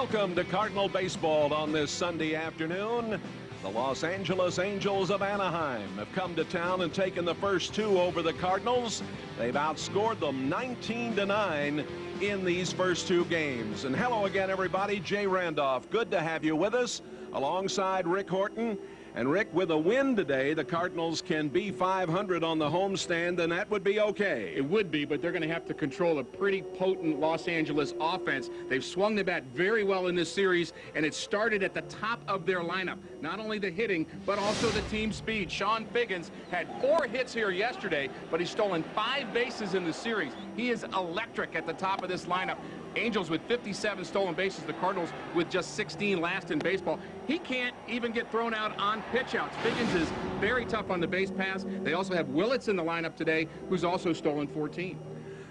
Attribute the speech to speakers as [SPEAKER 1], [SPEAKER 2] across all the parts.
[SPEAKER 1] Welcome to Cardinal Baseball on this Sunday afternoon. The Los Angeles Angels of Anaheim have come to town and taken the first two over the Cardinals. They've outscored them 19-9 in these first two games. And hello again, everybody. Jay Randolph, good to have you with us alongside Rick Horton. And Rick, with a win today, the Cardinals can be .500 on the homestand, and that would be okay.
[SPEAKER 2] It would be, but they're going to have to control a pretty potent Los Angeles offense. They've swung the bat very well in this series, and it started at the top of their lineup. Not only the hitting, but also the team speed. Sean Figgins had 4 hits here yesterday, but he's stolen 5 bases in the series. He is electric at the top of this lineup. Angels with 57 stolen bases, the Cardinals with just 16 last in baseball. He can't even get thrown out on pitch-outs. Figgins is very tough on the base pass. They also have Willits in the lineup today, who's also stolen 14.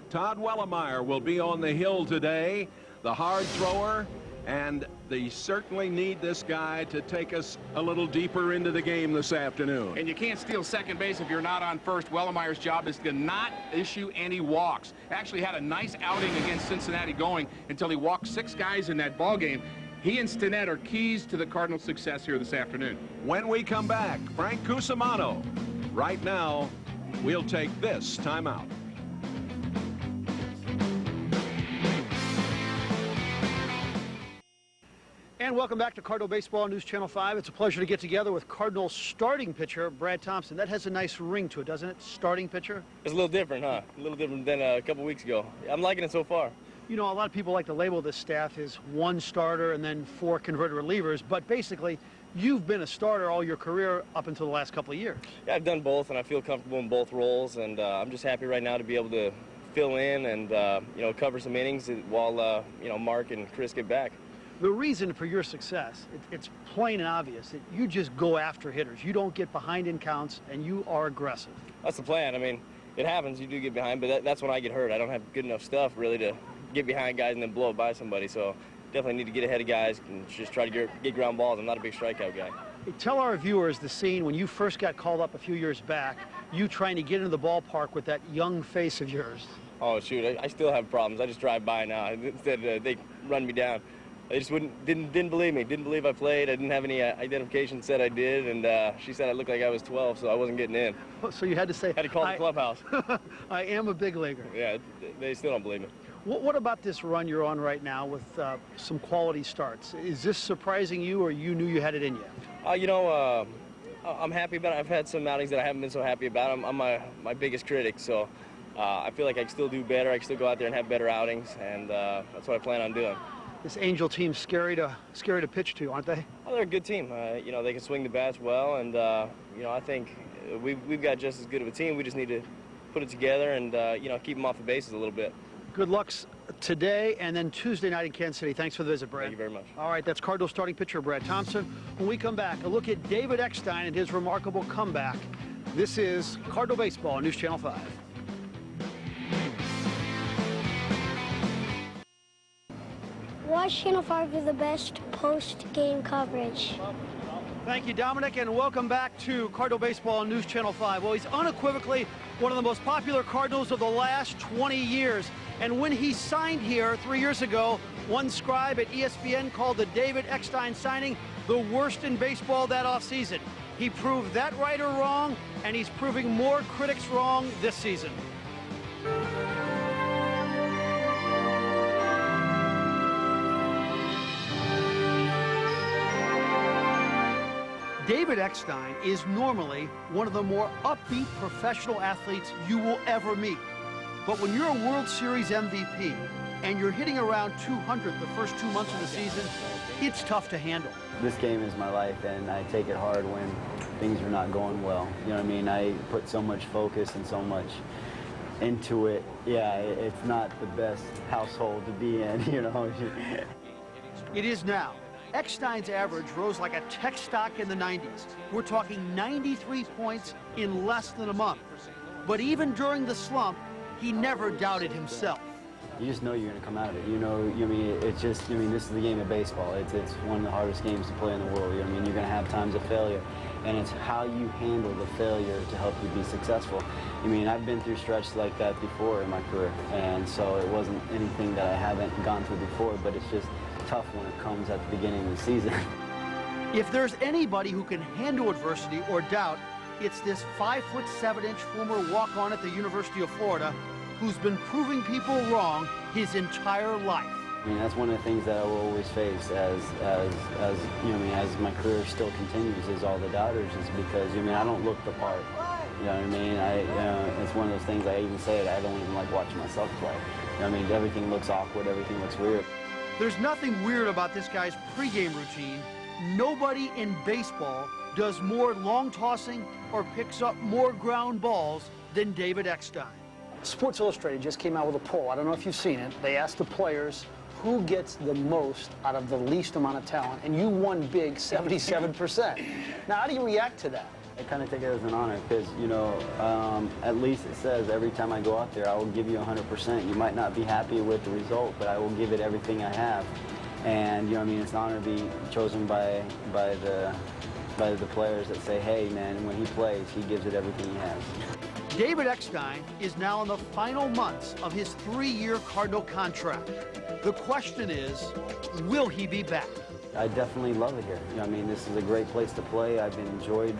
[SPEAKER 1] Todd Wellemeyer will be on the hill today, the hard thrower, and they certainly need this guy to take us a little deeper into the game this afternoon.
[SPEAKER 2] And you can't steal second base if you're not on first. Wellemeyer's job is to not issue any walks. Actually had a nice outing against Cincinnati going until he walked 6 guys in that ball game. He and Stinnett are keys to the Cardinals' success here this afternoon.
[SPEAKER 1] When we come back, Frank Cusimano. Right now, we'll take this timeout.
[SPEAKER 3] And welcome back to Cardinal Baseball News Channel 5. It's a pleasure to get together with Cardinals starting pitcher Brad Thompson. That has a nice ring to it, doesn't it? Starting pitcher?
[SPEAKER 4] It's a little different, huh? A little different than a couple weeks ago. I'm liking it so far.
[SPEAKER 3] You know, a lot of people like to label this staff as 1 starter and then 4 converted relievers, but basically you've been a starter all your career up until the last couple of years.
[SPEAKER 4] Yeah, I've done both, and I feel comfortable in both roles, and I'm just happy right now to be able to fill in and, you know, cover some innings while, you know, Mark and Chris get back.
[SPEAKER 3] The reason for your success, it's plain and obvious that you just go after hitters. You don't get behind in counts, and you are aggressive.
[SPEAKER 4] That's the plan. I mean, it happens. You do get behind, but that's when I get hurt. I don't have good enough stuff, really, to get behind guys and then blow it by somebody. So definitely need to get ahead of guys and just try to get ground balls. I'm not a big strikeout guy.
[SPEAKER 3] Hey, tell our viewers the scene when you first got called up a few years back, you trying to get into the ballpark with that young face of yours.
[SPEAKER 4] Oh, shoot. I still have problems. I just drive by now. Instead, they run me down. They just didn't believe me. Didn't believe I played. I didn't have any identification. Said I did, and she said I looked like I was 12, so I wasn't getting in.
[SPEAKER 3] So you had to say.
[SPEAKER 4] Had to call the clubhouse.
[SPEAKER 3] I am a big leaguer.
[SPEAKER 4] Yeah, they still don't believe me.
[SPEAKER 3] What about this run you're on right now with some quality starts? Is this surprising you, or you knew you had it in you?
[SPEAKER 4] You know, I'm happy about it. I've had some outings that I haven't been so happy about. I'm my biggest critic, so I feel like I can still do better. I can still go out there and have better outings, and that's what I plan on doing.
[SPEAKER 3] This Angel team's scary to pitch to, aren't they?
[SPEAKER 4] Well, they're a good team. You know, they can swing the bats well, and you know, I think we've got just as good of a team. We just need to put it together and you know, keep them off the bases a little bit.
[SPEAKER 3] Good luck today and then Tuesday night in Kansas City. Thanks for the visit, Brad.
[SPEAKER 4] Thank you very much.
[SPEAKER 3] All right, that's Cardinals starting pitcher Brad Thompson. When we come back, a look at David Eckstein and his remarkable comeback. This is Cardinal Baseball on News Channel 5.
[SPEAKER 5] Watch Channel 5 for the best post-game coverage.
[SPEAKER 3] Thank you, Dominic, and welcome back to Cardinal Baseball on News Channel 5. Well, he's unequivocally one of the most popular Cardinals of the last 20 years. And when he signed here 3 years ago, one scribe at ESPN called the David Eckstein signing the worst in baseball that offseason. He proved that right or wrong, and he's proving more critics wrong this season. David Eckstein is normally one of the more upbeat professional athletes you will ever meet. But when you're a World Series MVP and you're hitting around 200 the first 2 months of the season, it's tough to handle.
[SPEAKER 6] This game is my life, and I take it hard when things are not going well. You know what I mean? I put so much focus and so much into it. Yeah, it's not the best household to be in, you know.
[SPEAKER 3] It is now. Eckstein's average rose like a tech stock in the 90s. We're talking 93 points in less than a month. But even during the slump, he never doubted himself.
[SPEAKER 6] You just know you're going to come out of it. You know, I mean, it's just, I mean, this is the game of baseball. It's one of the hardest games to play in the world. I mean, you're going to have times of failure, and it's how you handle the failure to help you be successful. I mean, I've been through stretches like that before in my career, and so it wasn't anything that I haven't gone through before, but it's just tough when it comes at the beginning of the season.
[SPEAKER 3] If there's anybody who can handle adversity or doubt, it's this 5'7" former walk-on at the University of Florida who's been proving people wrong his entire life.
[SPEAKER 6] I mean, that's one of the things that I will always face as you know, as my career still continues, is all the doubters, is because, you know, I don't look the part. You know what I mean? It's one of those things I even say it. I don't even like watching myself play. You know what I mean? Everything looks awkward. Everything looks weird.
[SPEAKER 3] There's nothing weird about this guy's pregame routine. Nobody in baseball does more long tossing or picks up more ground balls than David Eckstein.
[SPEAKER 7] Sports Illustrated just came out with a poll. I don't know if you've seen it. They asked the players who gets the most out of the least amount of talent, and you won big, 77%. Now, how do you react to that?
[SPEAKER 6] I kind of take it as an honor because, you know, at least it says every time I go out there, I will give you 100%. You might not be happy with the result, but I will give it everything I have. And, you know what I mean, it's an honor to be chosen by the players that say, hey, man, when he plays, he gives it everything he has.
[SPEAKER 3] David Eckstein is now in the final months of his 3-year Cardinal contract. The question is, will he be back?
[SPEAKER 6] I definitely love it here. You know, I mean, this is a great place to play. I've enjoyed,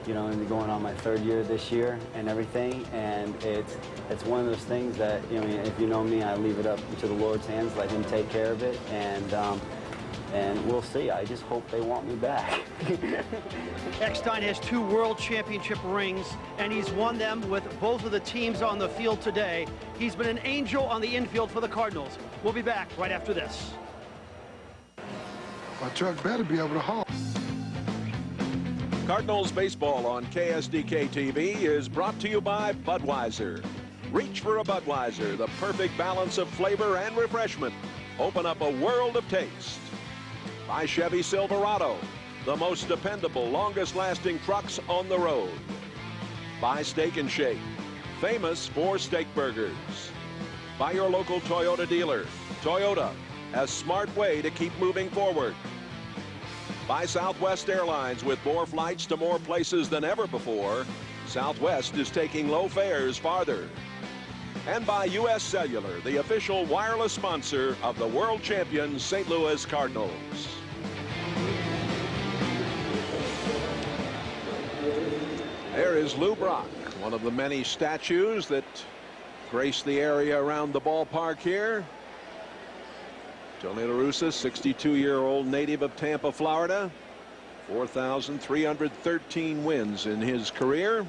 [SPEAKER 6] you know, going on my 3rd year this year and everything. And it's one of those things that, you know, if you know me, I leave it up to the Lord's hands, let him take care of it. And we'll see. I just hope they want me back.
[SPEAKER 3] Eckstein has 2 World Championship rings, and he's won them with both of the teams on the field today. He's been an angel on the infield for the Cardinals. We'll be back right after this.
[SPEAKER 8] My truck better be able to haul.
[SPEAKER 1] Cardinals baseball on KSDK TV is brought to you by Budweiser. Reach for a Budweiser, the perfect balance of flavor and refreshment. Open up a world of taste. By Chevy Silverado, the most dependable, longest-lasting trucks on the road. By Steak and Shake, famous for steak burgers. By your local Toyota dealer. Toyota, a smart way to keep moving forward. By Southwest Airlines, with more flights to more places than ever before, Southwest is taking low fares farther. And by U.S. Cellular, the official wireless sponsor of the world champion St. Louis Cardinals. There is Lou Brock, one of the many statues that grace the area around the ballpark here. Tony La Russa, 62-year-old native of Tampa, Florida. 4,313 wins in his career.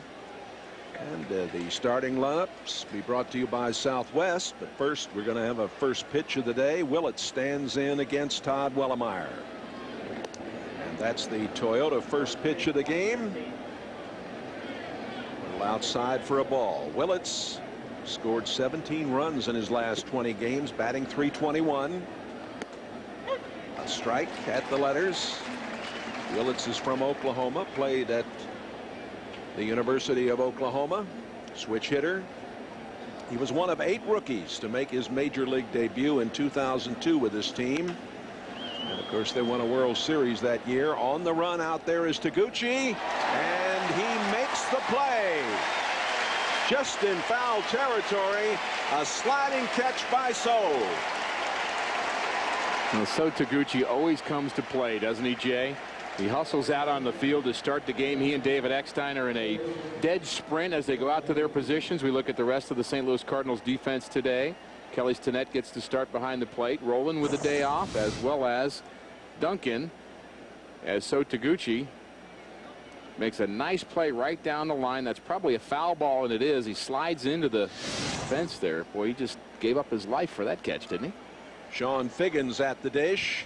[SPEAKER 1] And the starting lineups be brought to you by Southwest. But first, we're going to have a first pitch of the day. Willett stands in against Todd Wellemeyer. And that's the Toyota first pitch of the game. Outside for a ball. Willits scored 17 runs in his last 20 games, batting .321. A strike at the letters. Willits is from Oklahoma, played at the University of Oklahoma. Switch hitter. He was one of 8 rookies to make his major league debut in 2002 with his team. And of course, they won a World Series that year. On the run out there is Taguchi, and he makes the play. Just in foul territory, a sliding catch by So.
[SPEAKER 2] Well, So Taguchi always comes to play, doesn't he, Jay? He hustles out on the field to start the game. He and David Eckstein are in a dead sprint as they go out to their positions. We look at the rest of the St. Louis Cardinals defense today. Kelly Stinnett gets to start behind the plate. Roland with a day off, as well as Duncan, as So Taguchi makes a nice play right down the line. That's probably a foul ball, and it is. He slides into the fence there. Boy, he just gave up his life for that catch, didn't he?
[SPEAKER 1] Sean Figgins at the dish.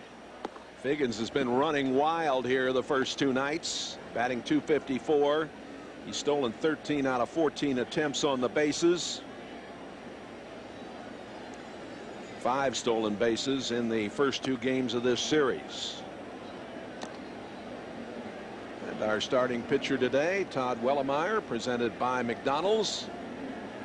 [SPEAKER 1] Figgins has been running wild here the first 2 nights, batting .254. He's stolen 13 out of 14 attempts on the bases. 5 stolen bases in the first 2 games of this series. And our starting pitcher today, Todd Wellemeyer, presented by McDonald's.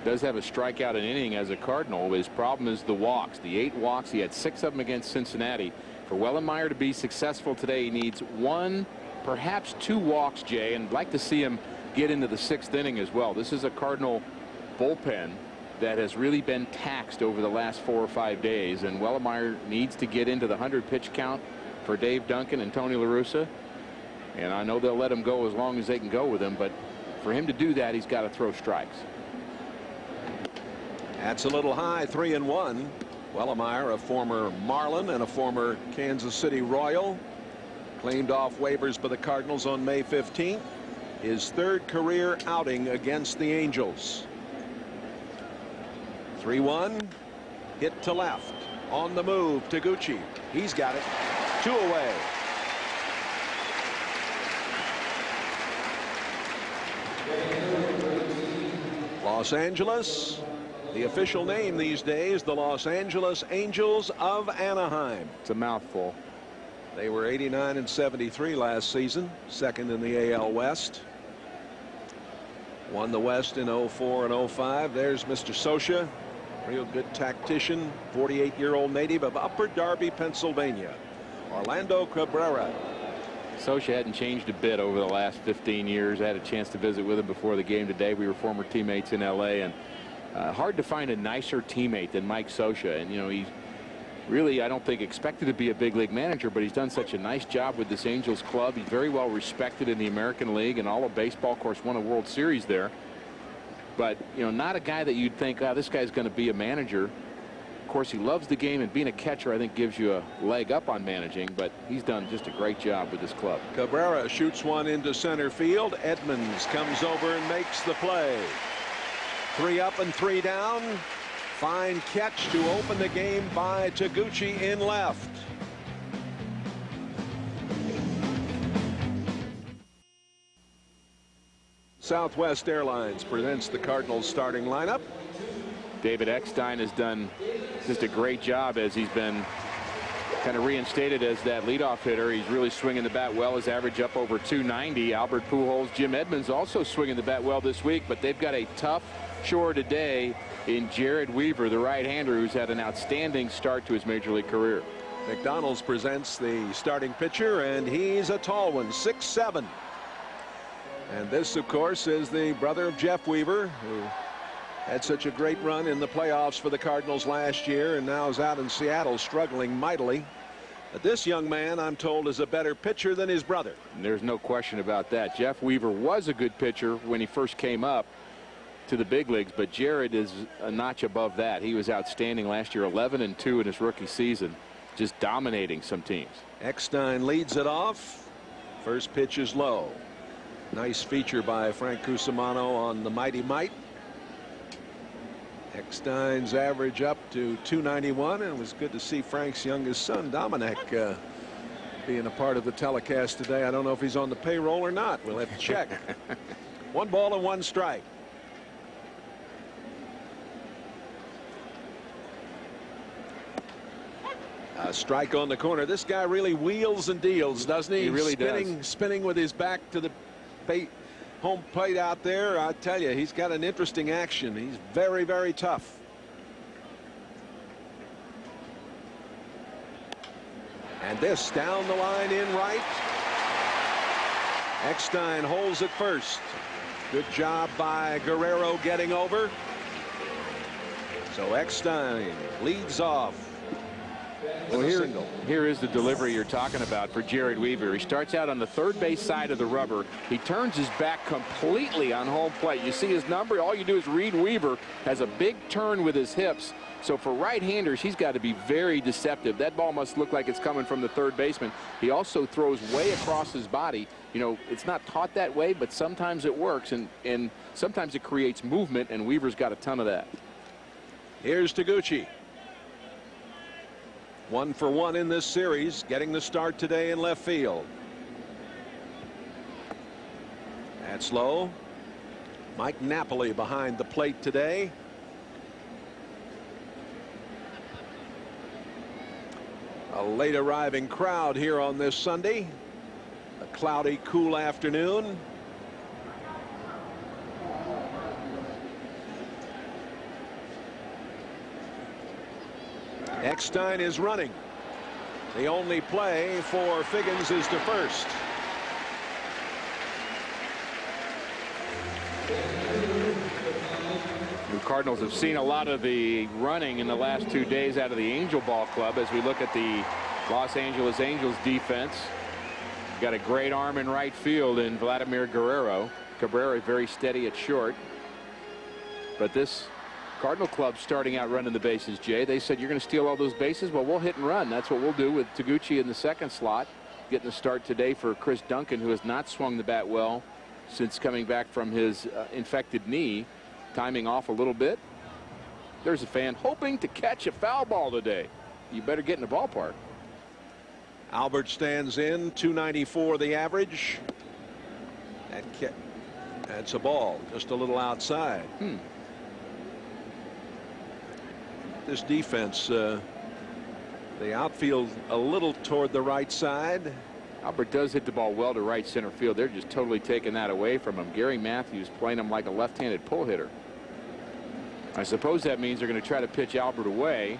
[SPEAKER 2] Does have a strikeout an inning as a Cardinal. His problem is the walks. The 8 walks. He had 6 of them against Cincinnati. For Wellemeyer to be successful today, he needs 1, perhaps 2 walks, Jay, and I'd like to see him get into the 6th inning as well. This is a Cardinal bullpen that has really been taxed over the last 4 or 5 days, and Wellemeyer needs to get into the 100-pitch count for Dave Duncan and Tony La Russa. And I know they'll let him go as long as they can go with him, but for him to do that, he's got to throw strikes.
[SPEAKER 1] That's a little high, 3-1. Wellemeyer, a former Marlin and a former Kansas City Royal, claimed off waivers by the Cardinals on May 15th. His 3rd career outing against the Angels. 3-1, hit to left, on the move, Taguchi. He's got it, 2 away. Los Angeles, the official name these days, the Los Angeles Angels of Anaheim.
[SPEAKER 2] It's a mouthful.
[SPEAKER 1] They were 89-73 last season, 2nd in the AL West. Won the West in 04 and 05. There's Mr. Scioscia, real good tactician, 48-year-old native of Upper Darby, Pennsylvania. Orlando Cabrera.
[SPEAKER 2] Scioscia hadn't changed a bit over the last 15 years. I had a chance to visit with him before the game today. We were former teammates in L.A. and hard to find a nicer teammate than Mike Scioscia. And, you know, he's really, I don't think, expected to be a big league manager, but he's done such a nice job with this Angels club. He's very well respected in the American League and all of baseball. Of course, won a World Series there. But, you know, not a guy that you'd think, oh, this guy's going to be a manager. Of course, he loves the game, and being a catcher, I think, gives you a leg up on managing, but he's done just a great job with this club.
[SPEAKER 1] Cabrera shoots one into center field. Edmonds comes over and makes the play. 3 up and 3 down. Fine catch to open the game by Taguchi in left. Southwest Airlines presents the Cardinals starting lineup.
[SPEAKER 2] David Eckstein has done just a great job as he's been kind of reinstated as that leadoff hitter. He's really swinging the bat well. His average up over 290. Albert Pujols, Jim Edmonds also swinging the bat well this week, but they've got a tough chore today in Jared Weaver, the right-hander, who's had an outstanding start to his major league career.
[SPEAKER 1] McDonald's presents the starting pitcher, and he's a tall one, 6'7". And this, of course, is the brother of Jeff Weaver, who had such a great run in the playoffs for the Cardinals last year and now is out in Seattle struggling mightily. But this young man, I'm told, is a better pitcher than his brother.
[SPEAKER 2] And there's no question about that. Jeff Weaver was a good pitcher when he first came up to the big leagues, but Jared is a notch above that. He was outstanding last year, 11-2 in his rookie season, just dominating some teams.
[SPEAKER 1] Eckstein leads it off. First pitch is low. Nice feature by Frank Cusimano on the Mighty Might. Eckstein's average up to 291, and it was good to see Frank's youngest son, Dominic, being a part of the telecast today. I don't know if he's on the payroll or not. We'll have to check. 1 ball and 1 strike. A strike on the corner. This guy really wheels and deals, doesn't he?
[SPEAKER 2] He really does.
[SPEAKER 1] Spinning with his back to the home plate out there. I tell you, he's got an interesting action. He's very, very tough. And this down the line in right. Eckstein holds it first. Good job by Guerrero getting over. So Eckstein leads off.
[SPEAKER 2] Well, here is the delivery you're talking about for Jared Weaver. He starts out on the third base side of the rubber. He turns his back completely on home plate. You see his number. All you do is read Weaver has a big turn with his hips. So for right-handers, he's got to be very deceptive. That ball must look like it's coming from the third baseman. He also throws way across his body. You know, it's not taught that way, but sometimes it works, and sometimes it creates movement, and Weaver's got a ton of that.
[SPEAKER 1] Here's Taguchi. 1 for 1 in this series, getting the start today in left field. That's low. Mike Napoli behind the plate today. A late arriving crowd here on this Sunday. A cloudy, cool afternoon. Eckstein is running. The only play for Figgins is to first.
[SPEAKER 2] The Cardinals have seen a lot of the running in the last 2 days out of the Angel Ball Club as we look at the Los Angeles Angels defense. Got a great arm in right field in Vladimir Guerrero. Cabrera very steady at short. But this Cardinal club starting out running the bases, Jay. They said, you're going to steal all those bases? Well, we'll hit and run. That's what we'll do with Taguchi in the second slot. Getting the start today for Chris Duncan, who has not swung the bat well since coming back from his infected knee. Timing off a little bit. There's a fan hoping to catch a foul ball today. You better get in the ballpark.
[SPEAKER 1] Albert stands in, 294 the average. That's a ball, just a little outside. This defense, the outfield a little toward the right side.
[SPEAKER 2] Albert does hit the ball well to right center field. They're just totally taking that away from him. Gary Matthews playing him like a left-handed pull hitter. I suppose that means they're going to try to pitch Albert away.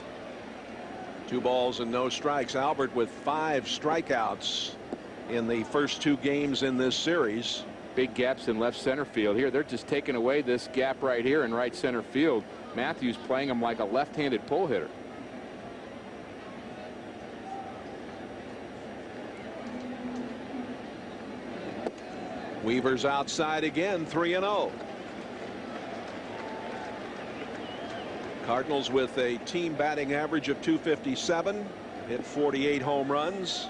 [SPEAKER 1] 2 balls and no strikes. Albert with 5 strikeouts in the first 2 games in this series.
[SPEAKER 2] Big gaps in left center field here. They're just taking away this gap right here in right center field. Matthews playing him like a left-handed pull hitter.
[SPEAKER 1] Weaver's outside again, 3-0. Cardinals with a team batting average of 257, hit 48 home runs.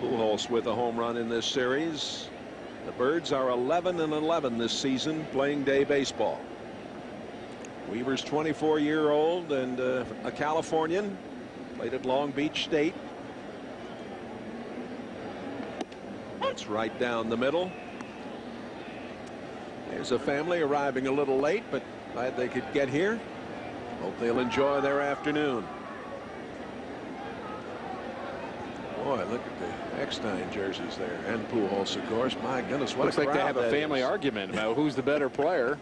[SPEAKER 1] Pujols with a home run in this series. The Birds are 11-11 this season playing day baseball. Weaver's 24-year-old and a Californian. Played at Long Beach State. It's right down the middle. There's a family arriving a little late, but glad they could get here. Hope they'll enjoy their afternoon. Boy, look at the Eckstein jerseys there, and Pujols, of course. My goodness, what
[SPEAKER 2] looks
[SPEAKER 1] a
[SPEAKER 2] like they
[SPEAKER 1] crowd
[SPEAKER 2] have a
[SPEAKER 1] that
[SPEAKER 2] family
[SPEAKER 1] is.
[SPEAKER 2] argument about who's the better player.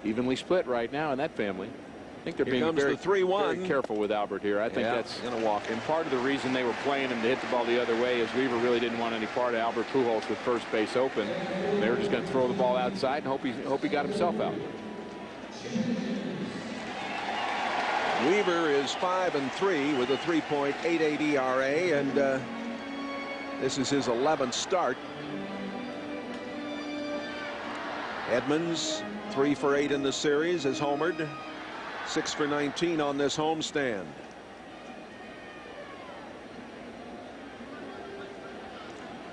[SPEAKER 2] Evenly split right now in that family. I think they're
[SPEAKER 1] Here
[SPEAKER 2] being
[SPEAKER 1] comes
[SPEAKER 2] very,
[SPEAKER 1] the 3-1.
[SPEAKER 2] very careful with Albert here. I think that's
[SPEAKER 1] going to walk him.
[SPEAKER 2] and part of the reason they were playing him to hit the ball the other way is Weaver really didn't want any part of Albert Pujols with first base open. They were just going to throw the ball outside and hope he got himself out.
[SPEAKER 1] Weaver is 5-3 with a 3.88 ERA, and this is his 11th start. Edmonds 3 for 8 in the series, has homered. 6 for 19 on this homestand.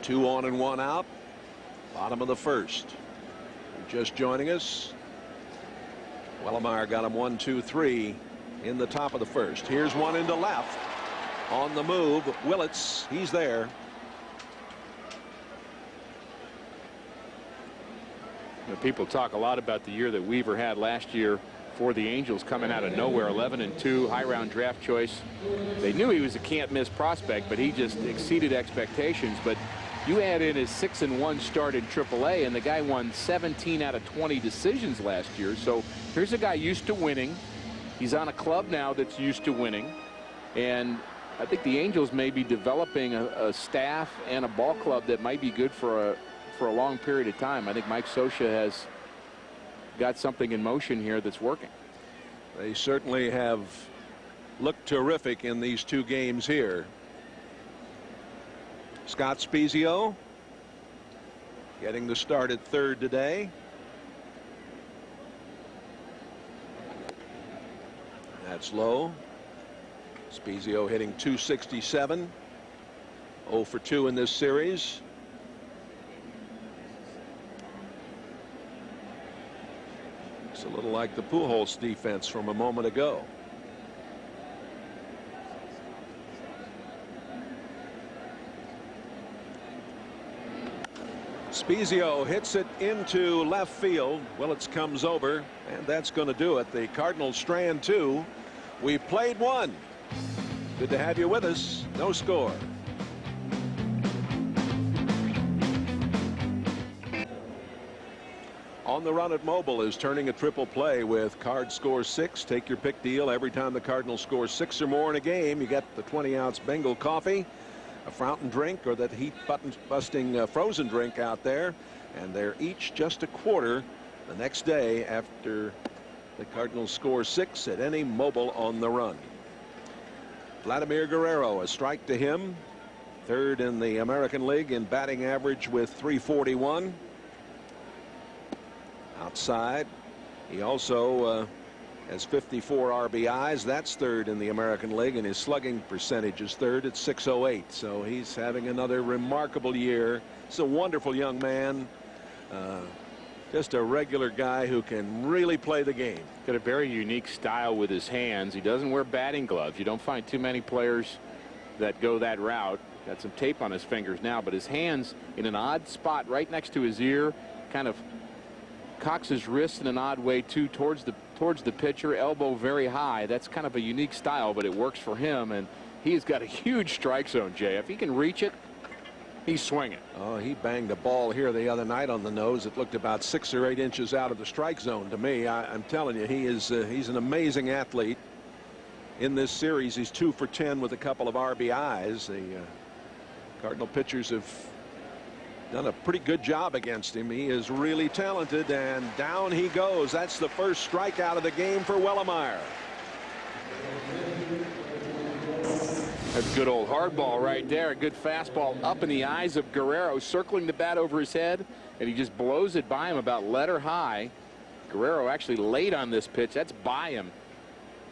[SPEAKER 1] Two on and 1 out. Bottom of the first. Just joining us. Wellemeyer got him 1, 2, 3 in the top of the first. Here's one into left. On the move, Willits. He's there.
[SPEAKER 2] You know, people talk a lot about the year that Weaver had last year for the Angels, coming out of nowhere, 11-2, high round draft choice. They knew he was a can't miss prospect, but he just exceeded expectations. But you add in his 6-1 start in AAA, and the guy won 17 out of 20 decisions last year. So here's a guy used to winning. He's on a club now that's used to winning, and I think the Angels may be developing a staff and a ball club that might be good for a long period of time. I think Mike Scioscia has got something in motion here that's working.
[SPEAKER 1] They certainly have looked terrific in these 2 games here. Scott Spiezio getting the start at third today. That's low. Spiezio hitting .267. 0 for 2 in this series. It's a little like the Pujols defense from a moment ago. Spiezio hits it into left field. Willits comes over, and that's going to do it. The Cardinals strand 2. We played 1. Good to have you with us. No score. On the Run at Mobile is turning a triple play with Card Score 6. Take your pick deal. Every time the Cardinals score 6 or more in a game, you get the 20-ounce Bengal coffee, a fountain drink, or that heat busting frozen drink out there, and they're each just $1/4 the next day after the Cardinals score 6 at any mobile on the run. Vladimir Guerrero, a strike to him. Third in the American League in batting average with .341. Outside. He also has 54 RBIs. That's third in the American League, and his slugging percentage is third at .608. So he's having another remarkable year. He's a wonderful young man. Just a regular guy who can really play the game.
[SPEAKER 2] Got a very unique style with his hands. He doesn't wear batting gloves. You don't find too many players that go that route. Got some tape on his fingers now, but his hands in an odd spot right next to his ear, kind of cocks his wrist in an odd way too towards the pitcher, elbow very high. That's kind of a unique style, but it works for him, and he's got a huge strike zone, Jay. If he can reach it, he's swinging.
[SPEAKER 1] Oh, he banged a ball here the other night on the nose. It looked about 6 or 8 inches out of the strike zone to me. I'm telling you, he's an amazing athlete. In this series, he's 2 for 10 with a couple of RBIs. The Cardinal pitchers have done a pretty good job against him. He is really talented, and down he goes. That's the first strikeout of the game for Wellemeyer.
[SPEAKER 2] That's a good old hard ball right there. A good fastball up in the eyes of Guerrero, circling the bat over his head, and he just blows it by him about letter high. Guerrero actually late on this pitch. That's by him.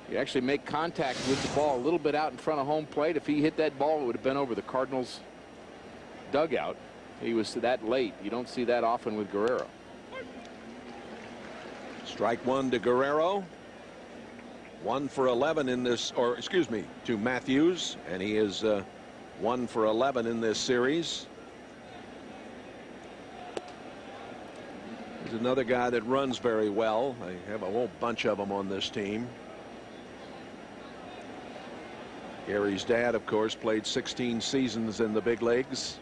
[SPEAKER 2] You actually make contact with the ball a little bit out in front of home plate. If he hit that ball, it would have been over the Cardinals dugout. He was that late. You don't see that often with Guerrero.
[SPEAKER 1] Strike one to Guerrero. 1 for 11 in this, or excuse me, to Matthews, and he is 1 for 11 in this series. He's another guy that runs very well. They have a whole bunch of them on this team. Gary's dad, of course, played 16 seasons in the big leagues.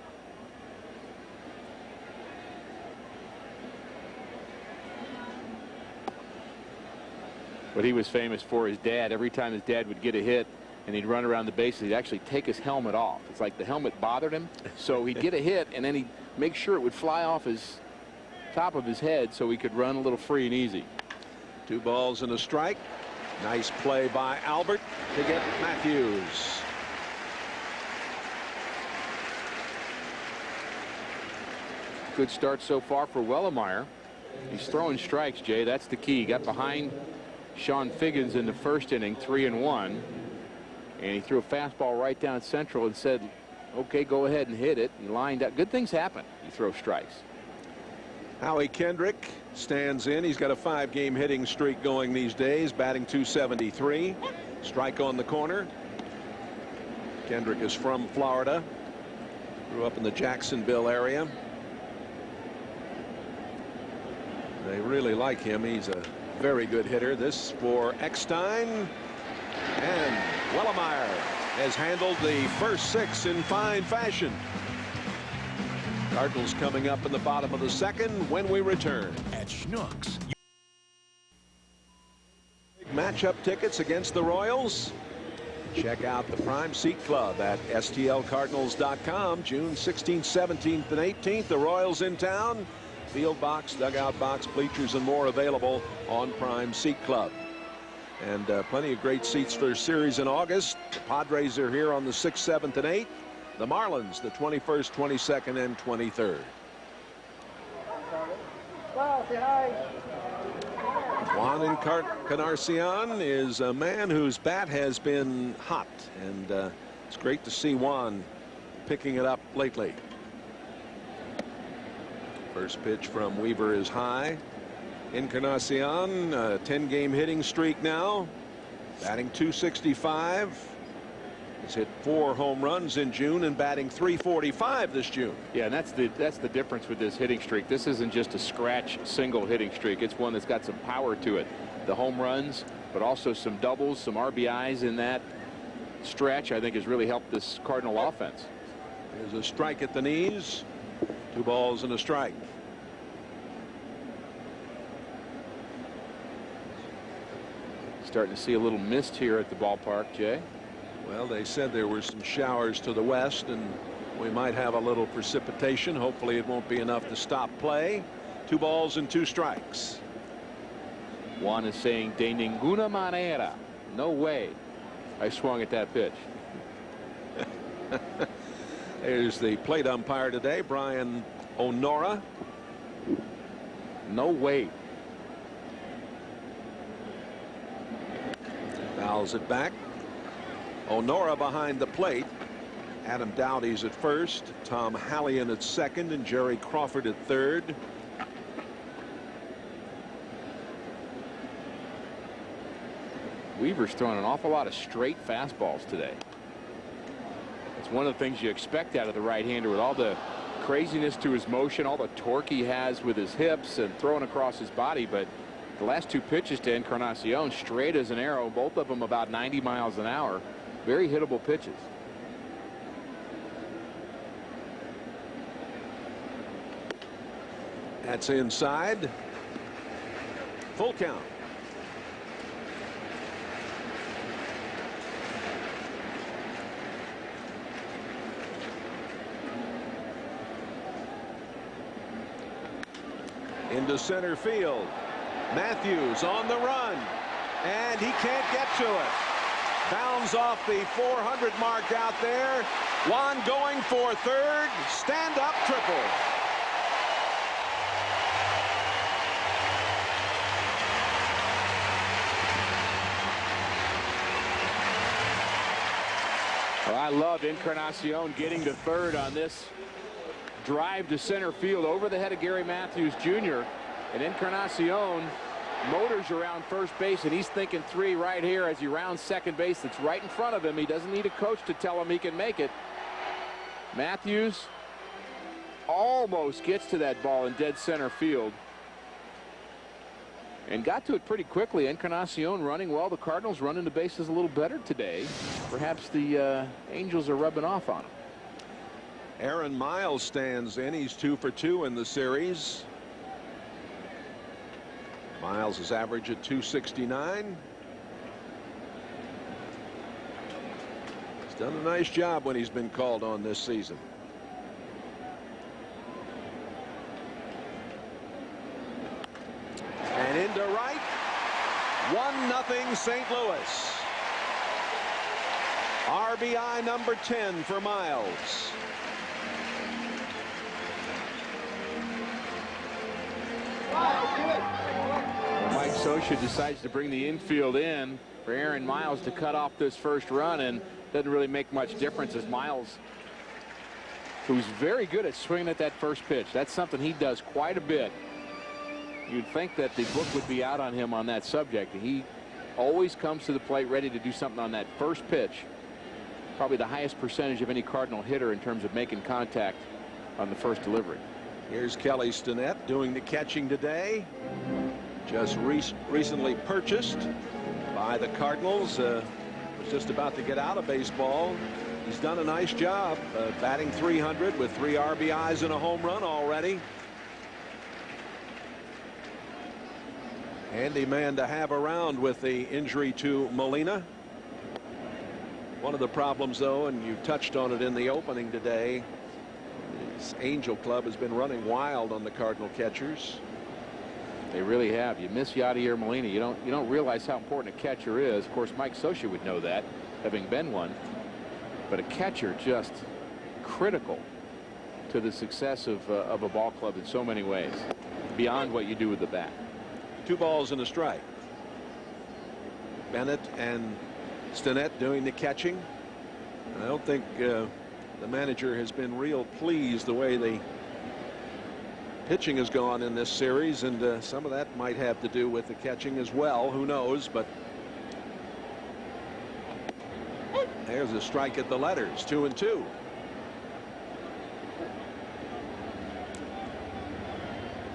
[SPEAKER 2] What he was famous for, his dad, every time his dad would get a hit and he'd run around the bases, he'd actually take his helmet off. It's like the helmet bothered him. So he'd get a hit and then he'd make sure it would fly off his top of his head so he could run a little free and easy.
[SPEAKER 1] 2 balls and a strike. Nice play by Albert to get Matthews.
[SPEAKER 2] Good start so far for Wellemeyer. He's throwing strikes, Jay. That's the key. He got behind Sean Figgins in the first inning, 3-1, and he threw a fastball right down central and said, okay, go ahead and hit it, and lined up. Good things happen. You throw strikes.
[SPEAKER 1] Howie Kendrick stands in. He's got a 5-game hitting streak going these days, batting .273. Strike on the corner. Kendrick is from Florida. Grew up in the Jacksonville area. They really like him. He's a very good hitter. This for Eckstein, and Wellemeyer has handled the first 6 in fine fashion. Cardinals coming up in the bottom of the second when we return.
[SPEAKER 8] At Schnucks.
[SPEAKER 1] Matchup tickets against the Royals. Check out the Prime Seat Club at STLCardinals.com. June 16th, 17th, and 18th. The Royals in town. Field box, dugout box, bleachers, and more available on Prime Seat Club. And plenty of great seats for the series in August. The Padres are here on the 6th, 7th, and 8th. The Marlins the 21st, 22nd, and 23rd. Juan Encarnacion is a man whose bat has been hot, and it's great to see Juan picking it up lately. First pitch from Weaver is high. Encarnacion, a 10-game hitting streak now, batting .265. He's hit 4 home runs in June and batting .345 this June.
[SPEAKER 2] Yeah, and that's the difference with this hitting streak. This isn't just a scratch single hitting streak. It's one that's got some power to it. The home runs, but also some doubles, some RBIs in that stretch, I think has really helped this Cardinal offense.
[SPEAKER 1] There's a strike at the knees. 2 balls and a strike.
[SPEAKER 2] Starting to see a little mist here at the ballpark, Jay.
[SPEAKER 1] Well, they said there were some showers to the west, and we might have a little precipitation. Hopefully it won't be enough to stop play. 2 balls and 2 strikes.
[SPEAKER 2] Juan is saying de ninguna manera. No way I swung at that pitch.
[SPEAKER 1] There's the plate umpire today, Brian Onora.
[SPEAKER 2] No way.
[SPEAKER 1] Fouls it back. Onora behind the plate. Adam Dowdy's at first, Tom Hallion at second, and Jerry Crawford at third.
[SPEAKER 2] Weaver's throwing an awful lot of straight fastballs today. It's one of the things you expect out of the right-hander, with all the craziness to his motion, all the torque he has with his hips and throwing across his body. But the last two pitches to Encarnacion, straight as an arrow, both of them about 90 miles an hour. Very hittable pitches.
[SPEAKER 1] That's inside. Full count. Into center field. Matthews on the run, and he can't get to it. Bounds off the 400 mark out there. Juan going for third. Stand up triple.
[SPEAKER 2] Well, I loved Encarnacion getting to third on this drive to center field over the head of Gary Matthews Jr. And Encarnacion motors around first base, and he's thinking three right here as he rounds second base. That's right in front of him. He doesn't need a coach to tell him he can make it. Matthews almost gets to that ball in dead center field and got to it pretty quickly. Encarnacion running well. The Cardinals running the bases a little better today. Perhaps the Angels are rubbing off on him.
[SPEAKER 1] Aaron Miles stands in. He's 2 for 2 in the series. Miles is average at 269. He's done a nice job when he's been called on this season. And into right. 1-0 St. Louis. RBI number 10 for Miles.
[SPEAKER 2] Mike Scioscia decides to bring the infield in for Aaron Miles to cut off this first run, and doesn't really make much difference as Miles, who's very good at swinging at that first pitch. That's something he does quite a bit. You'd think that the book would be out on him on that subject. He always comes to the plate ready to do something on that first pitch. Probably the highest percentage of any Cardinal hitter in terms of making contact on the first delivery.
[SPEAKER 1] Here's Kelly Stinnett doing the catching today. Just recently purchased by the Cardinals. Was just about to get out of baseball. He's done a nice job batting .300 with 3 RBIs and a home run already. Handy man to have around with the injury to Molina. One of the problems, though, and you touched on it in the opening today, this Angel Club has been running wild on the Cardinal catchers.
[SPEAKER 2] They really have. You miss Yadier Molina. You don't realize how important a catcher is. Of course, Mike Scioscia would know that, having been one. But a catcher just critical to the success of a ball club in so many ways, beyond what you do with the bat.
[SPEAKER 1] 2 balls and a strike. Bennett and Stinnett doing the catching. I don't think the manager has been real pleased the way the pitching has gone in this series, and some of that might have to do with the catching as well. Who knows? But there's a strike at the letters. 2-2.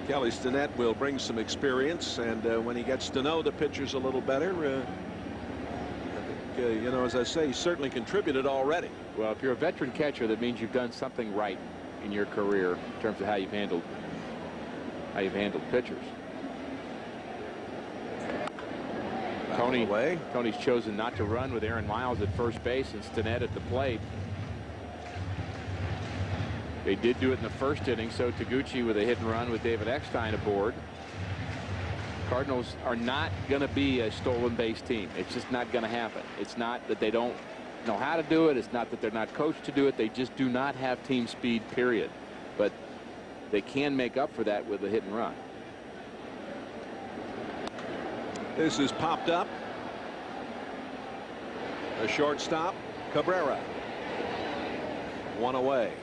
[SPEAKER 1] Kelly Stinnett will bring some experience, and when he gets to know the pitchers a little better, I think, you know, as I say, he certainly contributed already.
[SPEAKER 2] Well, if you're a veteran catcher, that means you've done something right in your career in terms of how you've handled pitchers. Tony's chosen not to run with Aaron Miles at first base and Stinnett at the plate. They did do it in the first inning, so Taguchi with a hit and run with David Eckstein aboard. Cardinals are not going to be a stolen base team. It's just not going to happen. It's not that they don't know how to do it. It's not that they're not coached to do it. They just do not have team speed, period. But they can make up for that with a hit and run.
[SPEAKER 1] This is popped up. The shortstop, Cabrera. One away.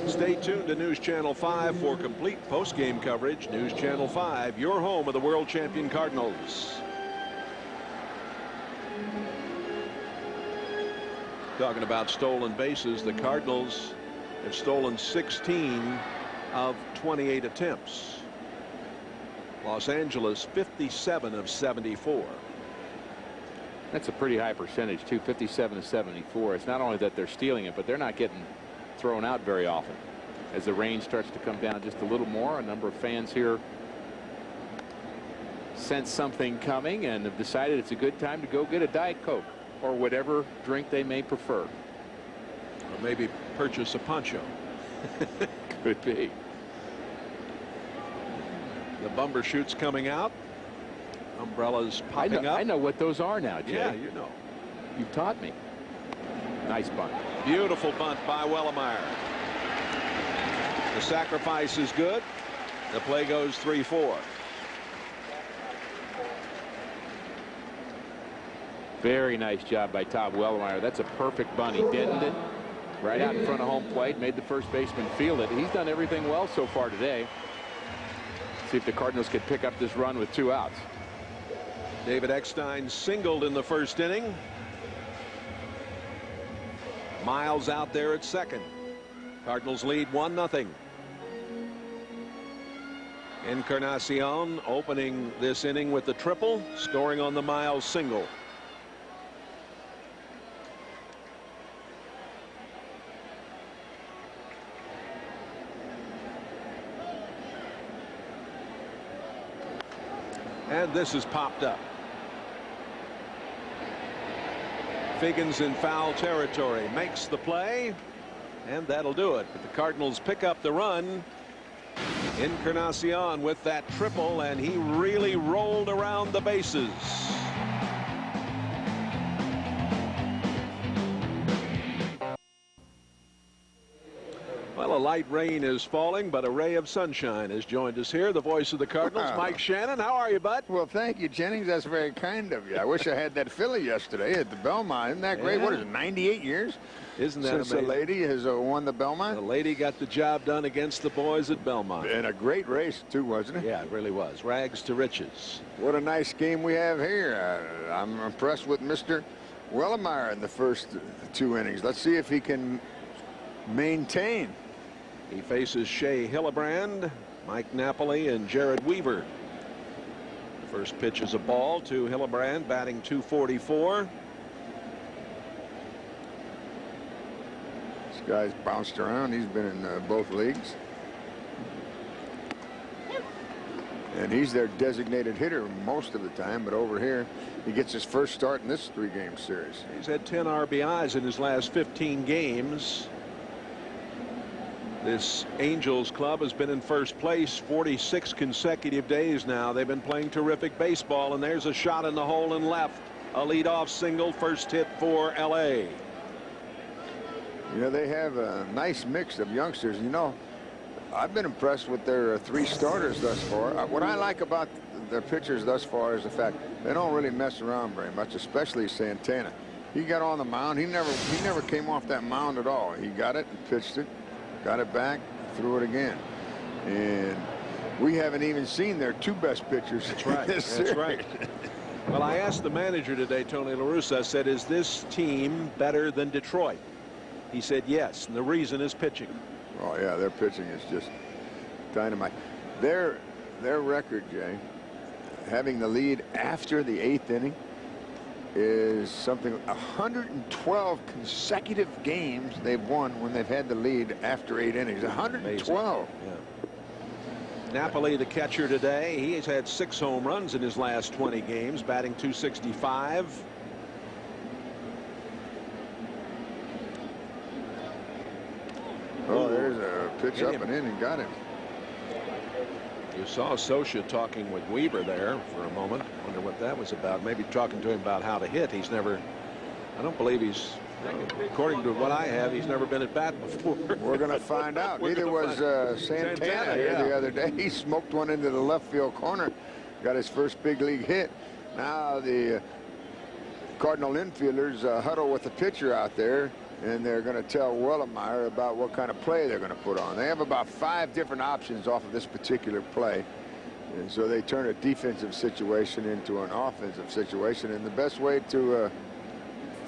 [SPEAKER 1] Stay tuned to News Channel 5 for complete post-game coverage. News Channel 5, your home of the world champion Cardinals. Talking about stolen bases, the Cardinals have stolen 16 of 28 attempts. Los Angeles 57 of 74.
[SPEAKER 2] That's a pretty high percentage too, 57 to 74. It's not only that they're stealing it, but they're not getting thrown out very often. As the rain starts to come down just a little more, a number of fans here sense something coming and have decided it's a good time to go get a Diet Coke or whatever drink they may prefer.
[SPEAKER 1] Or maybe purchase a poncho.
[SPEAKER 2] Could be.
[SPEAKER 1] The bumper shoots coming out. Umbrellas popping up.
[SPEAKER 2] I know what those are now, Jay.
[SPEAKER 1] Yeah, you know.
[SPEAKER 2] You've taught me. Nice bunt.
[SPEAKER 1] Beautiful bunt by Wellemeyer. The sacrifice is good. The play goes 3-4.
[SPEAKER 2] Very nice job by Todd Wellemeyer. That's a perfect bunt. He dented it right out in front of home plate, made the first baseman field it. He's done everything well so far today. See if the Cardinals could pick up this run with 2 outs.
[SPEAKER 1] David Eckstein singled in the first inning. Miles out there at second. Cardinals lead 1-0. Encarnacion opening this inning with the triple, scoring on the Miles single. And this is popped up. Figgins in foul territory, makes the play, and that'll do it. But the Cardinals pick up the run. Encarnacion with that triple, and he really rolled around the bases. Well, a light rain is falling, but a ray of sunshine has joined us here. The voice of the Cardinals, Mike Shannon. How are you, bud?
[SPEAKER 8] Well, thank you, Jennings. That's very kind of you. I wish I had that Philly yesterday at the Belmont. Isn't that great?
[SPEAKER 1] Yeah.
[SPEAKER 8] What is it, 98 years?
[SPEAKER 1] Isn't that
[SPEAKER 8] since
[SPEAKER 1] amazing?
[SPEAKER 8] the lady has won the Belmont?
[SPEAKER 1] The lady got the job done against the boys at Belmont.
[SPEAKER 8] And a great race, too, wasn't it?
[SPEAKER 1] Yeah, it really was. Rags to riches.
[SPEAKER 8] What a nice game we have here. I'm impressed with Mr. Wellemeyer in the first 2 innings. Let's see if he can maintain.
[SPEAKER 1] He faces Shea Hillebrand, Mike Napoli, and Jared Weaver. The first pitch is a ball to Hillebrand, batting .244.
[SPEAKER 8] This guy's bounced around. He's been in both leagues. And he's their designated hitter most of the time, but over here he gets his first start in this 3-game series.
[SPEAKER 1] He's had 10 RBIs in his last 15 games. This Angels club has been in first place 46 consecutive days now. They've been playing terrific baseball, and there's a shot in the hole and left. A leadoff single, first hit for LA.
[SPEAKER 8] You know, they have a nice mix of youngsters. You know, I've been impressed with their 3 starters thus far. What I like about their pitchers thus far is the fact they don't really mess around very much, especially Santana. He got on the mound. He never came off that mound at all. He got it and pitched it. Got it back, threw it again. And we haven't even seen their 2 best pitchers.
[SPEAKER 1] That's right. That's right. Well, I asked the manager today, Tony La Russa, I said, is this team better than Detroit? He said yes, and the reason is pitching.
[SPEAKER 8] Oh, yeah, their pitching is just dynamite. Their record, Jay, having the lead after the 8th inning, is something 112 consecutive games they've won when they've had the lead after 8 innings. 112.
[SPEAKER 1] Yeah. Napoli, the catcher today, he has had 6 home runs in his last 20 games, batting .265.
[SPEAKER 8] Oh, there's a pitch up and in and got him.
[SPEAKER 1] You saw Socia talking with Weaver there for a moment. Wonder what that was about. Maybe talking to him about how to hit. He's never, I don't believe he's, according to what I have, he's never been at bat before.
[SPEAKER 8] We're going to find out. Neither was Santana here the other day. He smoked one into the left field corner. Got his first big league hit. Now the Cardinal infielders huddle with the pitcher out there, and they're going to tell Wellemeyer about what kind of play they're going to put on. They have about 5 different options off of this particular play. And so they turn a defensive situation into an offensive situation. And the best way to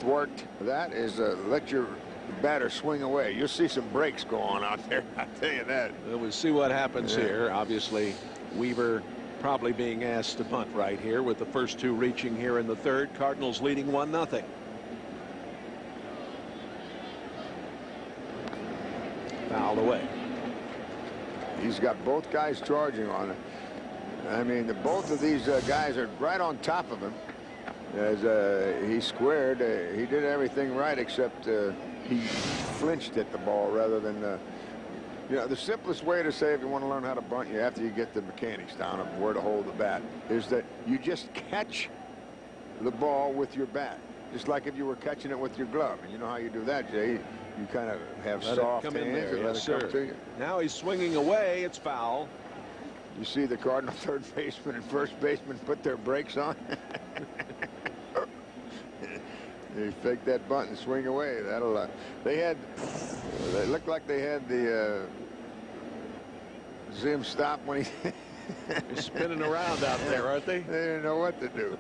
[SPEAKER 8] thwart that is let your batter swing away. You'll see some breaks go on out there. I'll tell you that.
[SPEAKER 1] We'll see what happens here. Obviously, Weaver probably being asked to bunt right here with the first 2 reaching here in the 3rd. Cardinals leading 1-0. Fouled away.
[SPEAKER 8] He's got both guys charging on it. I mean, both of these guys are right on top of him. As he squared, he did everything right except he flinched at the ball rather than you know, the simplest way to say if you want to learn how to bunt you after you get the mechanics down of where to hold the bat is that you just catch the ball with your bat, just like if you were catching it with your glove. And you know how you do that, Jay? You kind of have soft hands and let it come to you.
[SPEAKER 1] Now he's swinging away. It's foul.
[SPEAKER 8] You see the Cardinal third baseman and first baseman put their brakes on. They fake that bunt and swing away. That'll. They looked like they had the Zim stop when he.
[SPEAKER 1] He's spinning around out there, aren't they?
[SPEAKER 8] They didn't know what to do.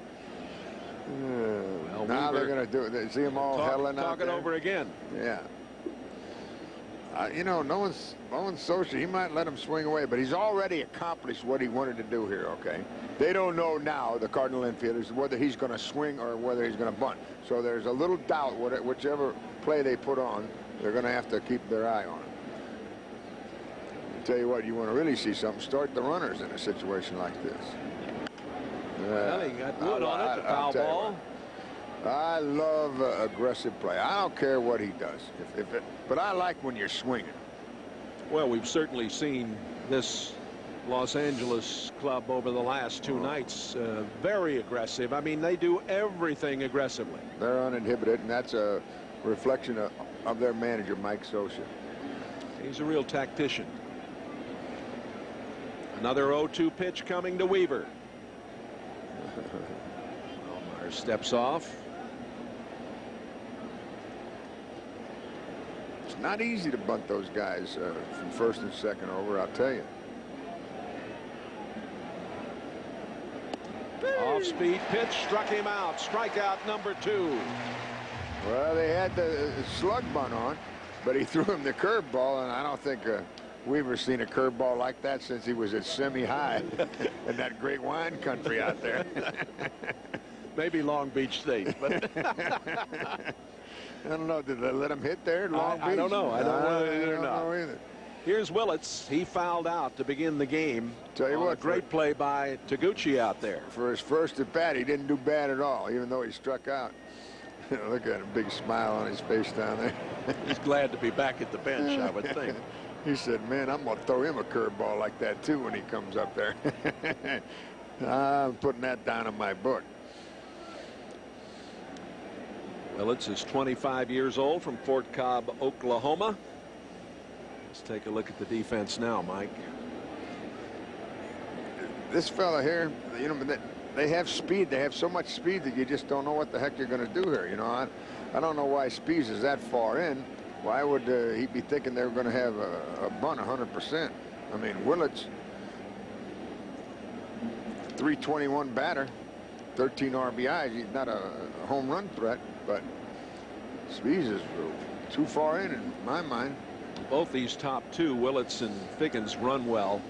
[SPEAKER 8] Well, now they're going to do it. They see them all huddling out there.
[SPEAKER 1] Talk it over again.
[SPEAKER 8] Yeah. You know, knowing Socia, he might let him swing away, but he's already accomplished what he wanted to do here, okay? They don't know now, the Cardinal infielders, whether he's going to swing or whether he's going to bunt. So there's a little doubt, whichever play they put on, they're going to have to keep their eye on it. I'll tell you what, you want to really see something, start the runners in a situation like this.
[SPEAKER 1] Well, he got wood on it, the foul ball.
[SPEAKER 8] I love aggressive play. I don't care what he does, but I like when you're swinging.
[SPEAKER 1] Well, we've certainly seen this Los Angeles club over the last 2 nights very aggressive. I mean, they do everything aggressively.
[SPEAKER 8] They're uninhibited, and that's a reflection of their manager, Mike Socia.
[SPEAKER 1] He's a real tactician. Another 0-2 pitch coming to Weaver. Wellemeyer steps off.
[SPEAKER 8] It's not easy to bunt those guys from first and second over, I'll tell you.
[SPEAKER 1] Off-speed pitch struck him out. Strikeout number 2.
[SPEAKER 8] Well, they had the slug bunt on, but he threw him the curveball, and I don't think Weaver's seen a curveball like that since he was at semi-high in that great wine country out there.
[SPEAKER 1] Maybe Long Beach State, but
[SPEAKER 8] I don't know. Did they let him hit there? Long Beach?
[SPEAKER 1] I don't know. I don't know
[SPEAKER 8] either.
[SPEAKER 1] Here's Willits. He fouled out to begin the game.
[SPEAKER 8] Tell you what,
[SPEAKER 1] great play by Taguchi out there.
[SPEAKER 8] For his first at bat, he didn't do bad at all, even though he struck out. Look at him, big smile on his face down there.
[SPEAKER 1] He's glad to be back at the bench, I would think.
[SPEAKER 8] He said, man, I'm going to throw him a curveball like that, too, when he comes up there. I'm putting that down in my book.
[SPEAKER 1] Willits is 25 years old from Fort Cobb, Oklahoma. Let's take a look at the defense now, Mike.
[SPEAKER 8] This fella here, you know, they have speed. They have so much speed that you just don't know what the heck you're going to do here. You know, I don't know why Spees is that far in. Why would he be thinking they were going to have a bunt 100%? I mean, Willits, 321 batter, 13 RBIs. He's not a home run threat, but Spees is too far in my mind.
[SPEAKER 1] Both these top 2, Willits and Figgins, run well.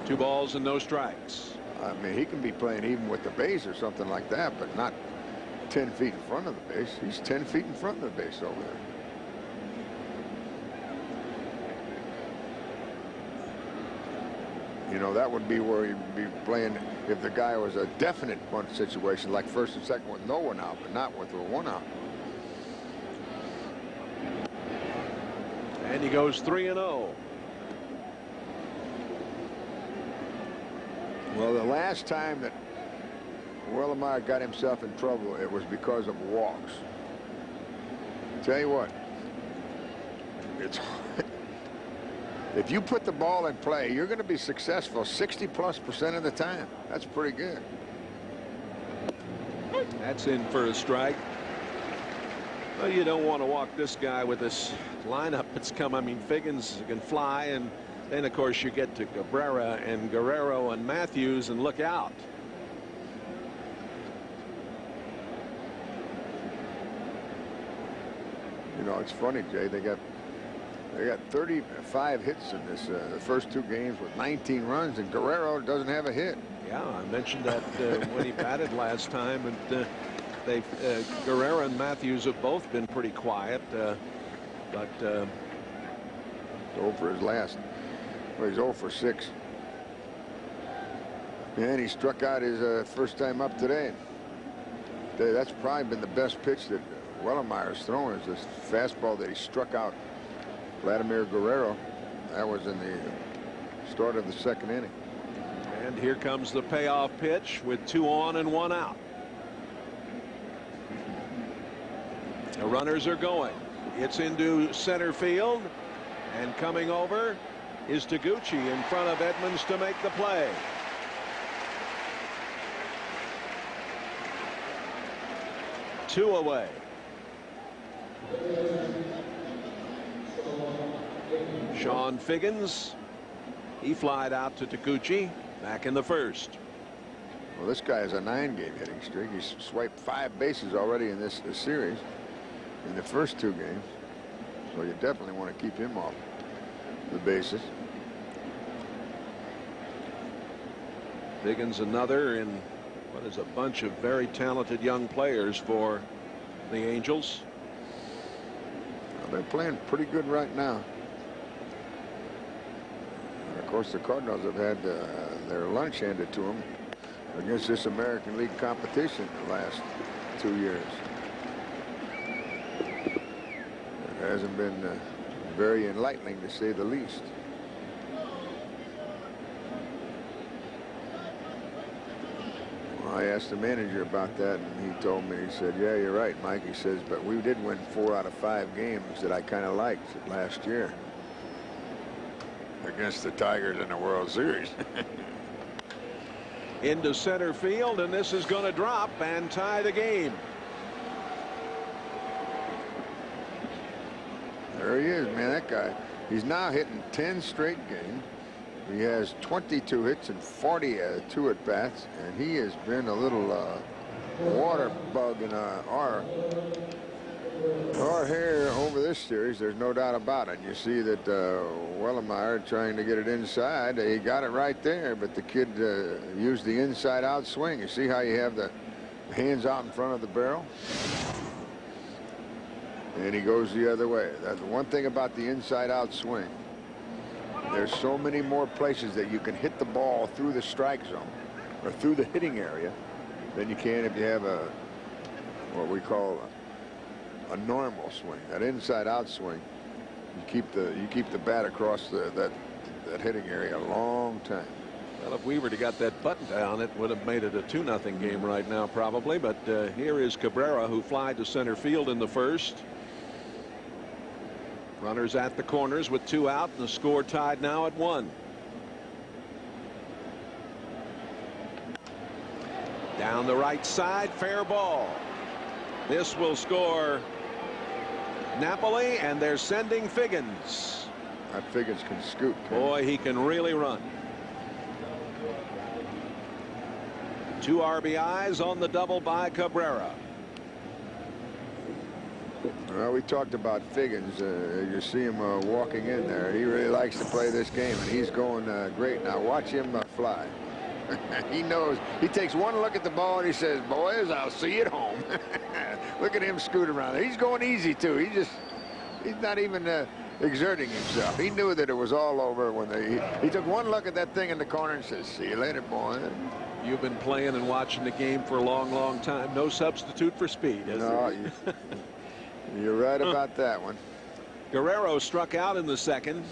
[SPEAKER 1] 2 balls and no strikes.
[SPEAKER 8] I mean, he can be playing even with the base or something like that, but not 10 feet in front of the base. He's 10 feet in front of the base over there. You know, that would be where he'd be playing if the guy was a definite bunt situation, like first and second with no one out, but not with a 1 out.
[SPEAKER 1] And And he goes 3-0.
[SPEAKER 8] Well, the last time that Wellemeyer got himself in trouble, it was because of walks. Tell you what, it's if you put the ball in play, you're going to be successful 60+% of the time. That's pretty good.
[SPEAKER 1] That's in for a strike. Well, you don't want to walk this guy with this lineup that's come. I mean, Figgins can fly, and then of course you get to Cabrera and Guerrero and Matthews, and look out.
[SPEAKER 8] You know, it's funny, Jay. They got 35 hits in this the first 2 games with 19 runs, and Guerrero doesn't have a hit.
[SPEAKER 1] Yeah, I mentioned that when he batted last time, and Guerrero and Matthews have both been pretty quiet, but
[SPEAKER 8] 0 for his last. Well, he's 0 for 6. And he struck out his first time up today. That's probably been the best pitch that Wellemeyer's thrown, is this fastball that he struck out Vladimir Guerrero. That was in the start of the 2nd inning.
[SPEAKER 1] And here comes the payoff pitch with 2 on and 1 out. The runners are going. It's into center field, and coming over is Taguchi in front of Edmonds to make the play. Two away. Sean Figgins, he flied out to Taguchi back in the 1st.
[SPEAKER 8] Well, this guy has a 9-game hitting streak. He's swiped 5 bases already in this series in the first 2 games. So you definitely want to keep him off the bases.
[SPEAKER 1] Figgins another in what is a bunch of very talented young players for the Angels.
[SPEAKER 8] Well, they're playing pretty good right now. And of course, the Cardinals have had their lunch handed to them against this American League competition the last 2 years. It hasn't been very enlightening, to say the least. Well, I asked the manager about that, and he told me, he said, yeah, you're right, Mike. He says, but we did win 4 out of 5 games that I kind of liked last year against the Tigers in the World Series.
[SPEAKER 1] Into center field, and this is going to drop and tie the game.
[SPEAKER 8] There he is, man. That guy, he's now hitting 10 straight games. He has 22 hits and 42 at bats, and he has been a little water bug in our hair over this series. There's no doubt about it. You see that Wellemeyer trying to get it inside. He got it right there, but the kid used the inside out swing. You see how you have the hands out in front of the barrel? And he goes the other way. That's one thing about the inside out swing. There's so many more places that you can hit the ball through the strike zone or through the hitting area than you can if you have a what we call a normal swing. That inside out swing, you keep the bat across that hitting area a long time.
[SPEAKER 1] Well, if we were to got that button down, it would have made it a 2-0 game right now probably. But here is Cabrera, who flied to center field in the 1st. Runners at the corners with 2 out, and the score tied now at 1. Down the right side, fair ball. This will score Napoli, and they're sending Figgins.
[SPEAKER 8] That Figgins can scoot.
[SPEAKER 1] Boy, he can really run. 2 RBIs on the double by Cabrera.
[SPEAKER 8] Well, we talked about Figgins. You see him walking in there. He really likes to play this game, and he's going great. Now watch him fly. He knows. He takes one look at the ball and he says, boys, I'll see you at home. Look at him scoot around there. He's going easy too. He's not even exerting himself. He knew that it was all over when he took one look at that thing in the corner and says, see you later, boy.
[SPEAKER 1] You've been playing and watching the game for a long time. No substitute for speed, is there?
[SPEAKER 8] You're right about that one.
[SPEAKER 1] Guerrero struck out in the second.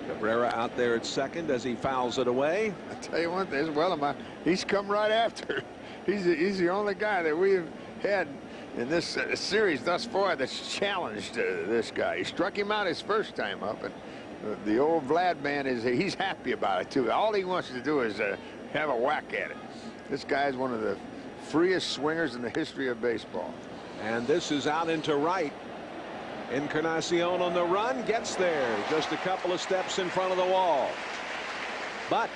[SPEAKER 1] Cabrera out there at second as he fouls it away.
[SPEAKER 8] I tell you one thing, Wellemeyer, he's come right after. He's the only guy that we've had in this series thus far that's challenged this guy. He struck him out his first time up, and the old Vlad man he's happy about it too. All he wants to do is have a whack at it. This guy's one of the freest swingers in the history of baseball.
[SPEAKER 1] And this is out into right. Encarnacion on the run, gets there just a couple of steps in front of the wall. But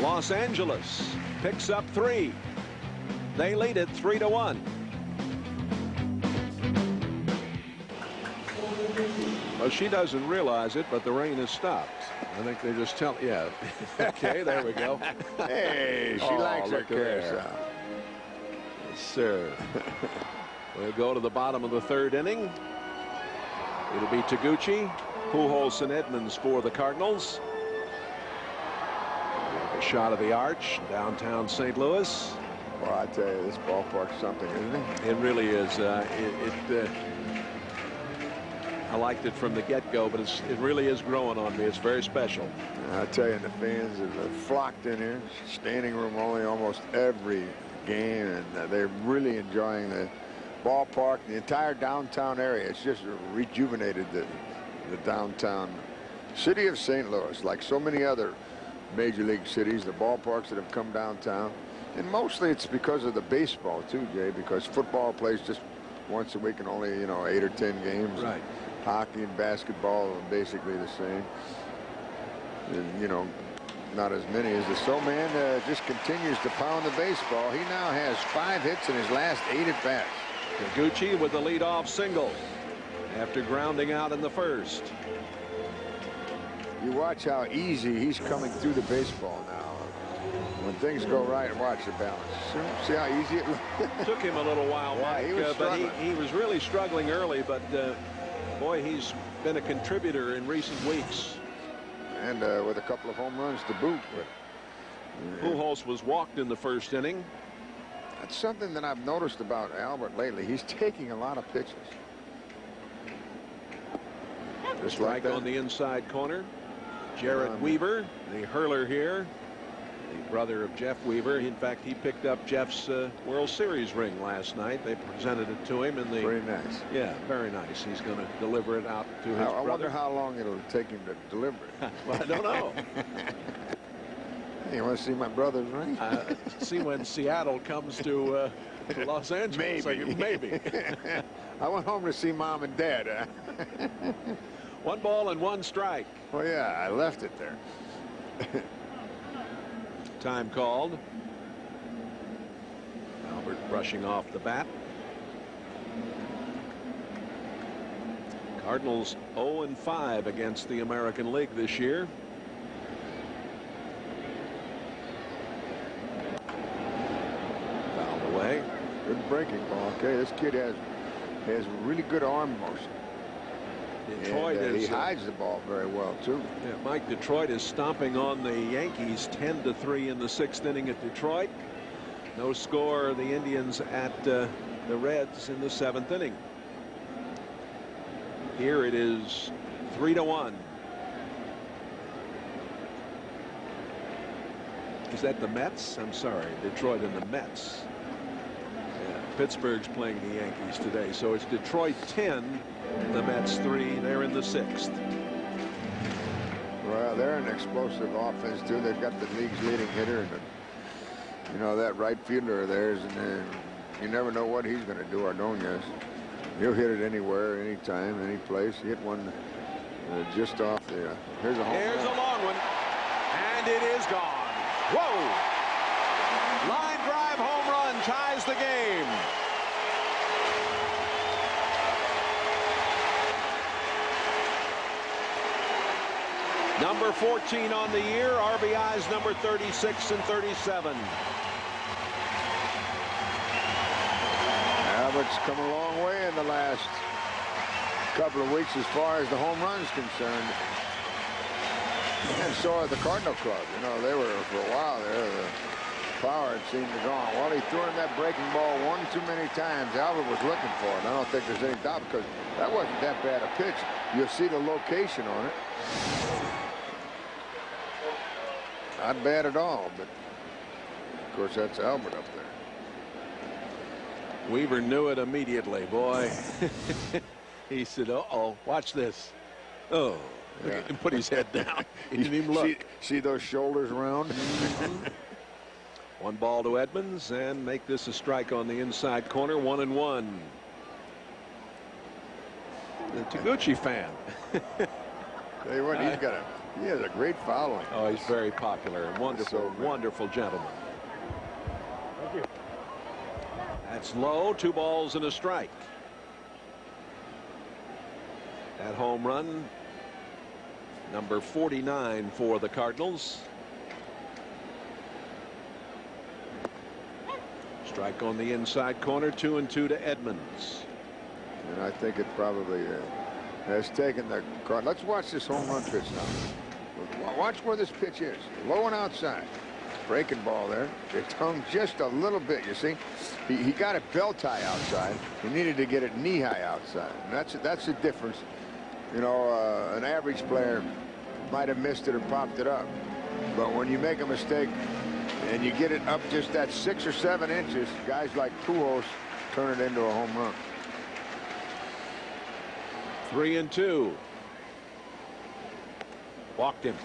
[SPEAKER 1] Los Angeles picks up 3. They lead it 3-1. Well, she doesn't realize it, but the rain has stopped. I think they just tell. Yeah. Okay, there we go.
[SPEAKER 8] Hey, she likes her carousel.
[SPEAKER 1] Yes, sir. We'll go to the bottom of the 3rd inning. It'll be Taguchi, Pujols, and Edmonds for the Cardinals. A shot of the arch, downtown St. Louis.
[SPEAKER 8] Well, I tell you, this ballpark's something, isn't it?
[SPEAKER 1] It really is. I liked it from the get-go, but it really is growing on me. It's very special.
[SPEAKER 8] I tell you, the fans have flocked in here, standing room only almost every game, and they're really enjoying the ballpark, the entire downtown area. It's just rejuvenated the downtown city of St. Louis. Like so many other major league cities, the ballparks that have come downtown, and mostly it's because of the baseball too, Jay, because football plays just once a week and only 8 or 10 games.
[SPEAKER 1] Right.
[SPEAKER 8] Hockey and basketball are basically the same, and not as many as the So Man just continues to pound the baseball. He now has 5 hits in his last 8 at bats.
[SPEAKER 1] Taguchi with the leadoff single after grounding out in the first.
[SPEAKER 8] You watch how easy he's coming through the baseball now. When things go right, watch the balance. See how easy it looked?
[SPEAKER 1] Took him a little while, Mike, but he was really struggling early, but boy, he's been a contributor in recent weeks.
[SPEAKER 8] And with a couple of home runs to boot.
[SPEAKER 1] Pujols was walked in the first inning.
[SPEAKER 8] That's something that I've noticed about Albert lately. He's taking a lot of pitches. Just like that.
[SPEAKER 1] On the inside corner. Jarrett Weaver, the hurler here, the brother of Jeff Weaver. In fact, he picked up Jeff's World Series ring last night. They presented it to him in the.
[SPEAKER 8] Very nice.
[SPEAKER 1] Yeah, very nice. He's going to deliver it out to his brother.
[SPEAKER 8] I wonder how long it'll take him to deliver it.
[SPEAKER 1] Well, I don't know.
[SPEAKER 8] You want to see my brother's ring?
[SPEAKER 1] See when Seattle comes to Los Angeles. Maybe.
[SPEAKER 8] I went home to see Mom and Dad.
[SPEAKER 1] 1 ball and 1 strike.
[SPEAKER 8] Well, yeah, I left it there.
[SPEAKER 1] Time called. Albert brushing off the bat. Cardinals 0-5 against the American League this year. Fouled away.
[SPEAKER 8] Good breaking ball. Okay, this kid has really good arm motion.
[SPEAKER 1] Detroit
[SPEAKER 8] he hides the ball very well too.
[SPEAKER 1] Yeah, Mike, Detroit is stomping on the Yankees 10-3 in the 6th inning at Detroit. No score. The Indians at the Reds in the 7th inning. Here it is 3-1. Is that the Mets? I'm sorry, Detroit and the Mets. Yeah, Pittsburgh's playing the Yankees today, so it's Detroit 10, the Mets 3. They're in the 6th.
[SPEAKER 8] Well, they're an explosive offense too. They've got the league's leading hitter, and that right fielder of theirs, and you never know what he's going to do. Ordonez, he'll hit it anywhere, anytime, any place. He hit one just off the. Here's a home
[SPEAKER 1] Here's
[SPEAKER 8] run.
[SPEAKER 1] A long one, and it is gone. Whoa! Line drive home run ties the game. Number 14 on the year. RBIs number 36 and 37.
[SPEAKER 8] Albert's come a long way in the last couple of weeks as far as the home runs concerned. And so are the Cardinal Club. They were for a while there the power had seemed to go on. Well, he threw him that breaking ball one too many times. Albert was looking for it. I don't think there's any doubt because that wasn't that bad a pitch. You'll see the location on it. Not bad at all, but of course that's Albert up there.
[SPEAKER 1] Weaver knew it immediately, boy. He said, uh-oh, watch this. Oh, look at him put his head down. He didn't even look.
[SPEAKER 8] See those shoulders round?
[SPEAKER 1] One ball to Edmonds, and make this a strike on the inside corner. 1-1. The Taguchi fan.
[SPEAKER 8] Tell you what, he has a great following.
[SPEAKER 1] Oh, he's very popular. Wonderful, wonderful gentleman.
[SPEAKER 3] Thank you.
[SPEAKER 1] That's low. 2 balls and a strike. That home run, number 49 for the Cardinals. Strike on the inside corner. 2-2 to Edmonds.
[SPEAKER 8] And I think it probably has taken the card. Let's watch this home run pitch now. Watch where this pitch is. Low and outside. Breaking ball there. It hung just a little bit, you see. He got it belt high outside. He needed to get it knee high outside. And that's the difference. You know, an average player might have missed it or popped it up. But when you make a mistake and you get it up just that 6 or 7 inches, guys like Pujols turn it into a home run.
[SPEAKER 1] 3-2. Walked him.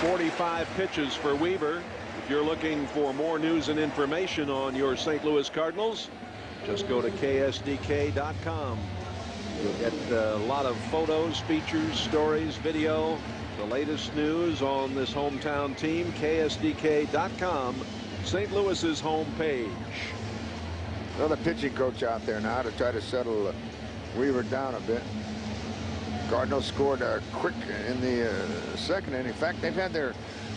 [SPEAKER 1] 45 pitches for Weaver. If you're looking for more news and information on your St. Louis Cardinals, just go to ksdk.com. You'll get a lot of photos, features, stories, video, the latest news on this hometown team. ksdk.com, St. Louis's homepage.
[SPEAKER 8] Well, the pitching coach out there now to try to settle Weaver down a bit. Cardinals scored quick in the second inning. In fact, they've had their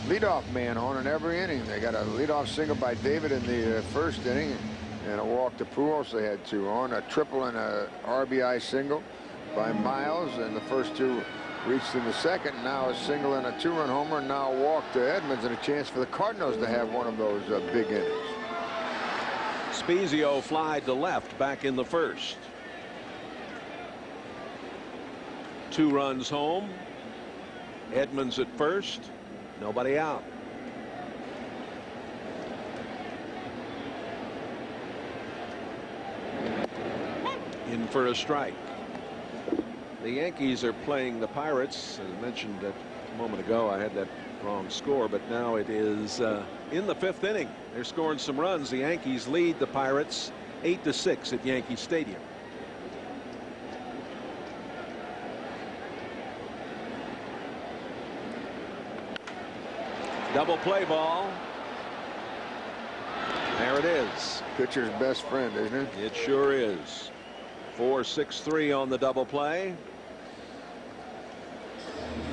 [SPEAKER 8] leadoff man on in every inning. They got a leadoff single by David in the first inning and a walk to Pujols. They had 2 on, a triple and a RBI single by Miles, and the first 2 reached in the second. Now a single and a 2-run homer, and now a walk to Edmonds, and a chance for the Cardinals to have one of those big innings.
[SPEAKER 1] Spezio flied to left back in the first. 2 runs home. Edmonds at first. Nobody out. In for a strike. The Yankees are playing the Pirates. As I mentioned a moment ago, I had that wrong score, but now it is in the 5th inning. They're scoring some runs. The Yankees lead the Pirates 8-6 at Yankee Stadium. Double play ball. There it is.
[SPEAKER 8] Pitcher's best friend, isn't it?
[SPEAKER 1] It sure is. 4-6-3 on the double play.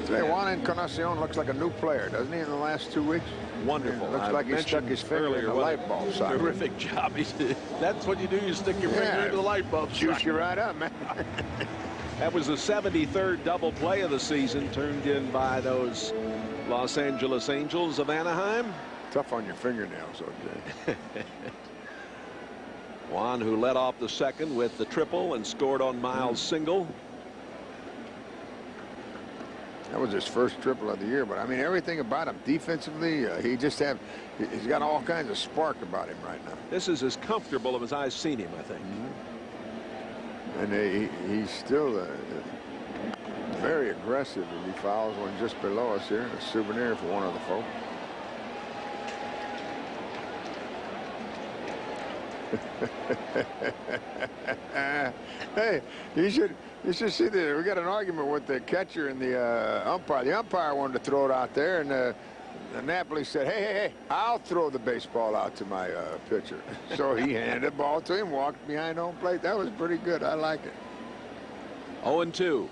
[SPEAKER 8] Hey, Juan Encarnacion looks like a new player, doesn't he, in the last 2 weeks?
[SPEAKER 1] Wonderful.
[SPEAKER 8] Looks like he stuck his finger in the light bulb socket.
[SPEAKER 1] Terrific job. That's what you do. You stick your finger into the light bulb socket.
[SPEAKER 8] Juice you right up, man.
[SPEAKER 1] That was the 73rd double play of the season, turned in by those Los Angeles Angels of Anaheim.
[SPEAKER 8] Tough on your fingernails, OJ.
[SPEAKER 1] Juan, who led off the second with the triple and scored on Miles' single.
[SPEAKER 8] That was his first triple of the year, but I mean everything about him defensively, he's got all kinds of spark about him right now.
[SPEAKER 1] This is as comfortable as I've seen him, I think.
[SPEAKER 8] And he's still very aggressive, and he fouls one just below us here. A souvenir for one of the folks. Hey, you should see that we got an argument with the catcher and the umpire. The umpire wanted to throw it out there, and Napoli said, hey, I'll throw the baseball out to my pitcher. So he handed the ball to him, walked behind home plate. That was pretty good. I like it.
[SPEAKER 1] 0-2.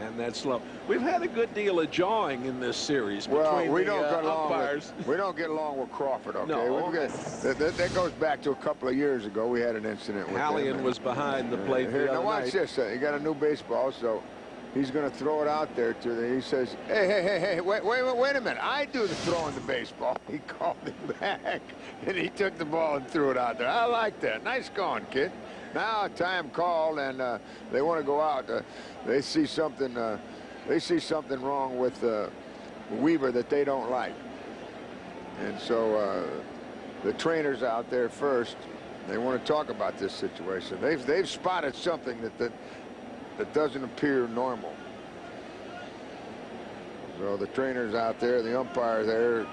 [SPEAKER 1] And that's slow. We've had a good deal of jawing in this series between
[SPEAKER 8] we don't get along
[SPEAKER 1] umpires.
[SPEAKER 8] we don't get along with Crawford, okay?
[SPEAKER 1] No.
[SPEAKER 8] That goes back to a couple of years ago. We had an incident with
[SPEAKER 1] Hallian was behind the plate the
[SPEAKER 8] now
[SPEAKER 1] other
[SPEAKER 8] watch
[SPEAKER 1] night.
[SPEAKER 8] this. You got a new baseball, so he's going to throw it out there to the, he says, hey, wait a minute. I do the throwing the baseball. He called him back, and he took the ball and threw it out there. I like that. Nice going, kid. Now time called, and they want to go out. They see something wrong with Weaver that they don't like. And so the trainer's out there first. They want to talk about this situation. They've spotted something that doesn't appear normal. So the trainer's out there, the umpire there.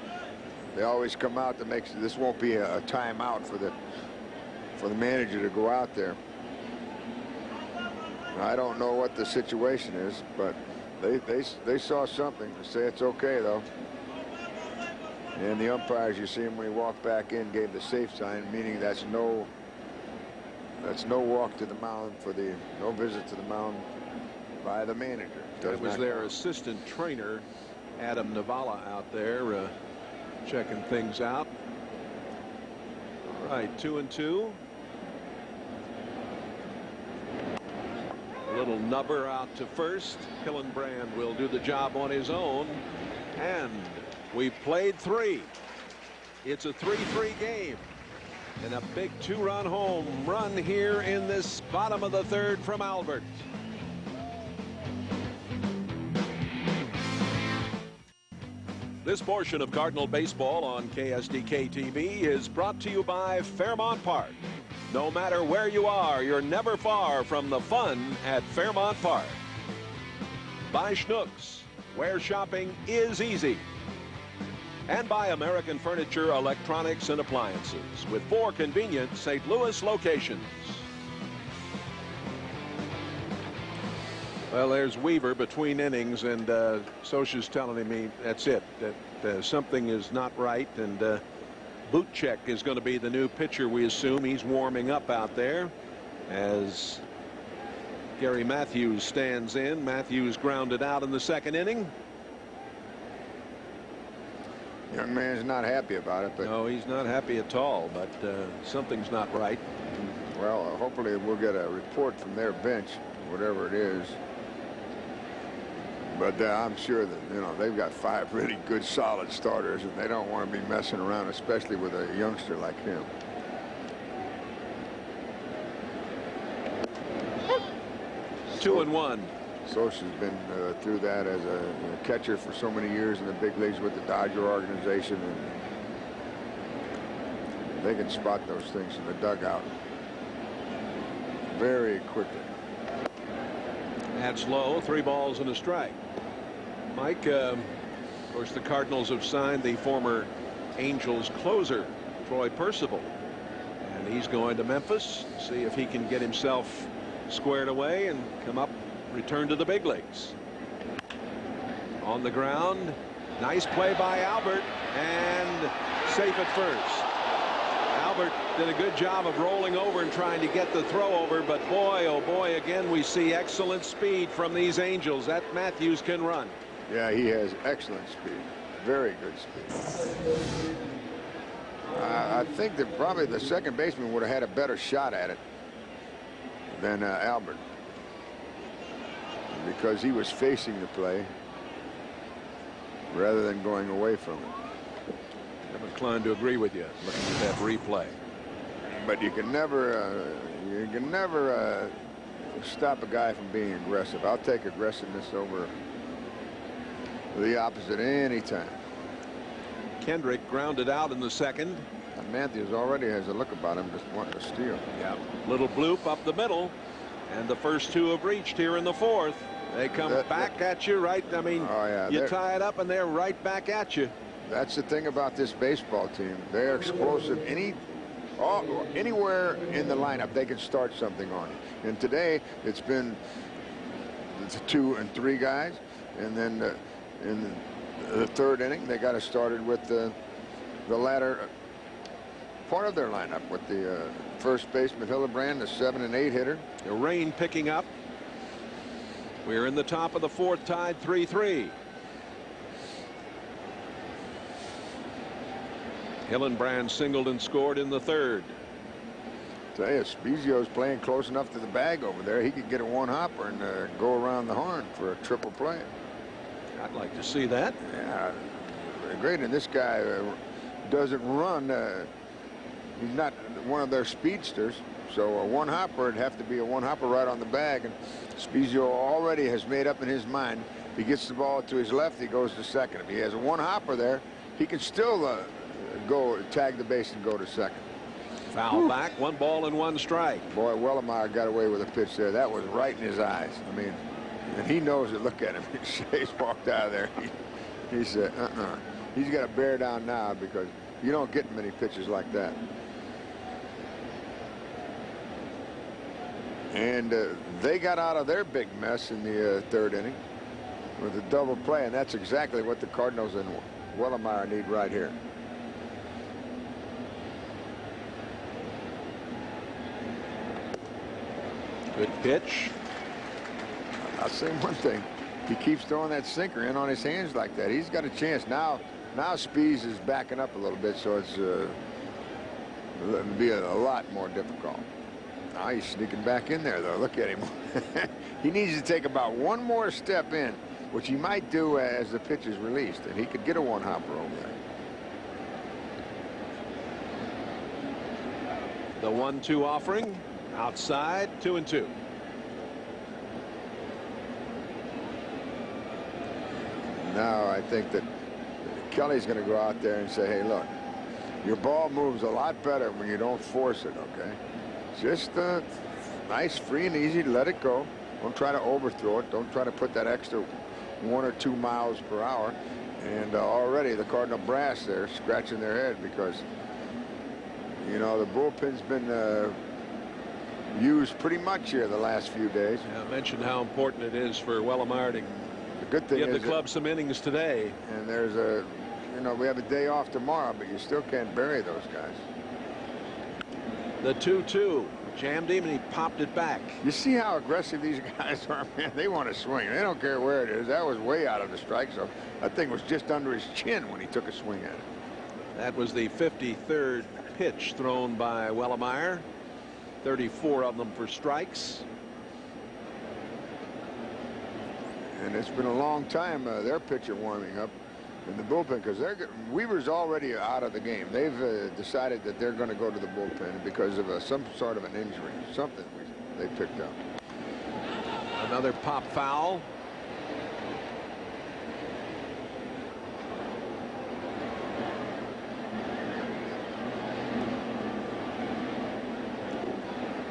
[SPEAKER 8] They always come out to make this won't be a timeout for the manager to go out there. I don't know what the situation is, but they saw something. They say it's okay though. And the umpires, you see him when he walked back in, gave the safe sign, meaning that's no walk to the mound no visit to the mound by the manager.
[SPEAKER 1] It was their assistant trainer, Adam Navala, out there checking things out. All right, 2-2. A little nubber out to first. Hillenbrand will do the job on his own, and we played 3. It's a 3-3 game. And a big 2-run home run here in this bottom of the 3rd from Albert. This portion of Cardinal baseball on KSDK TV is brought to you by Fairmount Park. No matter where you are, you're never far from the fun at Fairmount Park. By Schnucks, where shopping is easy. And by American Furniture, Electronics, and Appliances, with 4 convenient St. Louis locations. Well, there's Weaver between innings, and Scioscia's telling me that's it, that something is not right, and Butchek is going to be the new pitcher, we assume. He's warming up out there as Gary Matthews stands in. Matthews grounded out in the 2nd inning.
[SPEAKER 8] Young man's not happy about it, but
[SPEAKER 1] no, he's not happy at all, but something's not right.
[SPEAKER 8] Well, hopefully we'll get a report from their bench, whatever it is. But I'm sure that they've got 5 really good solid starters, and they don't want to be messing around, especially with a youngster like him.
[SPEAKER 1] Two and one.
[SPEAKER 8] Scioscia's been through that as a catcher for so many years in the big leagues with the Dodger organization, and they can spot those things in the dugout very quickly.
[SPEAKER 1] That's low. 3 balls and a strike. Mike, of course, the Cardinals have signed the former Angels closer, Troy Percival, and he's going to Memphis, see if he can get himself squared away and come up, return to the big leagues. On the ground, nice play by Albert, and safe at first. Albert did a good job of rolling over and trying to get the throw over, but boy, oh boy, again we see excellent speed from these Angels. That Matthews can run.
[SPEAKER 8] Yeah, he has excellent speed, very good speed. I think that probably the second baseman would have had a better shot at it than Albert, because he was facing the play rather than going away from it.
[SPEAKER 1] I'm inclined to agree with you looking at that replay.
[SPEAKER 8] But you can never stop a guy from being aggressive. I'll take aggressiveness over the opposite any time.
[SPEAKER 1] Kendrick grounded out in the 2nd.
[SPEAKER 8] And Matthews already has a look about him, just wanting to steal.
[SPEAKER 1] Yeah, little bloop up the middle, and the first 2 have reached here in the 4th. They come back at you, right? I mean,
[SPEAKER 8] oh, yeah,
[SPEAKER 1] you tie it up and they're right back at you.
[SPEAKER 8] That's the thing about this baseball team. They're explosive. Anywhere in the lineup, they can start something on you. And today, it's been the 2 and 3 guys, and then in the 3rd inning, they got it started with the latter part of their lineup with the first baseman Hillenbrand, the 7 and 8 hitter.
[SPEAKER 1] The rain picking up. We're in the top of the 4th, tied 3-3. Hillenbrand singled and scored in the 3rd.
[SPEAKER 8] Tell you, Spezio's playing close enough to the bag over there. He could get a one-hopper and go around the horn for a triple play.
[SPEAKER 1] I'd like to see that.
[SPEAKER 8] Yeah, great. And this guy doesn't run. He's not one of their speedsters. So a one-hopper would have to be a one-hopper right on the bag. And Spezio already has made up in his mind. If he gets the ball to his left, he goes to second. If he has a one-hopper there, he can still go tag the base and go to second.
[SPEAKER 1] Foul back, 1 ball and 1 strike.
[SPEAKER 8] Boy, Wellemeyer got away with a pitch there. That was right in his eyes. I mean, and he knows it. Look at him. Chase walked out of there. He said, He's got to bear down now because you don't get many pitches like that. And they got out of their big mess in the 3rd inning with a double play, and that's exactly what the Cardinals and Wellemeyer need right here.
[SPEAKER 1] Good pitch.
[SPEAKER 8] I'll say one thing. He keeps throwing that sinker in on his hands like that. He's got a chance. Now Spies is backing up a little bit, so it's it'll be a lot more difficult. Now he's sneaking back in there, though. Look at him. He needs to take about 1 more step in, which he might do as the pitch is released, and he could get a one-hopper over there.
[SPEAKER 1] The 1-2 offering. Outside, 2-2.
[SPEAKER 8] Now I think that Kelly's going to go out there and say, hey, look, your ball moves a lot better when you don't force it, okay? Just nice, free and easy. Let it go. Don't try to overthrow it. Don't try to put that extra 1 or 2 miles per hour. And already the Cardinal brass there scratching their head because, you know, the bullpen's been used pretty much here the last few days.
[SPEAKER 1] Yeah, I mentioned how important it is for Wellemeyer to give the club some innings today.
[SPEAKER 8] And there's you know, we have a day off tomorrow, but you still can't bury those guys.
[SPEAKER 1] The 2-2 jammed him and he popped it back.
[SPEAKER 8] You see how aggressive these guys are, man. They want to swing. They don't care where it is. That was way out of the strike zone. That thing was just under his chin when he took a swing at it.
[SPEAKER 1] That was the 53rd pitch thrown by Wellemeyer. 34 of them for strikes.
[SPEAKER 8] And it's been a long time their pitcher warming up in the bullpen because Weaver's already out of the game. They've decided that they're going to go to the bullpen because of some sort of an injury, something they picked up.
[SPEAKER 1] Another pop foul.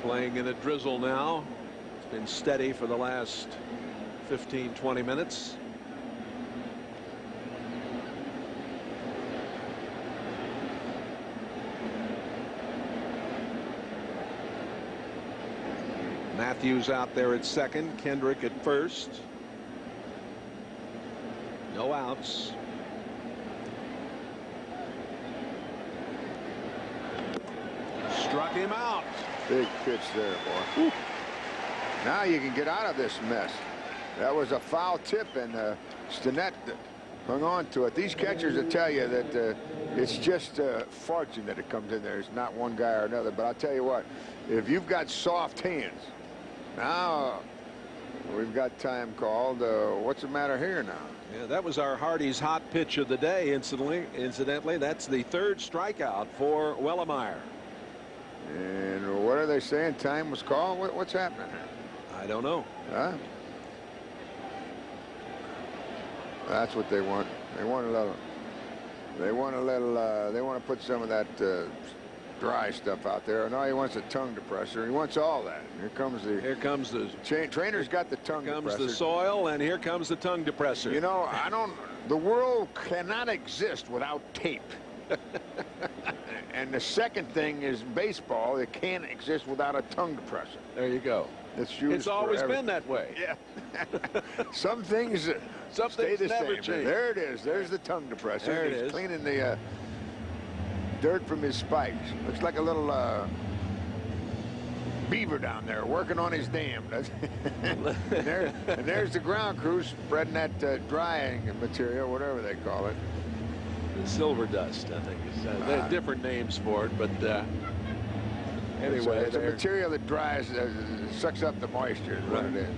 [SPEAKER 1] Playing in a drizzle now. It's been steady for the last 15-20 minutes. Matthews out there at second, Kendrick at first. No outs. Struck him out.
[SPEAKER 8] Big pitch there, boy. Woo. Now you can get out of this mess. That was a foul tip, and Stinnett hung on to it. These catchers will tell you that it's just fortune that it comes in there. It's not one guy or another. But I'll tell you what, if you've got soft hands, now we've got time called. What's the matter here now?
[SPEAKER 1] Yeah, that was our Hardy's hot pitch of the day. Incidentally, that's the 3rd strikeout for Wellemeyer.
[SPEAKER 8] And what are they saying? Time was called? What's happening here?
[SPEAKER 1] I don't know.
[SPEAKER 8] Huh? That's what they want. They want a little. They want a little. They want to put some of that dry stuff out there. No, he wants a tongue depressor. He wants all that. Here comes the. Trainer's got the tongue depressor.
[SPEAKER 1] Here comes the soil, and here comes the tongue depressor.
[SPEAKER 8] You know, the world cannot exist without tape. And the second thing is baseball. It can't exist without a tongue depressor.
[SPEAKER 1] There you go.
[SPEAKER 8] It's
[SPEAKER 1] always been that way.
[SPEAKER 8] Yeah. Some things stay the
[SPEAKER 1] never
[SPEAKER 8] same.
[SPEAKER 1] change.
[SPEAKER 8] There it is. There's the tongue depressor.
[SPEAKER 1] There it
[SPEAKER 8] He's
[SPEAKER 1] is.
[SPEAKER 8] cleaning the dirt from his spikes. Looks like a little beaver down there working on his dam. and there's the ground crew spreading that drying material, whatever they call it.
[SPEAKER 1] The silver dust, I think. There are different names for it, but Anyway,
[SPEAKER 8] it's a material that dries, sucks up the moisture. Is what it is.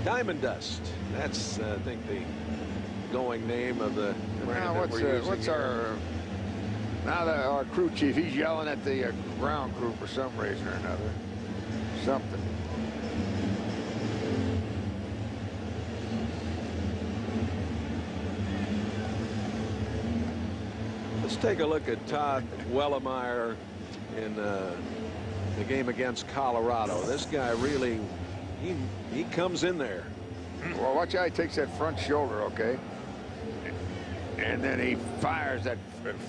[SPEAKER 1] Diamond dust. That's, I think, the going name of the brand that we're using
[SPEAKER 8] what's
[SPEAKER 1] here.
[SPEAKER 8] our crew chief? He's yelling at the ground crew for some reason or another. Something.
[SPEAKER 1] Let's take a look at Todd Wellemeyer in the game against Colorado. This guy really, he comes in there.
[SPEAKER 8] Well, watch how he takes that front shoulder, okay? And then he fires that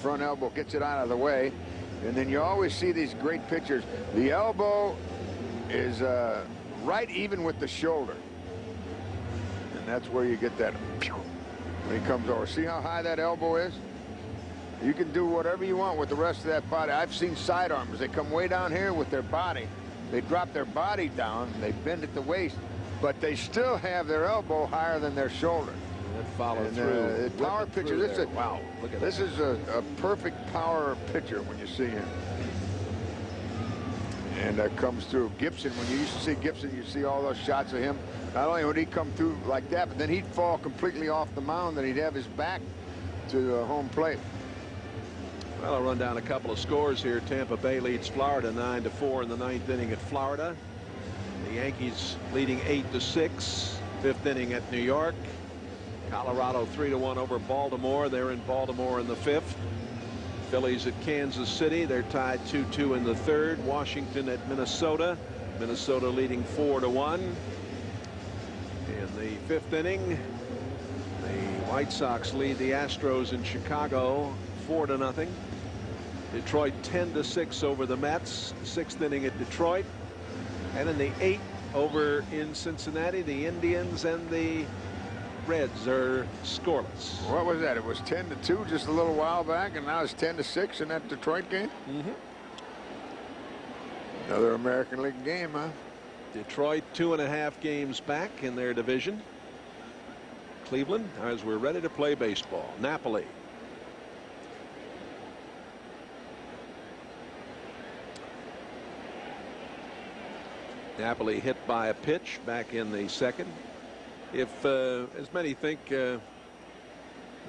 [SPEAKER 8] front elbow, gets it out of the way. And then you always see these great pitchers. The elbow is right even with the shoulder. And that's where you get that when he comes over. See how high that elbow is? You can do whatever you want with the rest of that body. I've seen sidearmers. They come way down here with their body. They drop their body down. They bend at the waist. But they still have their elbow higher than their shoulder.
[SPEAKER 1] That follow through.
[SPEAKER 8] Power pitcher.
[SPEAKER 1] Wow, look at
[SPEAKER 8] this
[SPEAKER 1] that.
[SPEAKER 8] is a perfect power pitcher when you see him. And that comes through. Gibson, when you used to see Gibson, you see all those shots of him. Not only would he come through like that, but then he'd fall completely off the mound and he'd have his back to the home plate.
[SPEAKER 1] Well, I'll run down a couple of scores here. Tampa Bay leads Florida 9-4 in the 9th inning at Florida. The Yankees leading 8-6, 5th inning at New York. Colorado 3-1 over Baltimore. They're in Baltimore in the 5th. Phillies at Kansas City. They're tied 2-2 in the 3rd. Washington at Minnesota. Minnesota leading 4-1. In the 5th inning, the White Sox lead the Astros in Chicago 4-0. Detroit 10-6 over the Mets. 6th inning at Detroit. And in the 8th over in Cincinnati, the Indians and the Reds are scoreless.
[SPEAKER 8] What was that? It was 10-2 just a little while back, and now it's 10-6 in that Detroit game. Another American League game, huh?
[SPEAKER 1] Detroit 2.5 games back in their division. Cleveland, as we're ready to play baseball. Napoli. Napoli hit by a pitch back in the 2nd. If, as many think, the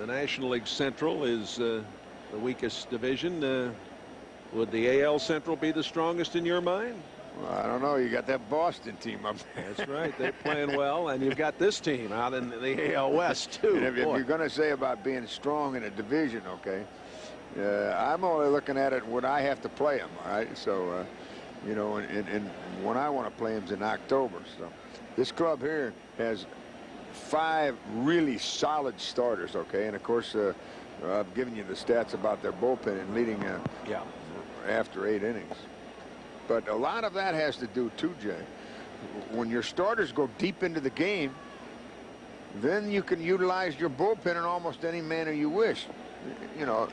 [SPEAKER 1] National League Central is the weakest division, would the AL Central be the strongest in your mind?
[SPEAKER 8] Well, I don't know. You got that Boston team up there.
[SPEAKER 1] That's right. They're playing well, and you've got this team out in the AL West, too.
[SPEAKER 8] And if you're going to say about being strong in a division, okay, I'm only looking at it when I have to play them, all right? So, you know, and when I want to play them is in October. So this club here has 5 really solid starters, okay? And, of course, I've given you the stats about their bullpen and leading after 8 innings. But a lot of that has to do, too, Jay. When your starters go deep into the game, then you can utilize your bullpen in almost any manner you wish. You know,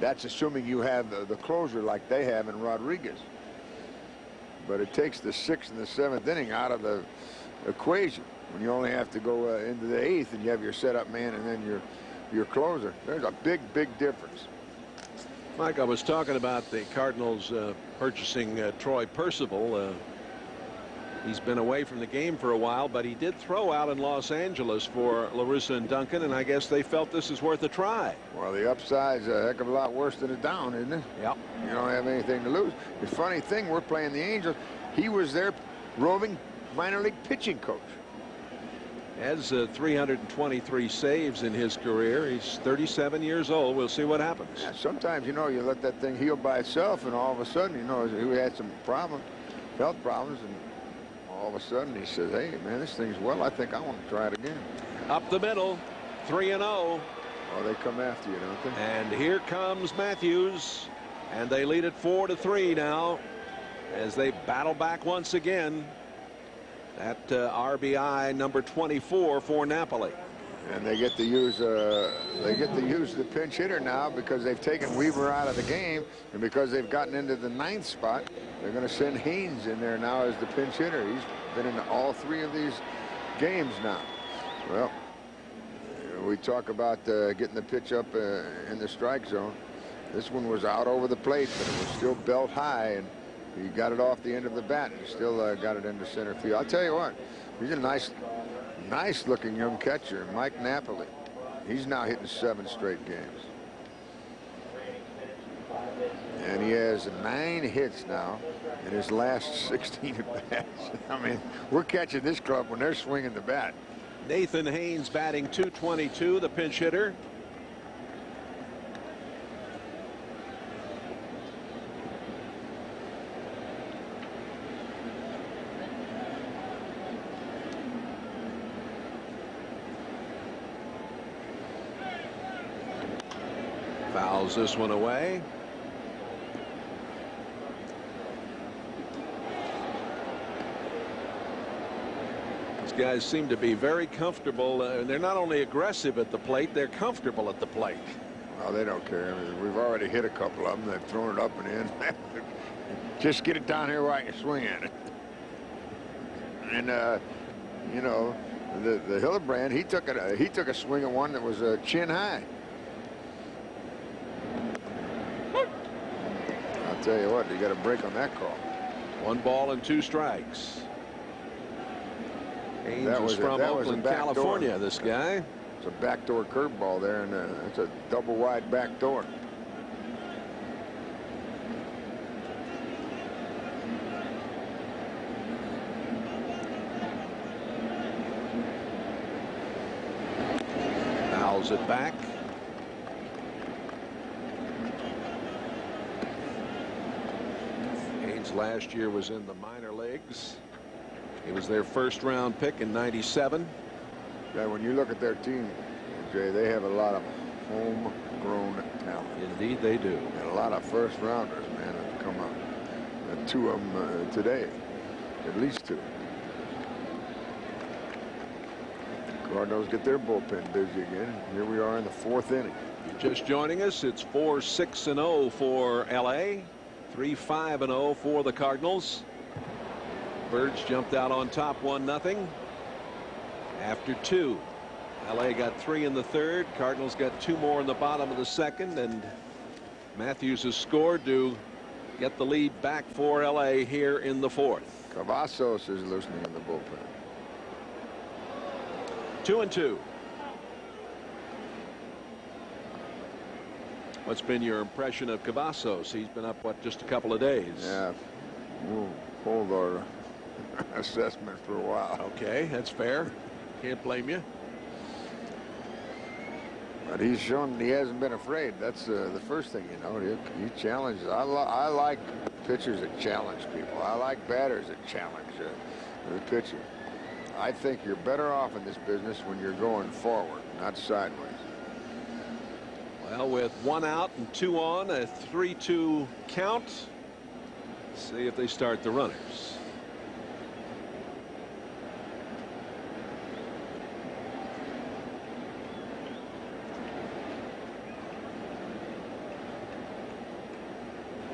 [SPEAKER 8] that's assuming you have the closer like they have in Rodriguez. But it takes the 6th and the 7th inning out of the equation when you only have to go into the 8th and you have your setup man and then your closer. There's a big difference.
[SPEAKER 1] Mike, I was talking about the Cardinals purchasing Troy Percival. He's been away from the game for a while, but he did throw out in Los Angeles for La Russa and Duncan, and I guess they felt this is worth a try.
[SPEAKER 8] Well, the upside's a heck of a lot worse than the down, isn't it?
[SPEAKER 1] Yep.
[SPEAKER 8] You don't have anything to lose. The funny thing, we're playing the Angels. He was their roving minor league pitching coach.
[SPEAKER 1] Has 323 saves in his career. He's 37 years old. We'll see what happens.
[SPEAKER 8] Yeah, sometimes, you know, you let that thing heal by itself, and all of a sudden, you know, he had some problems, health problems, and all of a sudden he says, hey, man, this thing's well. I think I want to try it again.
[SPEAKER 1] Up the middle, 3-0.
[SPEAKER 8] Oh, they come after you, don't they?
[SPEAKER 1] And here comes Matthews, and they lead it 4-3 now as they battle back once again. That RBI number 24 for Napoli.
[SPEAKER 8] And they get to use the pinch hitter now because they've taken Weaver out of the game, and because they've gotten into the 9th spot, they're going to send Haynes in there now as the pinch hitter. He's been in all 3 of these games now. Well, we talk about getting the pitch up in the strike zone. This one was out over the plate, but it was still belt high, and he got it off the end of the bat and still got it into center field. I'll tell you what, he's a nice looking young catcher, Mike Napoli. He's now hitting 7 straight games. And he has 9 hits now in his last 16 at bats. I mean, we're catching this club when they're swinging the bat.
[SPEAKER 1] Nathan Haynes batting .222, the pinch hitter. Fouls this one away. These guys seem to be very comfortable. They're not only aggressive at the plate, they're comfortable at the plate.
[SPEAKER 8] Well, they don't care. I mean, we've already hit a couple of them. They've thrown it up and in. Just get it down here where I can swing at it. And you know, the Hillebrand, he took a swing at one that was chin high. I'll tell you what, you got a break on that call.
[SPEAKER 1] 1 ball and 2 strikes. Haynes is from Oakland, California, this guy.
[SPEAKER 8] It's a backdoor curveball there, and it's a double wide backdoor.
[SPEAKER 1] Fouls it back. Haynes last year was in the minor leagues. He was their first-round pick in '97.
[SPEAKER 8] Yeah, when you look at their team, Jay, they have a lot of homegrown talent.
[SPEAKER 1] Indeed, they do.
[SPEAKER 8] And a lot of first-rounders, man, have come up. 2 of them today, at least 2. Cardinals get their bullpen busy again. Here we are in the 4th inning.
[SPEAKER 1] You're just joining us. It's 4-6-0 for LA, 3-5-0 for the Cardinals. Birds jumped out on top 1-0 after 2. LA got 3 in the 3rd. Cardinals got 2 more in the bottom of the 2nd, and Matthews has scored to get the lead back for LA here in the 4th.
[SPEAKER 8] Cavazos is loosening in the bullpen.
[SPEAKER 1] 2-2. What's been your impression of Cavazos? He's been up, what, just a couple of days?
[SPEAKER 8] Yeah, we'll hold our assessment for a while.
[SPEAKER 1] Okay, that's fair. Can't blame you.
[SPEAKER 8] But he's shown he hasn't been afraid. That's the first thing, you know. He challenges. I like pitchers that challenge people. I like batters that challenge the pitcher. I think you're better off in this business when you're going forward, not sideways.
[SPEAKER 1] Well, with 1 out and 2 on, a 3-2 count. See if they start the runners.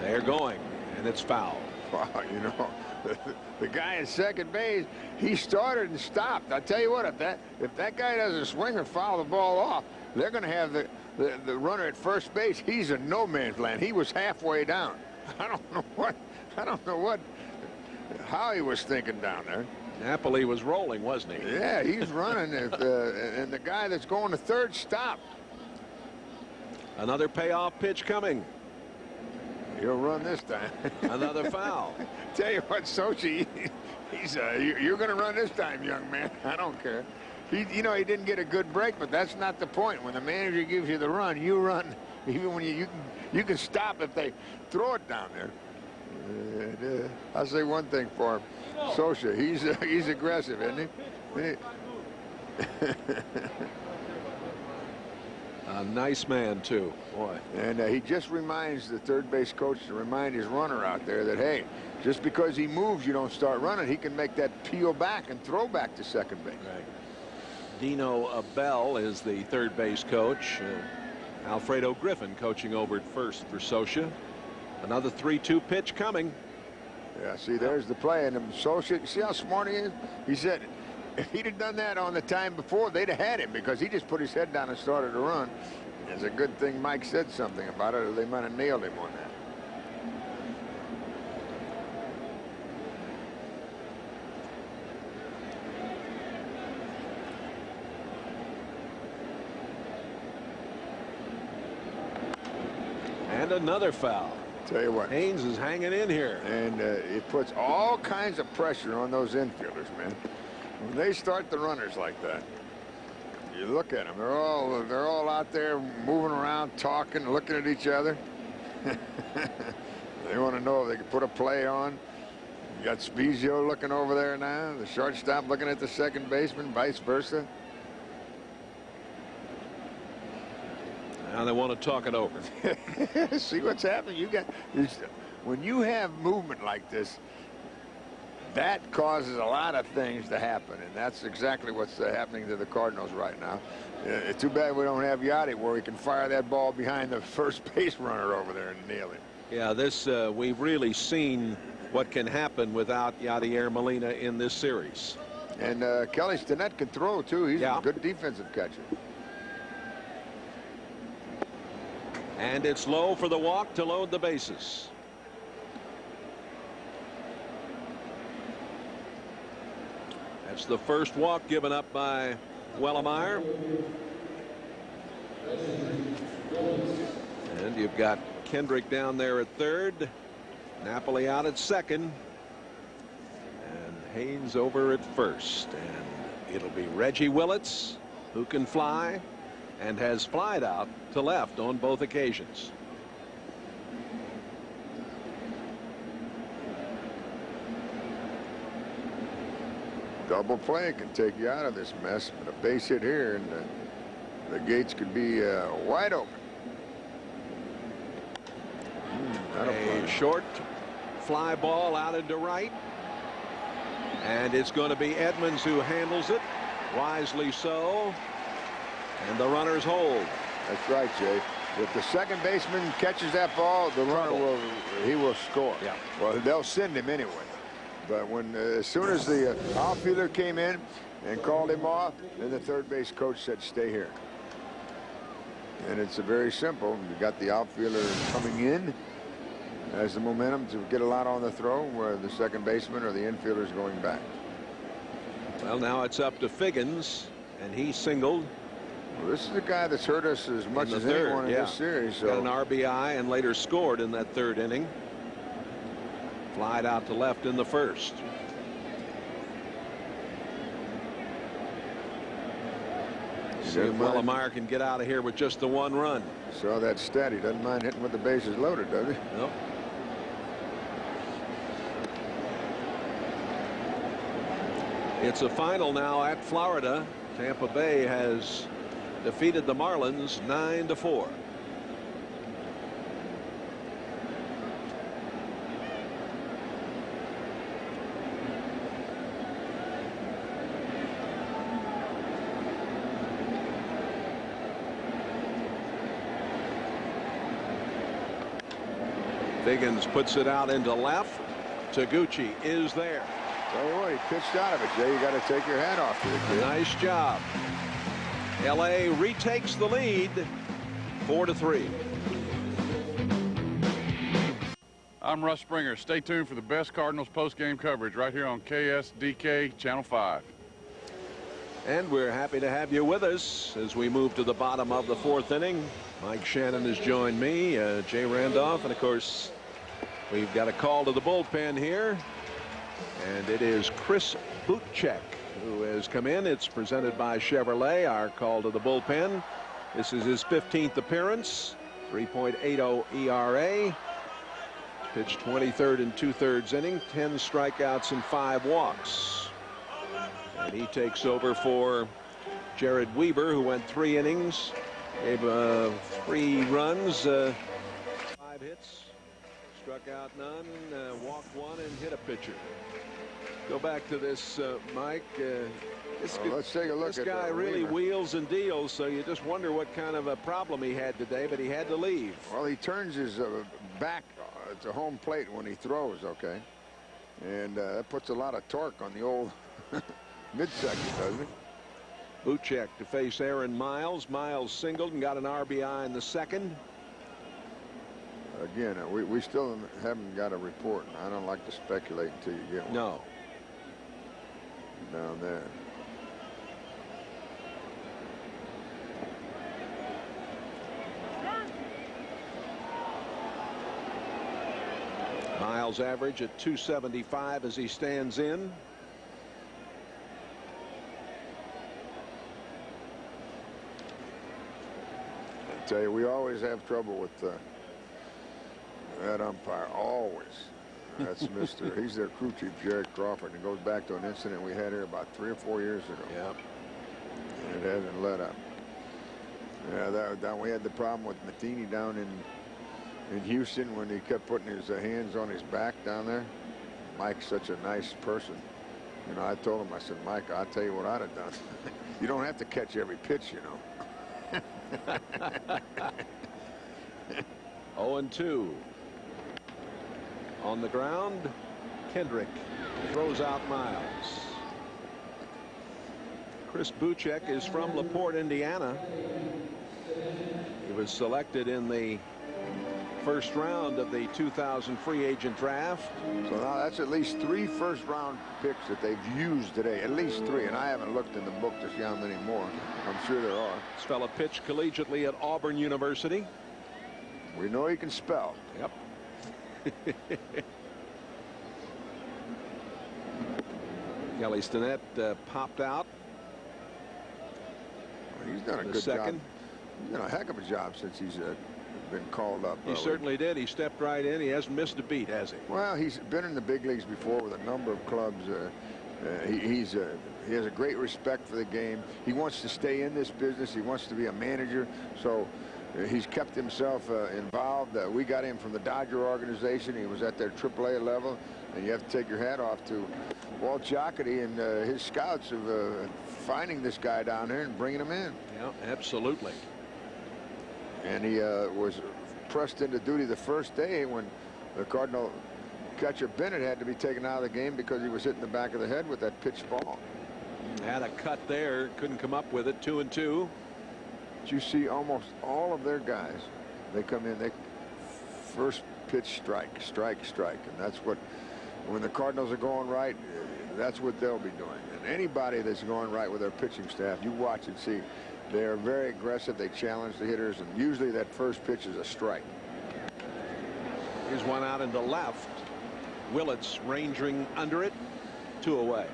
[SPEAKER 1] They're going, and it's foul.
[SPEAKER 8] Wow, you know, the guy at second base, he started and stopped. I tell you what, if that guy doesn't swing or foul the ball off, they're going to have the runner at first base. He's in no man's land. He was halfway down. I don't know how he was thinking down there.
[SPEAKER 1] Napoli was rolling, wasn't he?
[SPEAKER 8] Yeah, he's running, and the guy that's going to third stopped.
[SPEAKER 1] Another payoff pitch coming.
[SPEAKER 8] He'll run this time.
[SPEAKER 1] Another foul.
[SPEAKER 8] Tell you what, Sochi, you're going to run this time, young man. I don't care. You know, he didn't get a good break, but that's not the point. When the manager gives you the run, you run. Even when you can stop if they throw it down there. And, I'll say one thing for him, Socha. He's aggressive, isn't he?
[SPEAKER 1] A nice man, too. Boy.
[SPEAKER 8] And he just reminds the third base coach to remind his runner out there that, hey, just because he moves, you don't start running. He can make that peel back and throw back to second base.
[SPEAKER 1] Right. Dino Abell is the third base coach. Alfredo Griffin coaching over at first for Socha. Another 3-2 pitch coming.
[SPEAKER 8] Yeah, see, there's the play. And Socha, see how smart he is? He said, if he'd have done that on the time before, they'd have had him because he just put his head down and started to run. It's a good thing Mike said something about it, or they might have nailed him on that.
[SPEAKER 1] And another foul.
[SPEAKER 8] Tell you what,
[SPEAKER 1] Haynes is hanging in here.
[SPEAKER 8] and it puts all kinds of pressure on those infielders, man. When they start the runners like that, you look at them. They're all out there moving around, talking, looking at each other. They want to know if they can put a play on. You got Spezio looking over there now. The shortstop looking at the second baseman, vice versa.
[SPEAKER 1] Now they want to talk it over.
[SPEAKER 8] See what's happening? When you have movement like this, that causes a lot of things to happen, and that's exactly what's happening to the Cardinals right now. It's too bad we don't have Yachty where we can fire that ball behind the first base runner over there and nail it.
[SPEAKER 1] Yeah, this we've really seen what can happen without Yadier Molina in this series.
[SPEAKER 8] And Kelly Stinnett can throw too. He's
[SPEAKER 1] Yeah.
[SPEAKER 8] a good defensive catcher.
[SPEAKER 1] And it's low for the walk to load the bases. That's the first walk given up by Wellemeyer. And you've got Kendrick down there at third. Napoli out at second. And Haynes over at first. And it'll be Reggie Willits, who can fly and has flied out to left on both occasions.
[SPEAKER 8] Double play can take you out of this mess, but a base hit here and the gates could be wide open.
[SPEAKER 1] A short fly ball out into right, and it's going to be Edmonds who handles it, wisely so, and the runners hold.
[SPEAKER 8] That's right, Jay. If the second baseman catches that ball, the runner will score.
[SPEAKER 1] Yeah.
[SPEAKER 8] Well, they'll send him anyway. But as soon as the outfielder came in and called him off, then the third base coach said, "Stay here." And it's very simple. You got the outfielder coming in, has the momentum to get a lot on the throw, where the second baseman or the infielder is going back.
[SPEAKER 1] Well, now it's up to Figgins, and he singled.
[SPEAKER 8] Well, this is the guy that's hurt us as much as anyone in this series. So.
[SPEAKER 1] Got an RBI and later scored in that third inning. Flied out to left in the first. See if Wellemeyer can get out of here with just the one run.
[SPEAKER 8] Saw that stat. He doesn't mind hitting with the bases loaded, does he?
[SPEAKER 1] Nope. It's a final now at Florida. Tampa Bay has defeated the Marlins 9-4. Figgins puts it out into left. Taguchi is there.
[SPEAKER 8] Tell you what, he pitched out of it, Jay. You got to take your hat off to the kid.
[SPEAKER 1] Nice job. LA retakes the lead 4-3.
[SPEAKER 9] I'm Russ Springer. Stay tuned for the best Cardinals post-game coverage right here on KSDK Channel 5.
[SPEAKER 1] And we're happy to have you with us as we move to the bottom of the fourth inning. Mike Shannon has joined me, Jay Randolph, and of course we've got a call to the bullpen here, and it is Chris Butchek who has come in. It's presented by Chevrolet. Our call to the bullpen. This is his 15th appearance. 3.80 ERA. Pitched 23rd and 2/3 inning, 10 strikeouts and 5 walks. And he takes over for Jared Weaver, who went 3 innings, gave 3 runs, 5 hits, struck out none, walked 1, and hit a pitcher. Go back to this, Mike.
[SPEAKER 8] Let's take a look
[SPEAKER 1] this
[SPEAKER 8] at
[SPEAKER 1] guy really
[SPEAKER 8] Weaver.
[SPEAKER 1] wheels and deals, so you just wonder what kind of a problem he had today, but he had to leave.
[SPEAKER 8] Well, he turns his back to home plate when he throws, okay? And that puts a lot of torque on the old midsection, doesn't it?
[SPEAKER 1] Buchek to face Aaron Miles. Miles singled and got an RBI in the second.
[SPEAKER 8] Again, we still haven't got a report. I don't like to speculate until you get one.
[SPEAKER 1] No.
[SPEAKER 8] Down there.
[SPEAKER 1] Miles average at 275 as he stands in.
[SPEAKER 8] I tell you, we always have trouble with that umpire. Always. That's he's their crew chief, Jared Crawford. And it goes back to an incident we had here about 3 or 4 years ago.
[SPEAKER 1] Yeah.
[SPEAKER 8] And it hasn't let up. Yeah, we had the problem with Matheny down in Houston when he kept putting his hands on his back down there. Mike's such a nice person. You know, I told him, I said, Mike, I'll tell you what I'd have done. You don't have to catch every pitch, you know.
[SPEAKER 1] 0-2. On the ground, Kendrick throws out Miles. Chris Buchek is from LaPorte, Indiana. He was selected in the first round of the 2000 free agent draft.
[SPEAKER 8] So now that's at least 3 first-round picks that they've used today. At least 3, and I haven't looked in the book to see how many more. I'm sure there are.
[SPEAKER 1] This fella pitched collegiately at Auburn University.
[SPEAKER 8] We know he can spell.
[SPEAKER 1] Yep. Kelly Stinnett popped out.
[SPEAKER 8] He's done a good job. He's done a heck of a job since he's been called up.
[SPEAKER 1] He certainly did. He stepped right in. He hasn't missed a beat, has he?
[SPEAKER 8] Well, he's been in the big leagues before with a number of clubs. He has a great respect for the game. He wants to stay in this business. He wants to be a manager. So he's kept himself involved. We got him from the Dodger organization. He was at their AAA level. And you have to take your hat off to Walt Jocketty and his scouts of finding this guy down there and bringing him in.
[SPEAKER 1] Yeah, absolutely.
[SPEAKER 8] And he was pressed into duty the first day when the Cardinal catcher Bennett had to be taken out of the game because he was hitting the back of the head with that pitch ball.
[SPEAKER 1] Had a cut there, couldn't come up with it. 2-2.
[SPEAKER 8] But you see almost all of their guys, they come in, they first pitch strike, and that's what, when the Cardinals are going right, that's what they'll be doing. And anybody that's going right with their pitching staff, you watch and see, they are very aggressive. They challenge the hitters, and usually that first pitch is a strike.
[SPEAKER 1] Here's one out into left. Willits ranging under it. 2 away.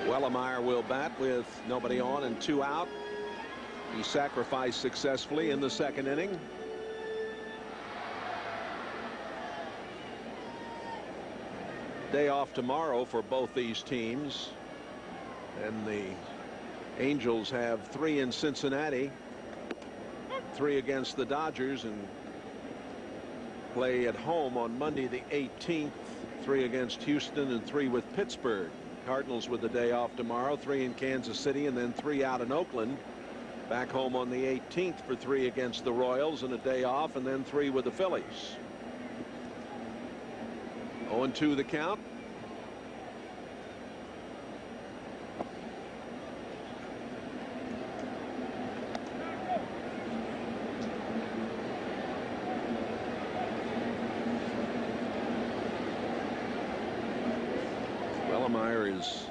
[SPEAKER 1] Wellemeyer will bat with nobody on and 2 out. He sacrificed successfully in the second inning. Day off tomorrow for both these teams, and the Angels have 3 in Cincinnati, 3 against the Dodgers, and play at home on Monday the 18th, 3 against Houston and 3 with Pittsburgh. Cardinals with the day off tomorrow, 3 in Kansas City and then 3 out in Oakland. Back home on the 18th for 3 against the Royals and a day off, and then 3 with the Phillies. 0-2 the count. Wellemeyer is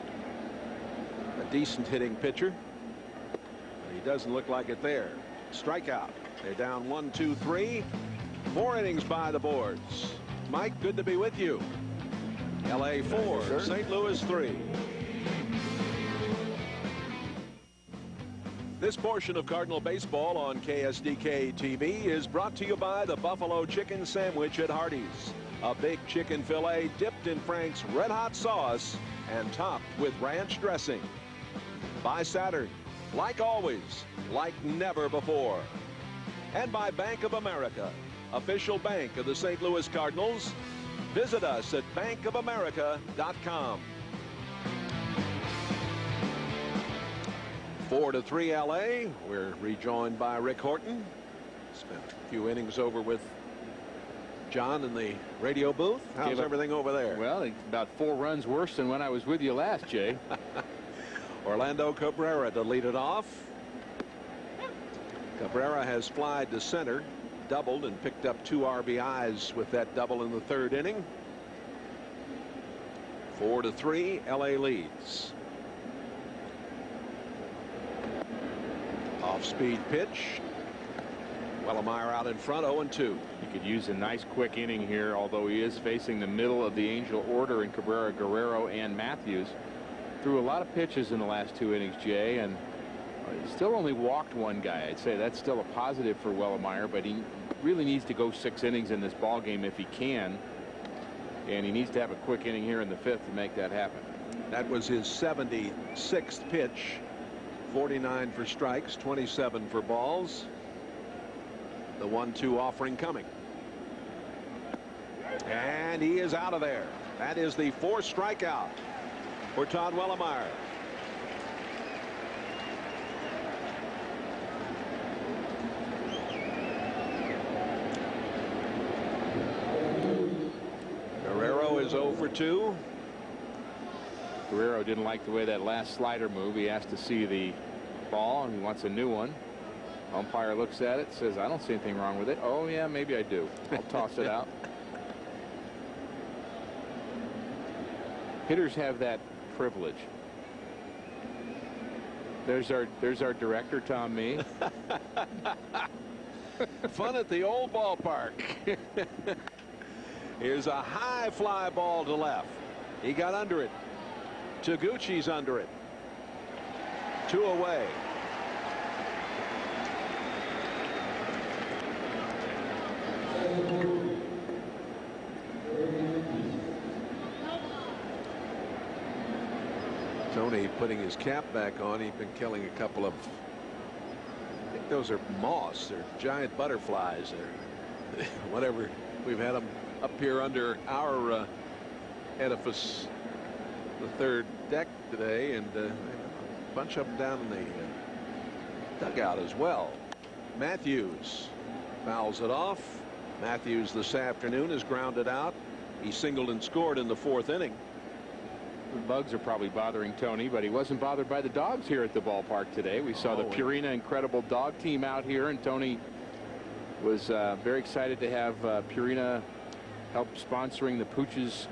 [SPEAKER 1] a decent hitting pitcher. He doesn't look like it there. Strikeout. They're down 1, 2, 3. 4 innings by the boards. Mike, good to be with you. LA 4, St. Louis 3. This portion of Cardinal baseball on KSDK TV is brought to you by the Buffalo Chicken Sandwich at Hardee's. A big chicken fillet dipped in Frank's Red Hot sauce and topped with ranch dressing. By Saturn, like always, like never before. And by Bank of America, official bank of the St. Louis Cardinals. Visit us at bankofamerica.com. 4-3 LA. We're rejoined by Rick Horton. Spent a few innings over with John, in the radio booth. How's everything over there?
[SPEAKER 10] Well, it's about 4 runs worse than when I was with you last, Jay.
[SPEAKER 1] Orlando Cabrera to lead it off. Cabrera has flied to center, doubled, and picked up 2 RBIs with that double in the 3rd inning. 4-3, LA leads. Off-speed pitch. Wellemeyer out in front, 0-2.
[SPEAKER 10] He could use a nice quick inning here, although he is facing the middle of the Angel order in Cabrera, Guerrero, and Matthews. Threw a lot of pitches in the last 2 innings, Jay, and still only walked 1 guy. I'd say that's still a positive for Wellemeyer, but he really needs to go 6 innings in this ball game if he can, and he needs to have a quick inning here in the 5th to make that happen.
[SPEAKER 1] That was his 76th pitch. 49 for strikes, 27 for balls. The 1-2 offering coming. And he is out of there. That is the 4th strikeout for Todd Wellemeyer. Guerrero is 0 for 2.
[SPEAKER 10] Guerrero didn't like the way that last slider moved. He asked to see the ball, and he wants a new one. Umpire looks at it, says, I don't see anything wrong with it. Oh, yeah, maybe I do. I'll toss it out. Hitters have that privilege. There's our director, Tom Mee.
[SPEAKER 1] Fun at the old ballpark. Here's a high fly ball to left. He got under it. Taguchi's under it. 2 away. Tony putting his cap back on. He's been killing a couple of, I think those are moths or giant butterflies or whatever. We've had them up here under our edifice, the 3rd deck today, and a bunch of them down in the dugout as well. Matthews fouls it off. Matthews this afternoon is grounded out. He singled and scored in the 4th inning.
[SPEAKER 10] The bugs are probably bothering Tony, but he wasn't bothered by the dogs here at the ballpark today. We saw the Purina Incredible Dog Team out here, and Tony was very excited to have Purina help sponsoring the Pooches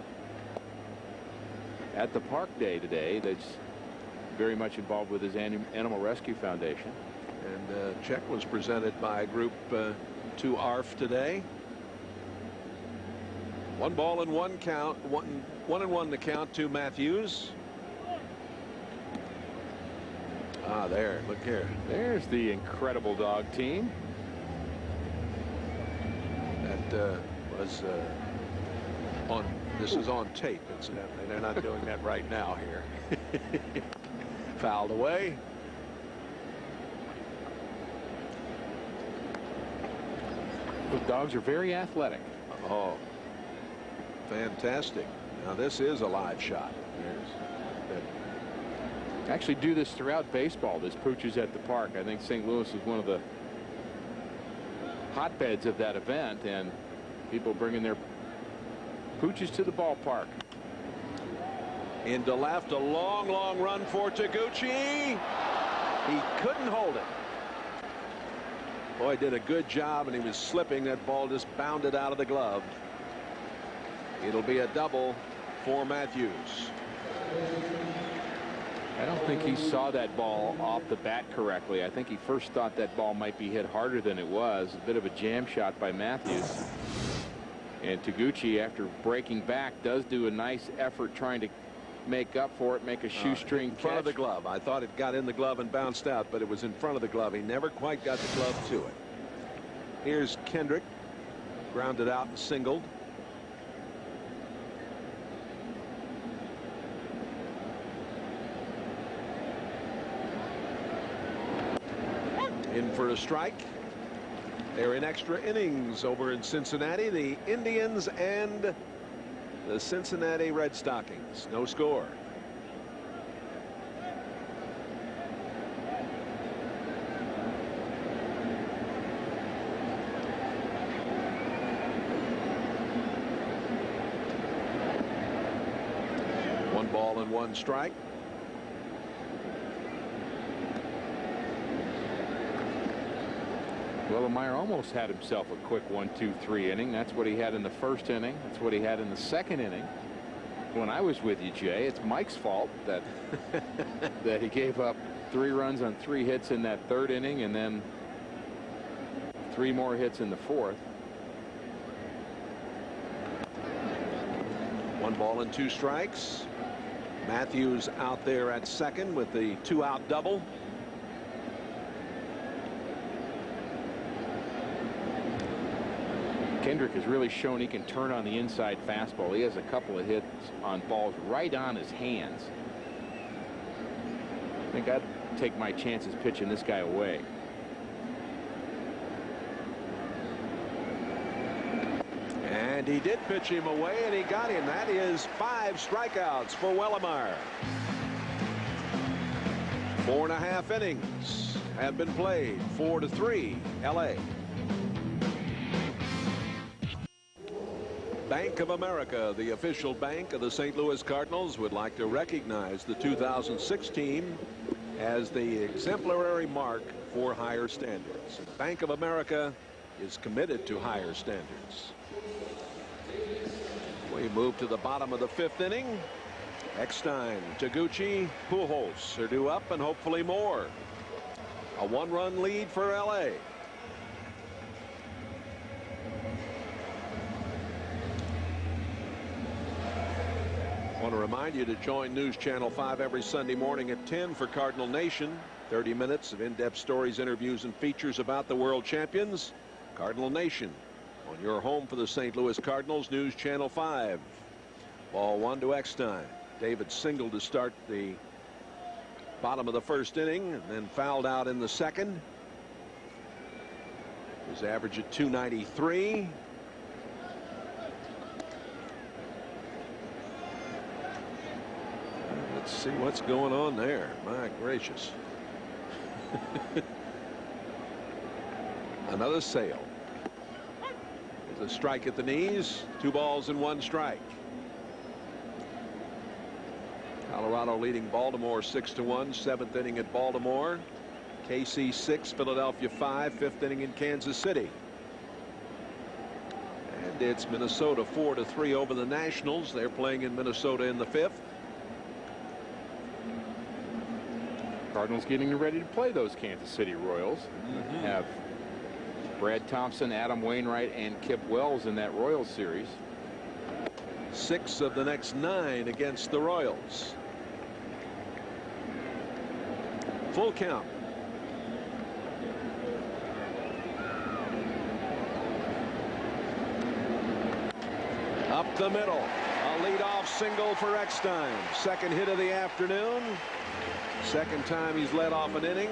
[SPEAKER 10] at the park day today. That's very much involved with his Animal Rescue Foundation.
[SPEAKER 1] And check was presented by Group 2 ARF today. 1 ball and 1 count. 1-1 the count to Matthews. There, look here.
[SPEAKER 10] There's the Incredible Dog Team.
[SPEAKER 1] That was on. This is on tape, incidentally. They're not doing that right now here. Fouled away.
[SPEAKER 10] The dogs are very athletic.
[SPEAKER 1] Oh, fantastic. Now this is a live shot.
[SPEAKER 10] Actually do this throughout baseball, this Pooches at the park. I think St. Louis is one of the hotbeds of that event, and people bringing their Pooches to the ballpark.
[SPEAKER 1] Into left, a long run for Taguchi. He couldn't hold it. Boy, did a good job, and he was slipping. That ball just bounded out of the glove. It'll be a double for Matthews.
[SPEAKER 10] I don't think he saw that ball off the bat correctly. I think he first thought that ball might be hit harder than it was. A bit of a jam shot by Matthews. And Taguchi, after breaking back, does do a nice effort trying to make up for it, make a shoestring
[SPEAKER 1] in front of the glove. I thought it got in the glove and bounced out, but it was in front of the glove. He never quite got the glove to it. Here's Kendrick, grounded out and singled. In for a strike. They're in extra innings over in Cincinnati. The Indians and the Cincinnati Red Stockings. No score. ball and 1 strike.
[SPEAKER 10] Wellemeyer almost had himself a quick 1-2-3 inning. That's what he had in the first inning. That's what he had in the second inning. When I was with you, Jay, it's Mike's fault that that he gave up 3 runs on 3 hits in that third inning, and then 3 more hits in the fourth.
[SPEAKER 1] 1 ball and 2 strikes. Matthews out there at second with the 2-out double.
[SPEAKER 10] Kendrick has really shown he can turn on the inside fastball. He has a couple of hits on balls right on his hands. I think I'd take my chances pitching this guy away.
[SPEAKER 1] And he did pitch him away, and he got him. That is 5 strikeouts for Wellemeyer. 4.5 innings have been played. 4-3 LA. Bank of America, the official bank of the St. Louis Cardinals, would like to recognize the 2006 team as the exemplary mark for higher standards. Bank of America is committed to higher standards. We move to the bottom of the 5th inning. Eckstein, Taguchi, Pujols are due up, and hopefully more. A 1-run lead for LA. I want to remind you to join News Channel 5 every Sunday morning at 10 for Cardinal Nation. 30 minutes of in-depth stories, interviews, and features about the world champions. Cardinal Nation on your home for the St. Louis Cardinals, News Channel 5. Ball 1 to Eckstein. David singled to start the bottom of the 1st inning, and then fouled out in the 2nd. His average at .293. Let's see what's going on there. My gracious. Another sale. There's a strike at the knees. 2 balls and 1 strike. Colorado leading Baltimore 6-1. 7th inning at Baltimore. KC 6, Philadelphia 5. 5th inning in Kansas City. And it's Minnesota 4-3 over the Nationals. They're playing in Minnesota in the 5th.
[SPEAKER 10] Cardinals getting ready to play those Kansas City Royals. Have Brad Thompson, Adam Wainwright, and Kip Wells in that Royals series.
[SPEAKER 1] 6 of the next 9 against the Royals. Full count. Up the middle. A leadoff single for Eckstein. 2nd hit of the afternoon. 2nd time he's led off an inning.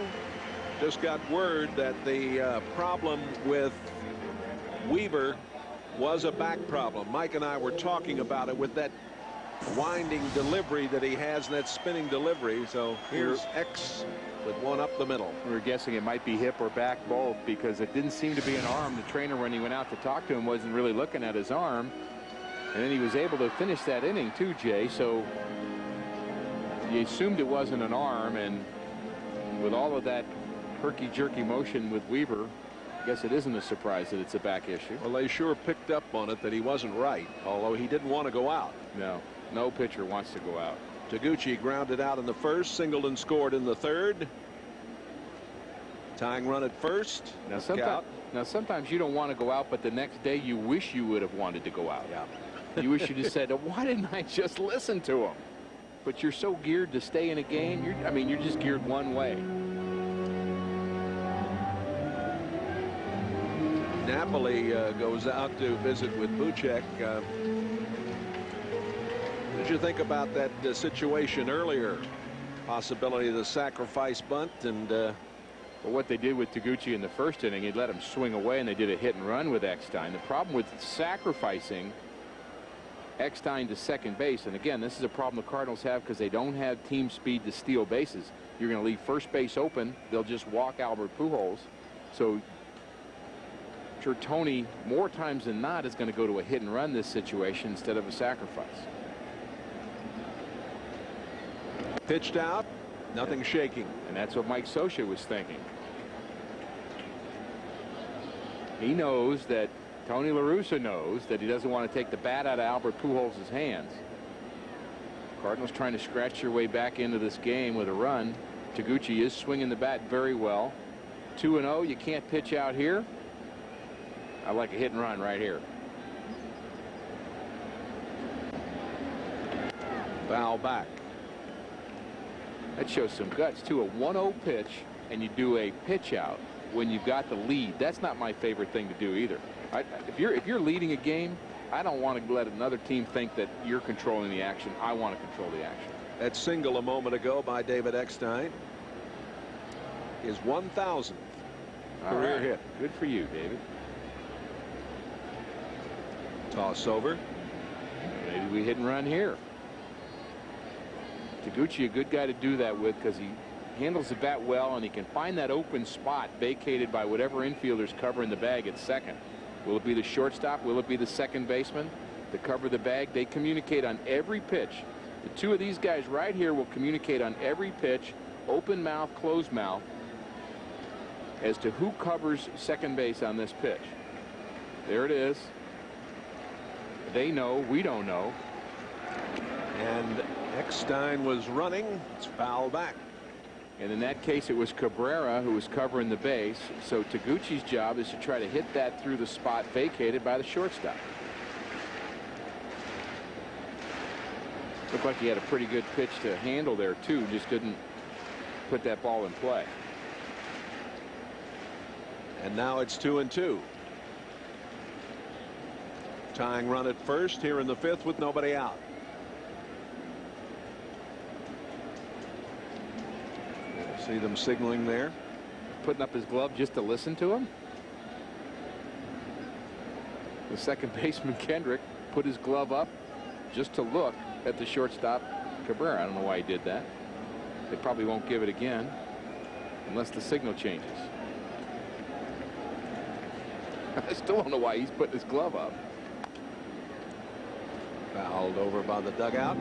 [SPEAKER 1] Just got word that the problem with Weaver was a back problem. Mike and I were talking about it with that winding delivery that he has, and that spinning delivery. So here's X with 1 up the middle.
[SPEAKER 10] We were guessing it might be hip or back, both, because it didn't seem to be an arm. The trainer, when he went out to talk to him, wasn't really looking at his arm, and then he was able to finish that inning too, Jay. So you assumed it wasn't an arm, and with all of that herky-jerky motion with Weaver, I guess it isn't a surprise that it's a back issue.
[SPEAKER 1] Well, they sure picked up on it that he wasn't right, although he didn't want to go out.
[SPEAKER 10] No pitcher wants to go out.
[SPEAKER 1] Taguchi grounded out in the 1st, singled and scored in the 3rd. Tying run at 1st.
[SPEAKER 10] Now sometimes you don't want to go out, but the next day you wish you would have wanted to go out. You wish you just said, why didn't I just listen to him? But you're so geared to stay in a game. You're just geared one way.
[SPEAKER 1] Napoli goes out to visit with Buchek. What did you think about that situation earlier? Possibility of the sacrifice bunt, and
[SPEAKER 10] well, what they did with Taguchi in the 1st inning, he let him swing away, and they did a hit and run with Eckstein. The problem with sacrificing Eckstein to 2nd base, and again, this is a problem the Cardinals have because they don't have team speed to steal bases. You're going to leave 1st base open. They'll just walk Albert Pujols. So sure, Tony, more times than not, is going to go to a hit and run this situation instead of a sacrifice.
[SPEAKER 1] Pitched out, nothing shaking.
[SPEAKER 10] And that's what Mike Scioscia was thinking. He knows that Tony La Russa knows that he doesn't want to take the bat out of Albert Pujols' hands. Cardinals trying to scratch their way back into this game with a run. Taguchi is swinging the bat very well. 2-0. You can't pitch out here. I like a hit and run right here.
[SPEAKER 1] Foul back.
[SPEAKER 10] That shows some guts too. A 1-0 pitch and you do a pitch out when you've got the lead. That's not my favorite thing to do either. If you're leading a game, I don't want to let another team think that you're controlling the action. I want to control the action.
[SPEAKER 1] That single a moment ago by David Eckstein is 1,000th career hit.
[SPEAKER 10] Good for you, David.
[SPEAKER 1] Toss over.
[SPEAKER 10] Maybe we hit and run here. Taguchi, a good guy to do that with because he handles the bat well and he can find that open spot vacated by whatever infielder's covering the bag at second. Will it be the shortstop? Will it be the second baseman to cover the bag? They communicate on every pitch. The two of these guys right here will communicate on every pitch, open mouth, closed mouth, as to who covers second base on this pitch. There it is. They know, we don't know.
[SPEAKER 1] And Eckstein was running. It's foul back.
[SPEAKER 10] And in that case, it was Cabrera who was covering the base. So Taguchi's job is to try to hit that through the spot vacated by the shortstop. Looked like he had a pretty good pitch to handle there too. Just didn't put that ball in play.
[SPEAKER 1] And now it's 2-2. Tying run at first here in the fifth with nobody out. See them signaling there.
[SPEAKER 10] Putting up his glove just to listen to him. The second baseman Kendrick put his glove up just to look at the shortstop Cabrera. I don't know why he did that. They probably won't give it again unless the signal changes. I still don't know why he's putting his glove up.
[SPEAKER 1] Fouled over by the dugout.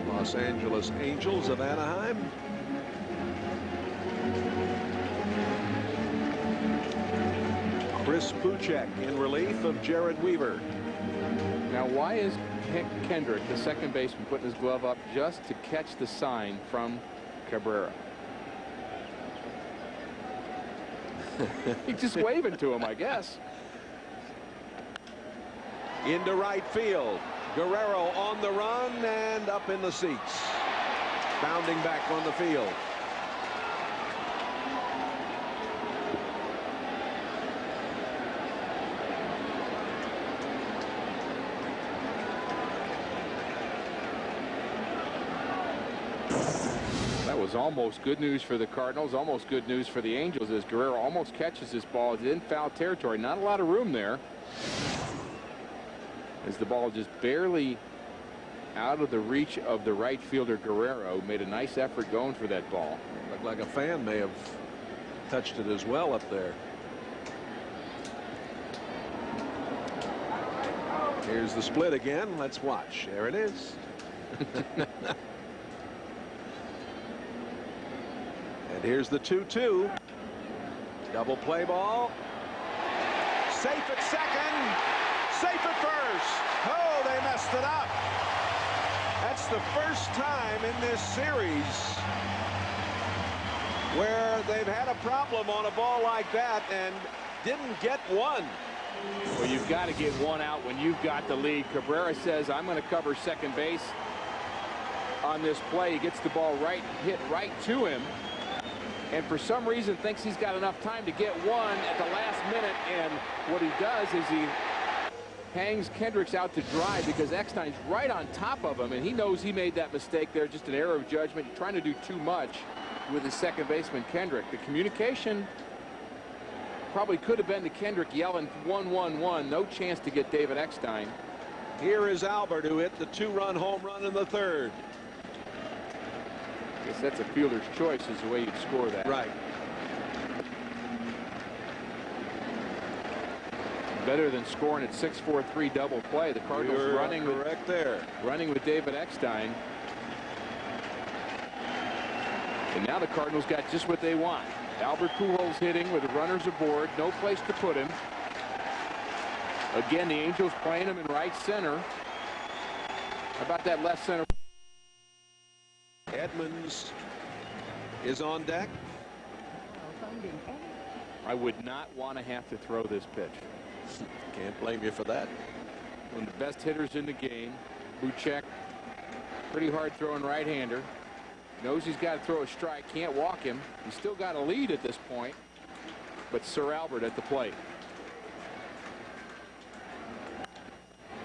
[SPEAKER 1] Los Angeles Angels of Anaheim. Chris Puchek in relief of Jared Weaver.
[SPEAKER 10] Now, why is Kendrick, the second baseman, putting his glove up just to catch the sign from Cabrera? He's just waving to him, I guess.
[SPEAKER 1] Into right field. Guerrero on the run and up in the seats. Bounding back on the field.
[SPEAKER 10] That was almost good news for the Cardinals, almost good news for the Angels as Guerrero almost catches this ball. It's in foul territory. Not a lot of room there. As the ball just barely out of the reach of the right fielder Guerrero. Made a nice effort going for that ball.
[SPEAKER 1] Looked like a fan may have touched it as well up there. Here's the split again. Let's watch. There it is. And here's the 2-2. Double play ball. Safe at second. Safe at first. Oh, they messed it up. That's the first time in this series where they've had a problem on a ball like that and didn't get one.
[SPEAKER 10] Well, you've got to get one out when you've got the lead. Cabrera says, I'm going to cover second base on this play. He gets the ball hit right to him. And for some reason thinks he's got enough time to get one at the last minute. And what he does is he hangs Kendricks out to dry because Eckstein's right on top of him. And he knows he made that mistake there. Just an error of judgment. Trying to do too much with his second baseman, Kendrick. The communication probably could have been to Kendrick yelling 1-1-1. No chance to get David Eckstein.
[SPEAKER 1] Here is Albert, who hit the 2-run home run in the third.
[SPEAKER 10] I guess that's a fielder's choice is the way you'd score that.
[SPEAKER 1] Right.
[SPEAKER 10] Better than scoring at 6-4-3 double play. The Cardinals running with David Eckstein. And now the Cardinals got just what they want. Albert Pujols hitting with the runners aboard, no place to put him. Again, the Angels playing him in right center. How about that left center?
[SPEAKER 1] Edmonds is on deck.
[SPEAKER 10] I would not want to have to throw this pitch.
[SPEAKER 1] Can't blame you for that.
[SPEAKER 10] One of the best hitters in the game, Buchek, pretty hard throwing right-hander. Knows he's got to throw a strike, can't walk him. He's still got a lead at this point, but Sir Albert at the plate.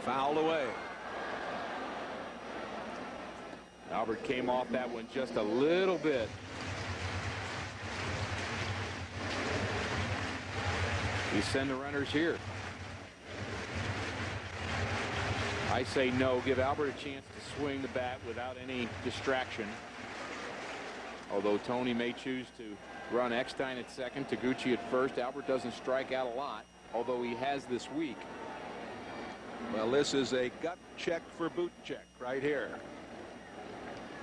[SPEAKER 1] Fouled away.
[SPEAKER 10] Albert came off that one just a little bit. We send the runners here. I say no. Give Albert a chance to swing the bat without any distraction. Although Tony may choose to run Eckstein at second, Taguchi at first. Albert doesn't strike out a lot, although he has this week.
[SPEAKER 1] Well, this is a gut check for Buchek right here.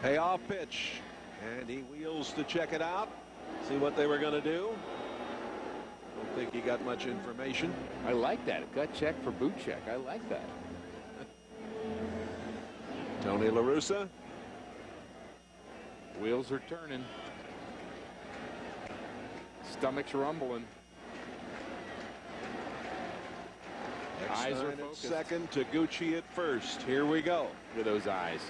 [SPEAKER 1] Payoff pitch, and he wheels to check it out. See what they were going to do. Don't think he got much information.
[SPEAKER 10] I like that. A gut check for Buchek. I like that.
[SPEAKER 1] Tony La Russa.
[SPEAKER 10] Wheels are turning. Stomach's rumbling. Eyes are focused.
[SPEAKER 1] Second, Taguchi at first. Here we go.
[SPEAKER 10] Look at those eyes.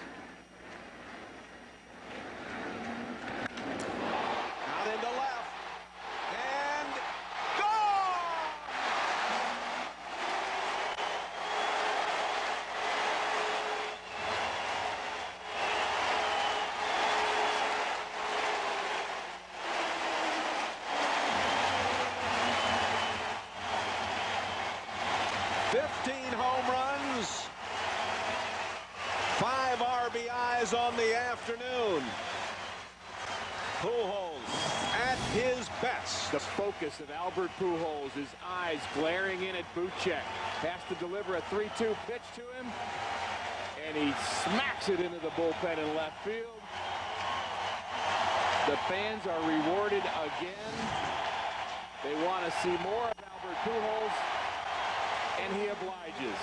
[SPEAKER 1] Out into left. And gone! Home runs, 5 RBIs on the afternoon. Pujols at his best.
[SPEAKER 10] The focus of Albert Pujols, his eyes glaring in at Buchek. Has to deliver a 3-2 pitch to him, and he smacks it into the bullpen in left field. The fans are rewarded again. They want to see more of Albert Pujols, and he obliges.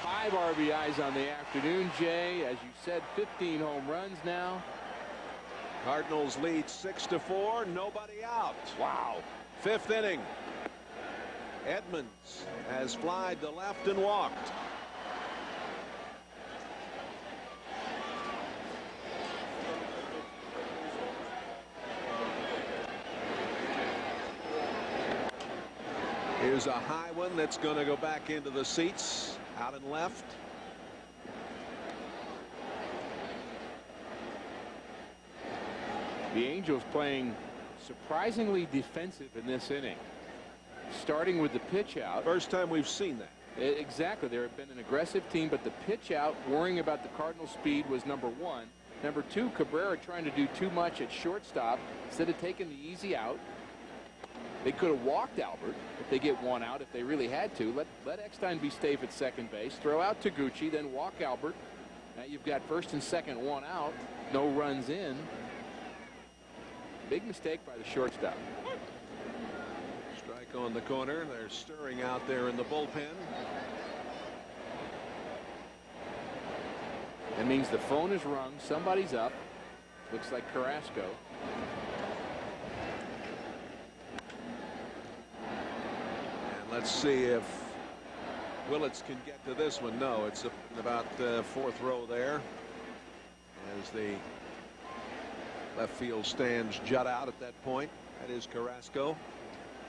[SPEAKER 10] 5 RBIs on the afternoon, Jay. As you said, 15 home runs now.
[SPEAKER 1] Cardinals lead 6-4. Nobody out.
[SPEAKER 10] Wow.
[SPEAKER 1] 5th inning. Edmonds has flied to left and walked. Here's a high one that's going to go back into the seats out and left.
[SPEAKER 10] The Angels playing surprisingly defensive in this inning, starting with the pitch out.
[SPEAKER 1] First time we've seen that.
[SPEAKER 10] Exactly. There have been an aggressive team, but the pitch out, worrying about the Cardinals' speed, was number 1. Number 2, Cabrera trying to do too much at shortstop instead of taking the easy out. They could have walked Albert if they get one out if they really had to. Let Eckstein be safe at second base. Throw out Taguchi, then walk Albert. Now you've got first and second, 1 out. No runs in. Big mistake by the shortstop.
[SPEAKER 1] Strike on the corner. They're stirring out there in the bullpen.
[SPEAKER 10] That means the phone is rung. Somebody's up. Looks like Carrasco.
[SPEAKER 1] And let's see if Willits can get to this one. No, it's about the 4th row there as the left field stands jut out at that point. That is Carrasco.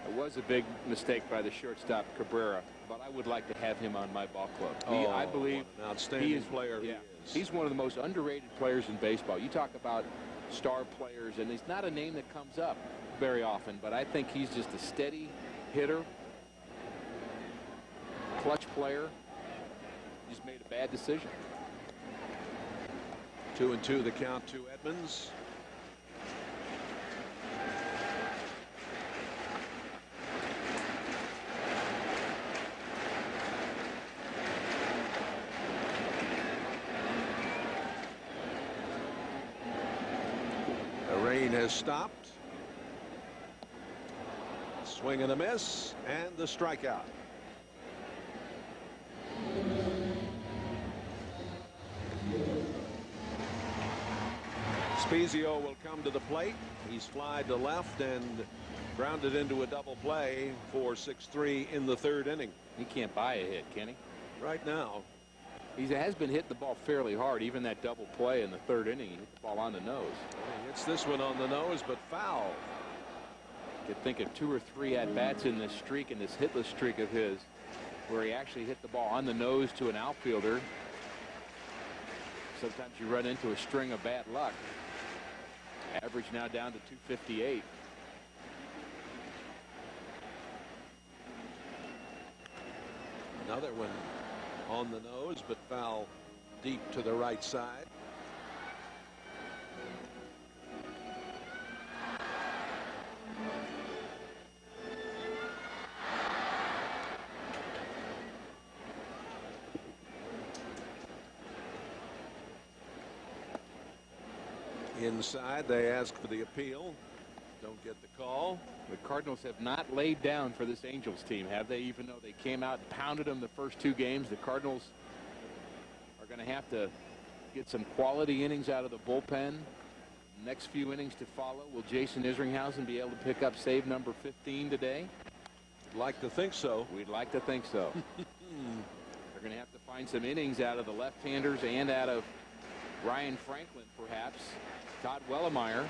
[SPEAKER 10] It was a big mistake by the shortstop Cabrera, but I would like to have him on my ball club. I believe
[SPEAKER 1] what an outstanding player he is.
[SPEAKER 10] He's one of the most underrated players in baseball. You talk about star players, and he's not a name that comes up very often, but I think he's just a steady hitter, clutch player. He's made a bad decision.
[SPEAKER 1] 2-2 the count to Edmonds. has stopped. Swing and a miss, and the strikeout. Spezio will come to the plate. He's flied to left and grounded into a double play for 6-3 in the third inning.
[SPEAKER 10] He can't buy a hit, can he?
[SPEAKER 1] Right now.
[SPEAKER 10] He has been hitting the ball fairly hard. Even that double play in the third inning, he hit the ball on the nose.
[SPEAKER 1] He hits this one on the nose, but foul.
[SPEAKER 10] Could think of 2 or 3 at-bats in this streak, in this hitless streak of his, where he actually hit the ball on the nose to an outfielder. Sometimes you run into a string of bad luck. Average now down to 258.
[SPEAKER 1] Another one on the nose, but foul deep to the right side. Inside, they ask for the appeal. Don't get the call.
[SPEAKER 10] The Cardinals have not laid down for this Angels team, have they? Even though they came out and pounded them the first 2 games, the Cardinals are going to have to get some quality innings out of the bullpen. Next few innings to follow. Will Jason Isringhausen be able to pick up save number 15 today?
[SPEAKER 1] I'd like to think so.
[SPEAKER 10] We'd like to think so. They're going to have to find some innings out of the left-handers and out of Ryan Franklin, perhaps. Todd Wellemeyer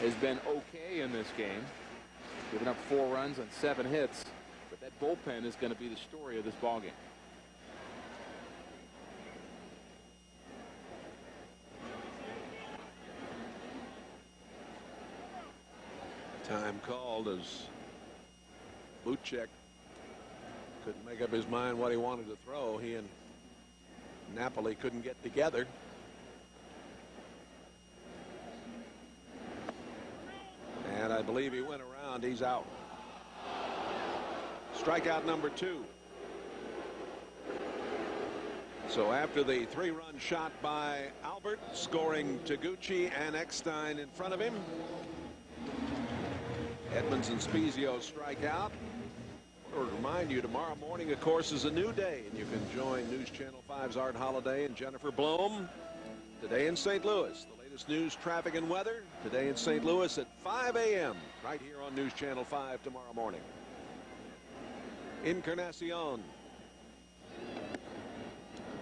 [SPEAKER 10] has been okay in this game, giving up 4 runs on 7 hits, but that bullpen is going to be the story of this ballgame.
[SPEAKER 1] Time called as Buchek couldn't make up his mind what he wanted to throw. He and Napoli couldn't get together. And I believe he went around. He's out. Strikeout number 2. So after the 3-run shot by Albert, scoring Taguchi and Eckstein in front of him, Edmonds and Spezio strike out. I want to remind you, tomorrow morning, of course, is a new day, and you can join News Channel 5's Art Holiday and Jennifer Blome today in St. Louis. The latest news, traffic, and weather today in St. Louis at 5 a.m. right here on News Channel 5 tomorrow morning. Encarnacion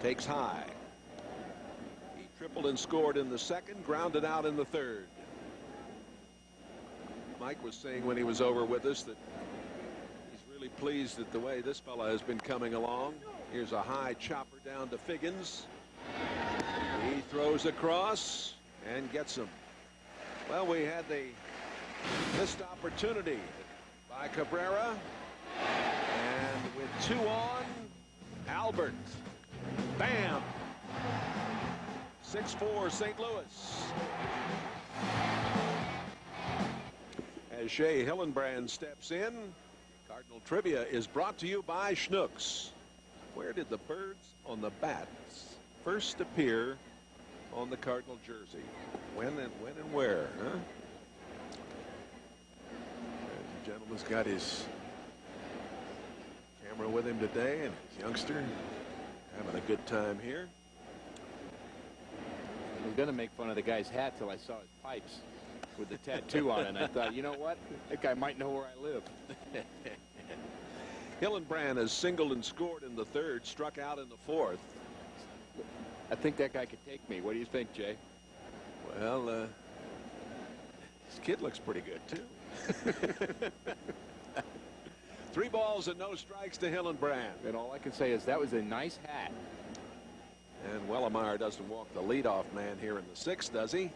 [SPEAKER 1] takes high. He tripled and scored in the second, grounded out in the third. Mike was saying when he was over with us that he's really pleased at the way this fella has been coming along. Here's a high chopper down to Figgins. He throws across and gets him. Well, we had the missed opportunity by Cabrera, and with 2 on, Albert. Bam! 6-4 St. Louis. As Shea Hillenbrand steps in, Cardinal Trivia is brought to you by Schnucks. Where did the birds on the bats first appear on the Cardinal jersey? When and where, huh? The gentleman's got his camera with him today, and his youngster having a good time here.
[SPEAKER 10] I was going to make fun of the guy's hat till I saw his pipes with the tattoo on it, and I thought, you know what? That guy might know where I live.
[SPEAKER 1] Hillenbrand has singled and scored in the third, struck out in the fourth.
[SPEAKER 10] I think that guy could take me. What do you think, Jay?
[SPEAKER 1] Well, his kid looks pretty good, too. 3 balls and no strikes to Hillenbrand.
[SPEAKER 10] And all I can say is that was a nice hat.
[SPEAKER 1] And Wellemeyer doesn't walk the leadoff man here in the 6th, does he?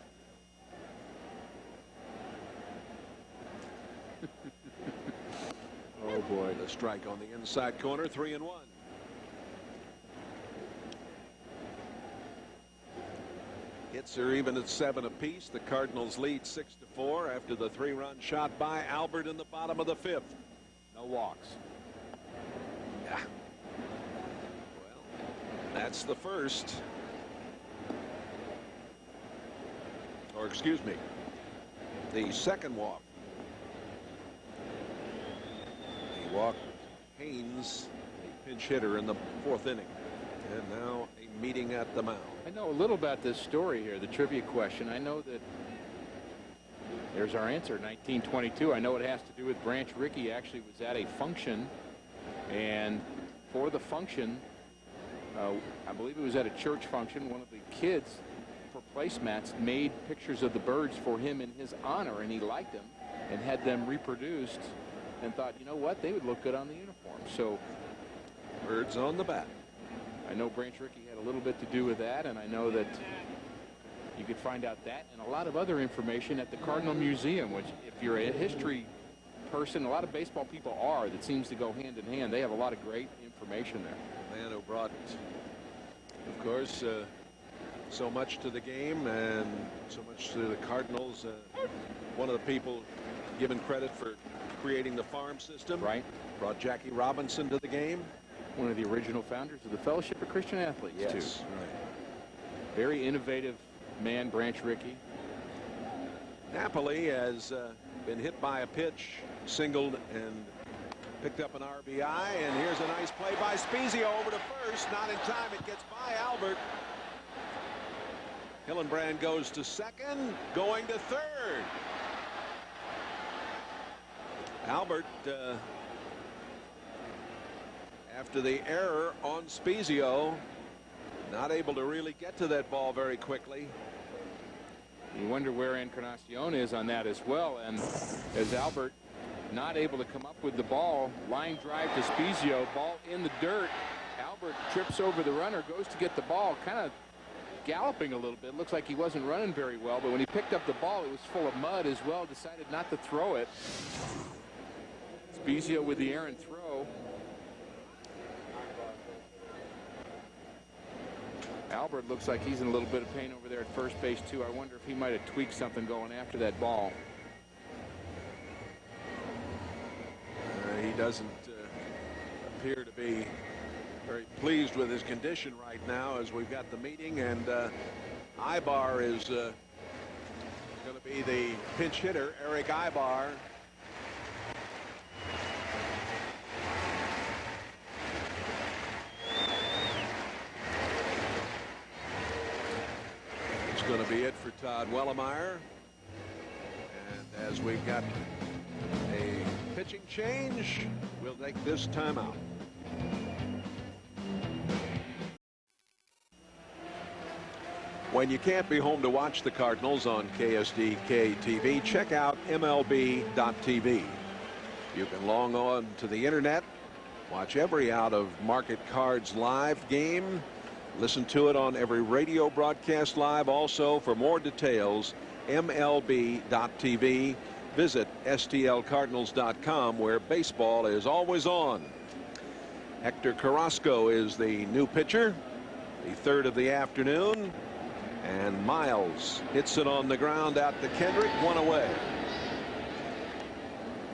[SPEAKER 10] Oh, boy.
[SPEAKER 1] The strike on the inside corner, 3-1. Hits are even at 7 apiece. The Cardinals lead 6-4 after the 3-run shot by Albert in the bottom of the 5th.
[SPEAKER 10] No walks.
[SPEAKER 1] Yeah. Well, that's the first. Or excuse me, the second walk. He walked Haynes, a pinch hitter, in the 4th inning. And now a meeting at the mound.
[SPEAKER 10] I know a little about this story here, the trivia question. I know that there's our answer, 1922. I know it has to do with Branch Rickey actually was at a function, and for the function, I believe it was at a church function, one of the kids for placemats made pictures of the birds for him in his honor, and he liked them and had them reproduced and thought, you know what, they would look good on the uniform. So
[SPEAKER 1] birds on the bat.
[SPEAKER 10] I know Branch Rickey had a little bit to do with that, and I know that you could find out that and a lot of other information at the Cardinal Museum, which if you're a history person, a lot of baseball people are, that seems to go hand in hand. They have a lot of great information there.
[SPEAKER 1] The man who brought, of course, so much to the game and so much to the Cardinals. One of the people given credit for creating the farm system.
[SPEAKER 10] Right.
[SPEAKER 1] Brought Jackie Robinson to the game.
[SPEAKER 10] One of the original founders of the Fellowship of Christian Athletes,
[SPEAKER 1] yes,
[SPEAKER 10] too.
[SPEAKER 1] Right.
[SPEAKER 10] Very innovative man, Branch Rickey.
[SPEAKER 1] Napoli has been hit by a pitch, singled, and picked up an RBI. And here's a nice play by Spezio over to first. Not in time. It gets by Albert. Hillenbrand goes to second, going to third. Albert, after the error on Spezio, not able to really get to that ball very quickly.
[SPEAKER 10] You wonder where Encarnacion is on that as well. And as Albert not able to come up with the ball, line drive to Spezio, ball in the dirt. Albert trips over the runner, goes to get the ball, kind of galloping a little bit. Looks like he wasn't running very well, but when he picked up the ball, it was full of mud as well. Decided not to throw it. Spezio with the errant throw. Albert looks like he's in a little bit of pain over there at first base too. I wonder if he might have tweaked something going after that ball.
[SPEAKER 1] He doesn't appear to be very pleased with his condition right now, as we've got the meeting, and Ibar is going to be the pinch hitter. Eric Ibar. Going to be it for Todd Wellemeyer. And as we've got a pitching change, we'll take this time out. When you can't be home to watch the Cardinals on KSDK TV, check out MLB.tv. You can log on to the internet, watch every Out of Market Cards live game. Listen to it on every radio broadcast live. Also, for more details, MLB.tv. Visit STLCardinals.com, where baseball is always on. Hector Carrasco is the new pitcher, the third of the afternoon. And Miles hits it on the ground out to Kendrick, one away.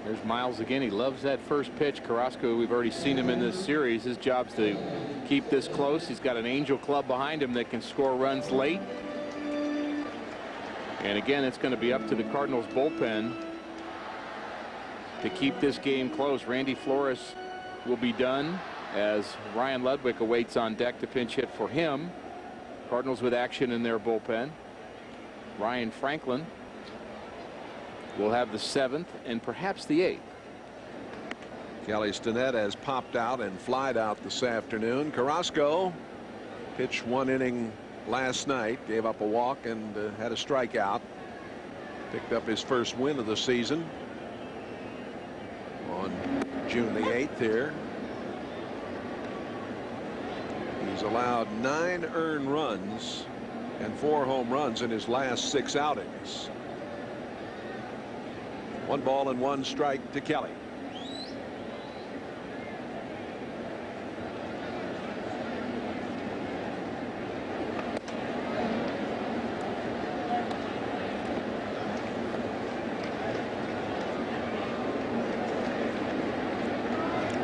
[SPEAKER 10] There's Miles again. He loves that first pitch. Carrasco, we've already seen him in this series. His job's to keep this close. He's got an Angel club behind him that can score runs late. And again, it's going to be up to the Cardinals bullpen to keep this game close. Randy Flores will be done as Ryan Ludwig awaits on deck to pinch hit for him. Cardinals with action in their bullpen. Ryan Franklin will have the 7th and perhaps the 8th.
[SPEAKER 1] Kelly Stinnett has popped out and flied out this afternoon. Carrasco pitched 1 inning last night, gave up a walk and had a strikeout. Picked up his first win of the season on June the 8th here. He's allowed 9 earned runs and 4 home runs in his last 6 outings. 1 ball and 1 strike to Kelly.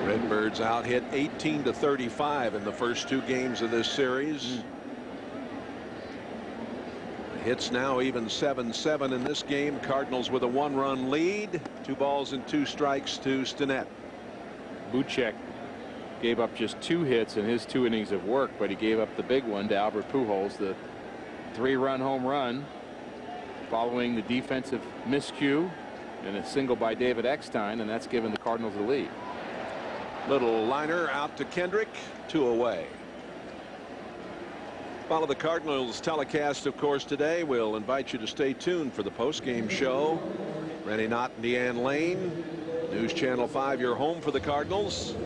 [SPEAKER 1] Redbirds out hit 18-35 in the first 2 games of this series. Hits now even 7-7 in this game. Cardinals with a 1-run lead. 2 balls and 2 strikes to Stinnett.
[SPEAKER 10] Buchek gave up just 2 hits in his 2 innings of work, but he gave up the big one to Albert Pujols, the 3-run home run following the defensive miscue and a single by David Eckstein, and that's given the Cardinals the lead.
[SPEAKER 1] Little liner out to Kendrick. 2 away. Follow the Cardinals telecast, of course, today. We'll invite you to stay tuned for the post-game show. Rennie Knott and Deanne Lane. News Channel 5, your home for the Cardinals.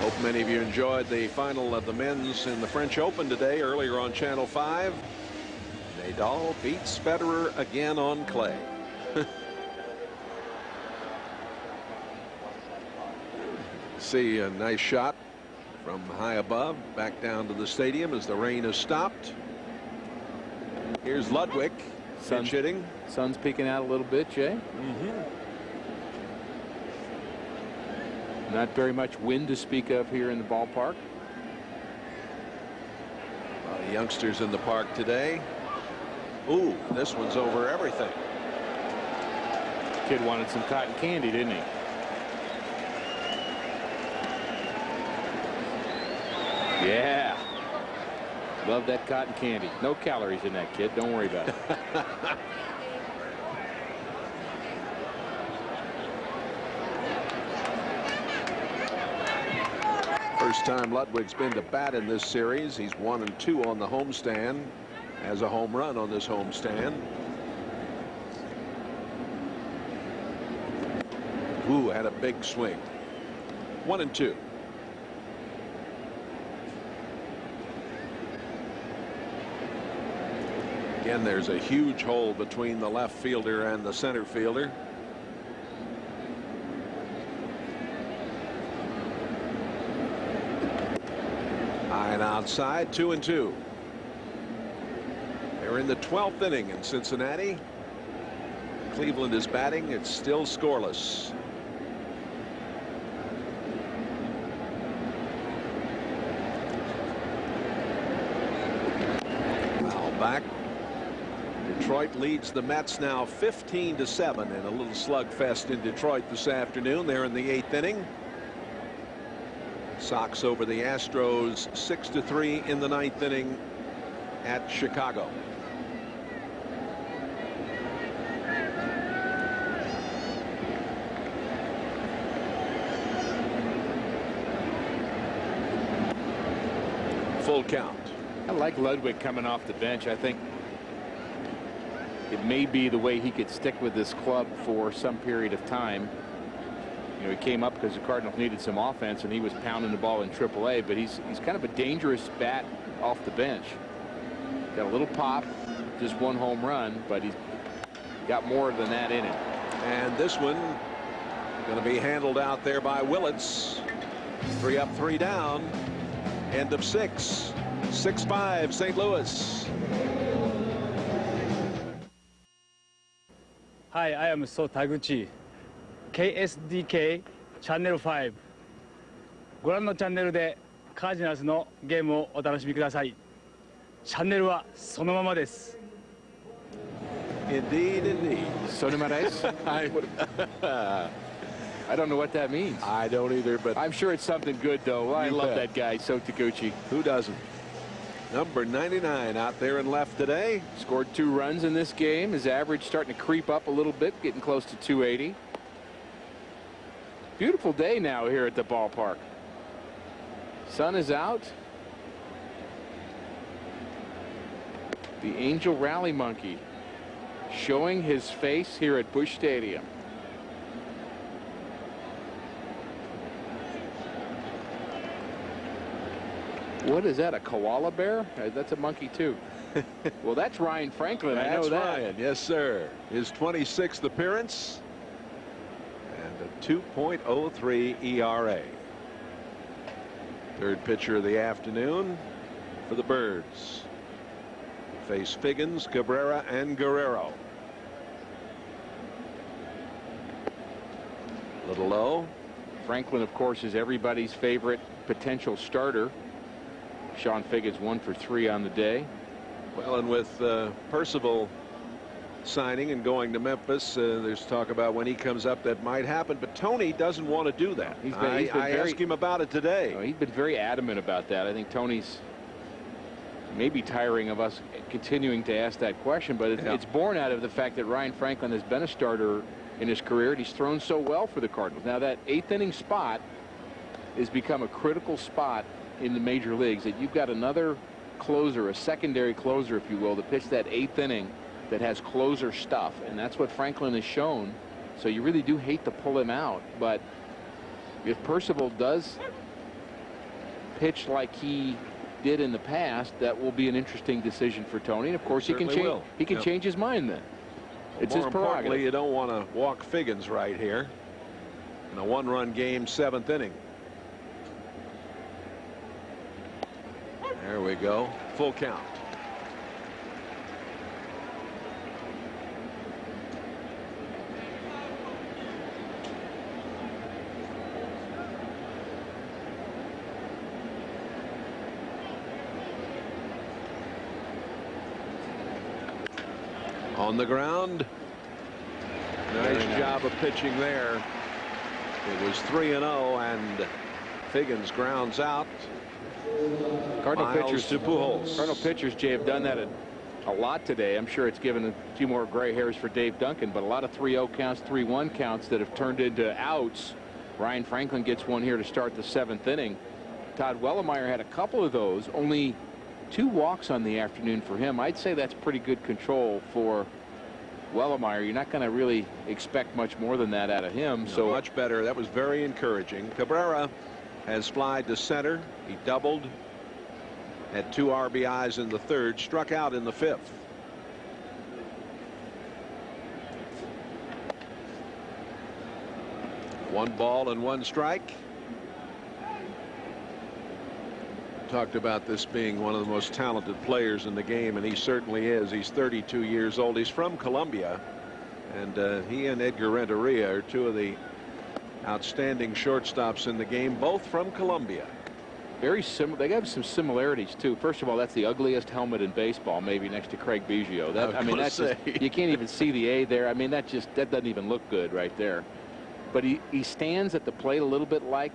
[SPEAKER 1] Hope many of you enjoyed the final of the men's in the French Open today, earlier on Channel 5. Nadal beats Federer again on clay. See a nice shot from high above back down to the stadium as the rain has stopped. Here's Ludwig pinch hitting.
[SPEAKER 10] Sun's peeking out a little bit, Jay. Not very much wind to speak of here in the ballpark.
[SPEAKER 1] A lot of youngsters in the park today. Ooh, this one's over everything.
[SPEAKER 10] Kid wanted some cotton candy, didn't he? Yeah. Love that cotton candy. No calories in that, kid. Don't worry about it.
[SPEAKER 1] First time Ludwig's been to bat in this series. He's 1-2 on the homestand. Has a home run on this homestand. Ooh, had a big swing. 1-2. Again, there's a huge hole between the left fielder and the center fielder. High and outside, 2-2. They're in the 12th inning in Cincinnati. Cleveland is batting. It's still scoreless. Foul back. Detroit leads the Mets now 15-7 in a little slugfest in Detroit this afternoon. They're in the 8th inning. Sox over the Astros 6-3 in the 9th inning at Chicago. Full count.
[SPEAKER 10] I like Ludwig coming off the bench. I think it may be the way he could stick with this club for some period of time. You know, he came up because the Cardinals needed some offense, and he was pounding the ball in AAA, but he's kind of a dangerous bat off the bench. Got a little pop, just 1 home run, but he's got more than that in him.
[SPEAKER 1] And this one going to be handled out there by Willits. 3 up, 3 down. End of 6. 6-5 St. Louis.
[SPEAKER 11] Hi, I am So Taguchi. KSDK チャンネル5。ご覧のチャンネルでカージナルスのゲームをお楽しみください。チャンネルはそのままです。
[SPEAKER 1] Indeed, indeed.
[SPEAKER 10] Sonomares? I don't know what that means.
[SPEAKER 1] I don't either, but
[SPEAKER 10] I'm sure it's something good, though. I love that guy, So Taguchi.
[SPEAKER 1] Who doesn't? Number 99 out there in left today.
[SPEAKER 10] Scored 2 runs in this game. His average starting to creep up a little bit, getting close to 280. Beautiful day now here at the ballpark. Sun is out. The Angel Rally Monkey showing his face here at Busch Stadium. What is that, a koala bear? That's a monkey too. Well, that's Ryan Franklin. I know that.
[SPEAKER 1] Ryan, yes sir. His 26th appearance and a 2.03 ERA. Third pitcher of the afternoon for the Birds. Face Figgins, Cabrera, and Guerrero. Little low.
[SPEAKER 10] Franklin, of course, is everybody's favorite potential starter. Sean Figgins 1 for 3 on the day.
[SPEAKER 1] Well, and with Percival signing and going to Memphis, there's talk about when he comes up that might happen, but Tony doesn't want to do that. I asked him about it today.
[SPEAKER 10] He's been very adamant about that. I think Tony's maybe tiring of us continuing to ask that question, but it's born out of the fact that Ryan Franklin has been a starter in his career, and he's thrown so well for the Cardinals. Now, that 8th inning spot has become a critical spot in the major leagues, that you've got another closer, a secondary closer, if you will, to pitch that 8th inning that has closer stuff, and that's what Franklin has shown. So you really do hate to pull him out, but if Percival does pitch like he did in the past, that will be an interesting decision for Tony. And of course, he can change his mind then. It's his prerogative.
[SPEAKER 1] Importantly, you don't want to walk Figgins right here in a 1-run game, 7th inning. There we go. Full count. On the ground. Nice job of pitching there. It was 3-0, and Figgins grounds out.
[SPEAKER 10] Cardinal pitchers
[SPEAKER 1] to Pujols.
[SPEAKER 10] Cardinal pitchers, Jay, have done that a lot today. I'm sure it's given a few more gray hairs for Dave Duncan, but a lot of 3-0 counts, 3-1 counts that have turned into outs. Ryan Franklin gets one here to start the 7th inning. Todd Wellemeyer had a couple of those. Only 2 walks on the afternoon for him. I'd say that's pretty good control for Wellemeyer. You're not going to really expect much more than that out of him.
[SPEAKER 1] No,
[SPEAKER 10] so
[SPEAKER 1] much better. That was very encouraging. Cabrera has flied to center. He doubled, had 2 RBIs in the 3rd, struck out in the 5th. One ball and 1 strike. Talked about this being one of the most talented players in the game, and he certainly is. He's 32 years old. He's from Colombia, and he and Edgar Renteria are 2 of the outstanding shortstops in the game, both from Colombia.
[SPEAKER 10] Very similar. They have some similarities too. First of all, that's the ugliest helmet in baseball, maybe next to Craig Biggio. I mean, that's just, you can't even see the A there. I mean, that doesn't even look good right there. But he stands at the plate a little bit like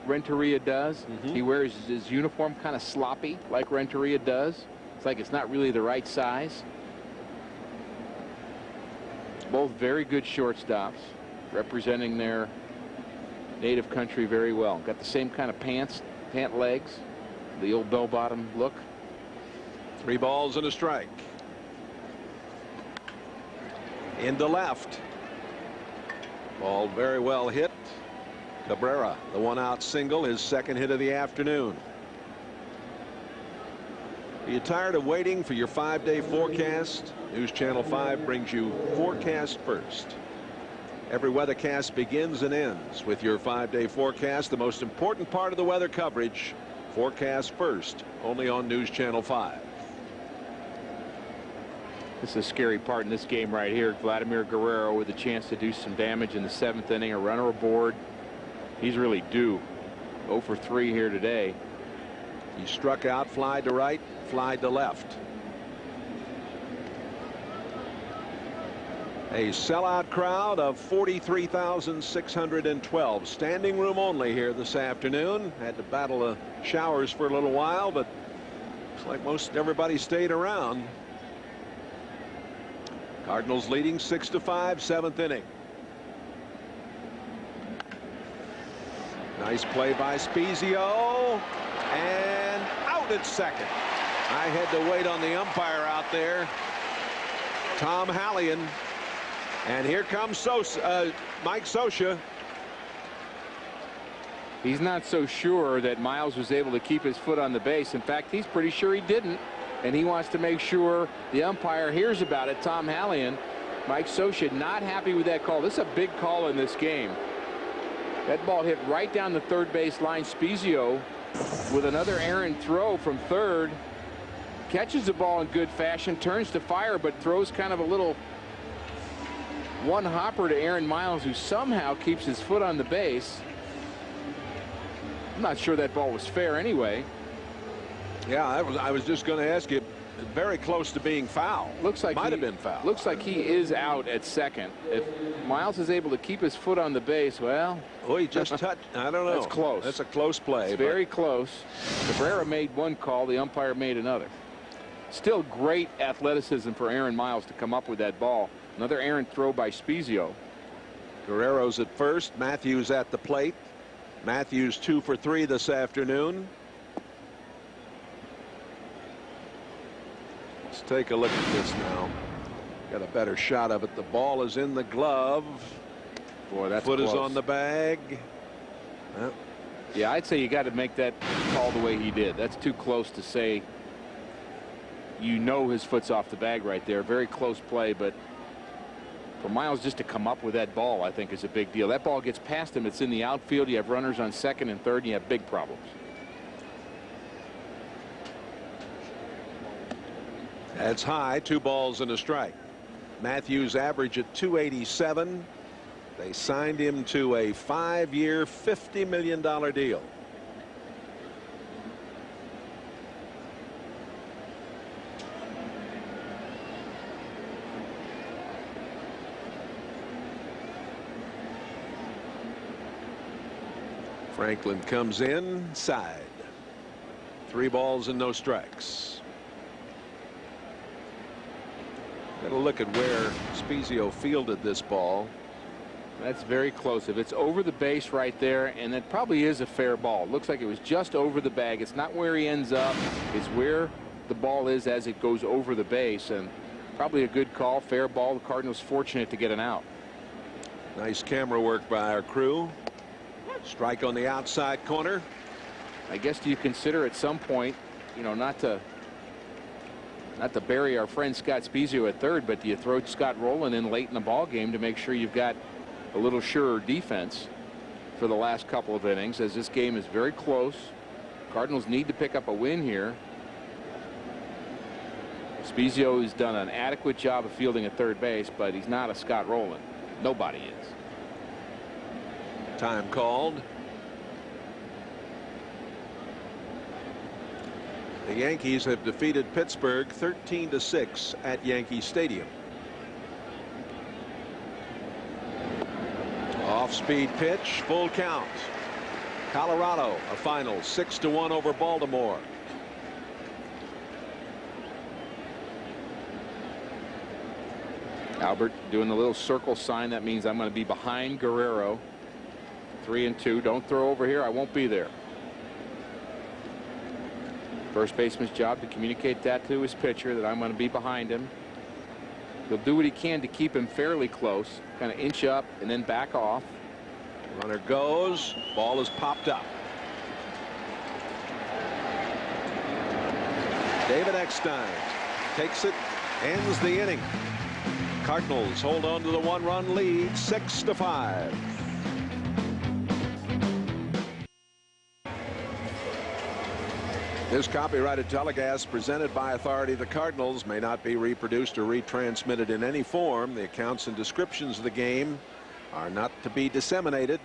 [SPEAKER 10] Renteria does. He wears his uniform kind of sloppy like Renteria does. It's like it's not really the right size. Both very good shortstops, representing their native country very well. Got the same kind of pant legs, the old bell-bottom look.
[SPEAKER 1] 3 balls and a strike. Into left. Ball very well hit. Cabrera, the 1-out single, his 2nd hit of the afternoon. Are you tired of waiting for your 5-day forecast? News Channel 5 brings you Forecast First. Every weathercast begins and ends with your 5-day forecast, the most important part of the weather coverage. Forecast First, only on News Channel 5.
[SPEAKER 10] This is a scary part in this game right here. Vladimir Guerrero with a chance to do some damage in the 7th inning. A runner aboard. He's really due. 0 for 3 here today.
[SPEAKER 1] He struck out, flied to right, flied to left. A sellout crowd of 43,612. Standing room only here this afternoon. Had to battle the showers for a little while, but looks like most everybody stayed around. Cardinals leading 6-5, 7th inning. Nice play by Spezio, and out at second. I had to wait on the umpire out there, Tom Hallion, and here comes Mike Scioscia.
[SPEAKER 10] He's not so sure that Miles was able to keep his foot on the base. In fact, he's pretty sure he didn't, and he wants to make sure the umpire hears about it. Tom Hallion. Mike Scioscia not happy with that call. This is a big call in this game. That ball hit right down the 3rd base line. Spezio with another errant throw from 3rd. Catches the ball in good fashion, turns to fire, but throws kind of a little one-hopper to Aaron Miles, who somehow keeps his foot on the base. I'm not sure that ball was fair anyway.
[SPEAKER 1] Yeah, I was just going to ask you. Very close to being foul.
[SPEAKER 10] Looks like
[SPEAKER 1] might have been foul.
[SPEAKER 10] Looks like he is out at second. If Miles is able to keep his foot on the base, well.
[SPEAKER 1] Oh, he just touched. I don't know.
[SPEAKER 10] That's close.
[SPEAKER 1] That's a close play.
[SPEAKER 10] It's very close. Cabrera made one call. The umpire made another. Still great athleticism for Aaron Miles to come up with that ball. Another errant throw by Spezio.
[SPEAKER 1] Guerrero's at first. Matthews at the plate. Matthews 2 for 3 this afternoon. Let's take a look at this now. Got a better shot of it. The ball is in the glove.
[SPEAKER 10] Boy, that's
[SPEAKER 1] foot
[SPEAKER 10] close.
[SPEAKER 1] is on the bag.
[SPEAKER 10] Yeah, I'd say you got to make that call the way he did. That's too close to say. You know his foot's off the bag right there. Very close play, but for Miles just to come up with that ball, I think is a big deal. That ball gets past him. It's in the outfield. You have runners on second and third, and you have big problems.
[SPEAKER 1] That's high. 2 balls and a strike. Matthews average at 287. They signed him to a 5-year, $50 million deal. Franklin comes inside. 3 balls and no strikes. Got to look at where Spezio fielded this ball.
[SPEAKER 10] That's very close. If it's over the base right there, and it probably is a fair ball. Looks like it was just over the bag. It's not where he ends up. It's where the ball is as it goes over the base, and probably a good call. Fair ball. The Cardinals fortunate to get an out.
[SPEAKER 1] Nice camera work by our crew. Strike on the outside corner.
[SPEAKER 10] I guess do you consider at some point, you know, not to bury our friend Scott Spezio at third, but do you throw Scott Rowland in late in the ball game to make sure you've got a little surer defense for the last couple of innings, as this game is very close. Cardinals need to pick up a win here. Spezio has done an adequate job of fielding at third base, but he's not a Scott Rowland. Nobody is.
[SPEAKER 1] Time called. The Yankees have defeated Pittsburgh 13-6 at Yankee Stadium. Off-speed pitch, full count. Colorado a final 6-1 over Baltimore.
[SPEAKER 10] Albert doing the little circle sign. That means I'm going to be behind Guerrero. 3-2. Don't throw over here. I won't be there. First baseman's job to communicate that to his pitcher, that I'm going to be behind him. He'll do what he can to keep him fairly close, kind of inch up and then back off.
[SPEAKER 1] Runner goes. Ball is popped up. David Eckstein takes it, ends the inning. Cardinals hold on to the 1-run lead, 6-5. This copyrighted telecast presented by authority of the Cardinals may not be reproduced or retransmitted in any form. The accounts and descriptions of the game are not to be disseminated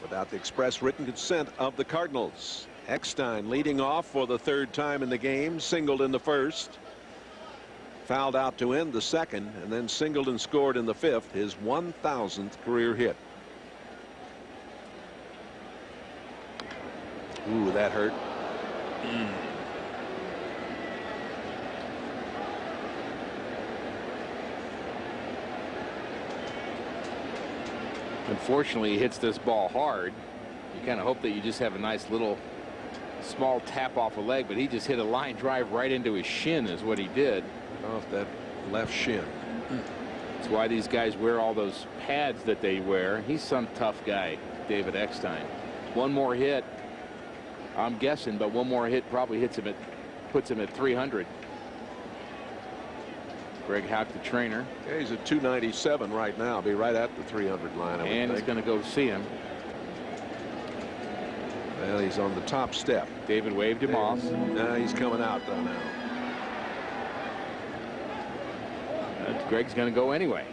[SPEAKER 1] without the express written consent of the Cardinals. Eckstein leading off for the 3rd time in the game, singled in the 1st, fouled out to end the 2nd, and then singled and scored in the 5th, his 1,000th career hit. Ooh, that hurt.
[SPEAKER 10] Unfortunately, he hits this ball hard. You kind of hope that you just have a nice little small tap off a leg, but he just hit a line drive right into his shin is what he did.
[SPEAKER 1] Off that left shin.
[SPEAKER 10] That's why these guys wear all those pads that they wear. He's some tough guy, David Eckstein. One more hit, I'm guessing, but one more hit probably puts him at 300. Greg Houck, the trainer.
[SPEAKER 1] Yeah, he's at 297 right now. Be right at the 300 line.
[SPEAKER 10] And he's going to go see him.
[SPEAKER 1] Well, he's on the top step.
[SPEAKER 10] David waved him off.
[SPEAKER 1] No, he's coming out though now.
[SPEAKER 10] Greg's going to go anyway.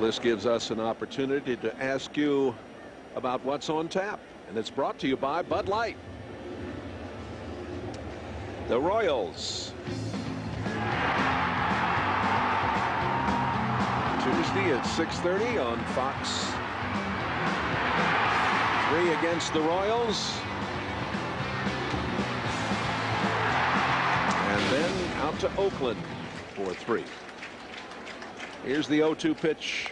[SPEAKER 1] this gives us an opportunity to ask you about what's on tap, and it's brought to you by Bud Light. The Royals Tuesday at 6:30 on Fox 3 against the Royals, and then out to Oakland for 3. Here's the 0-2 pitch.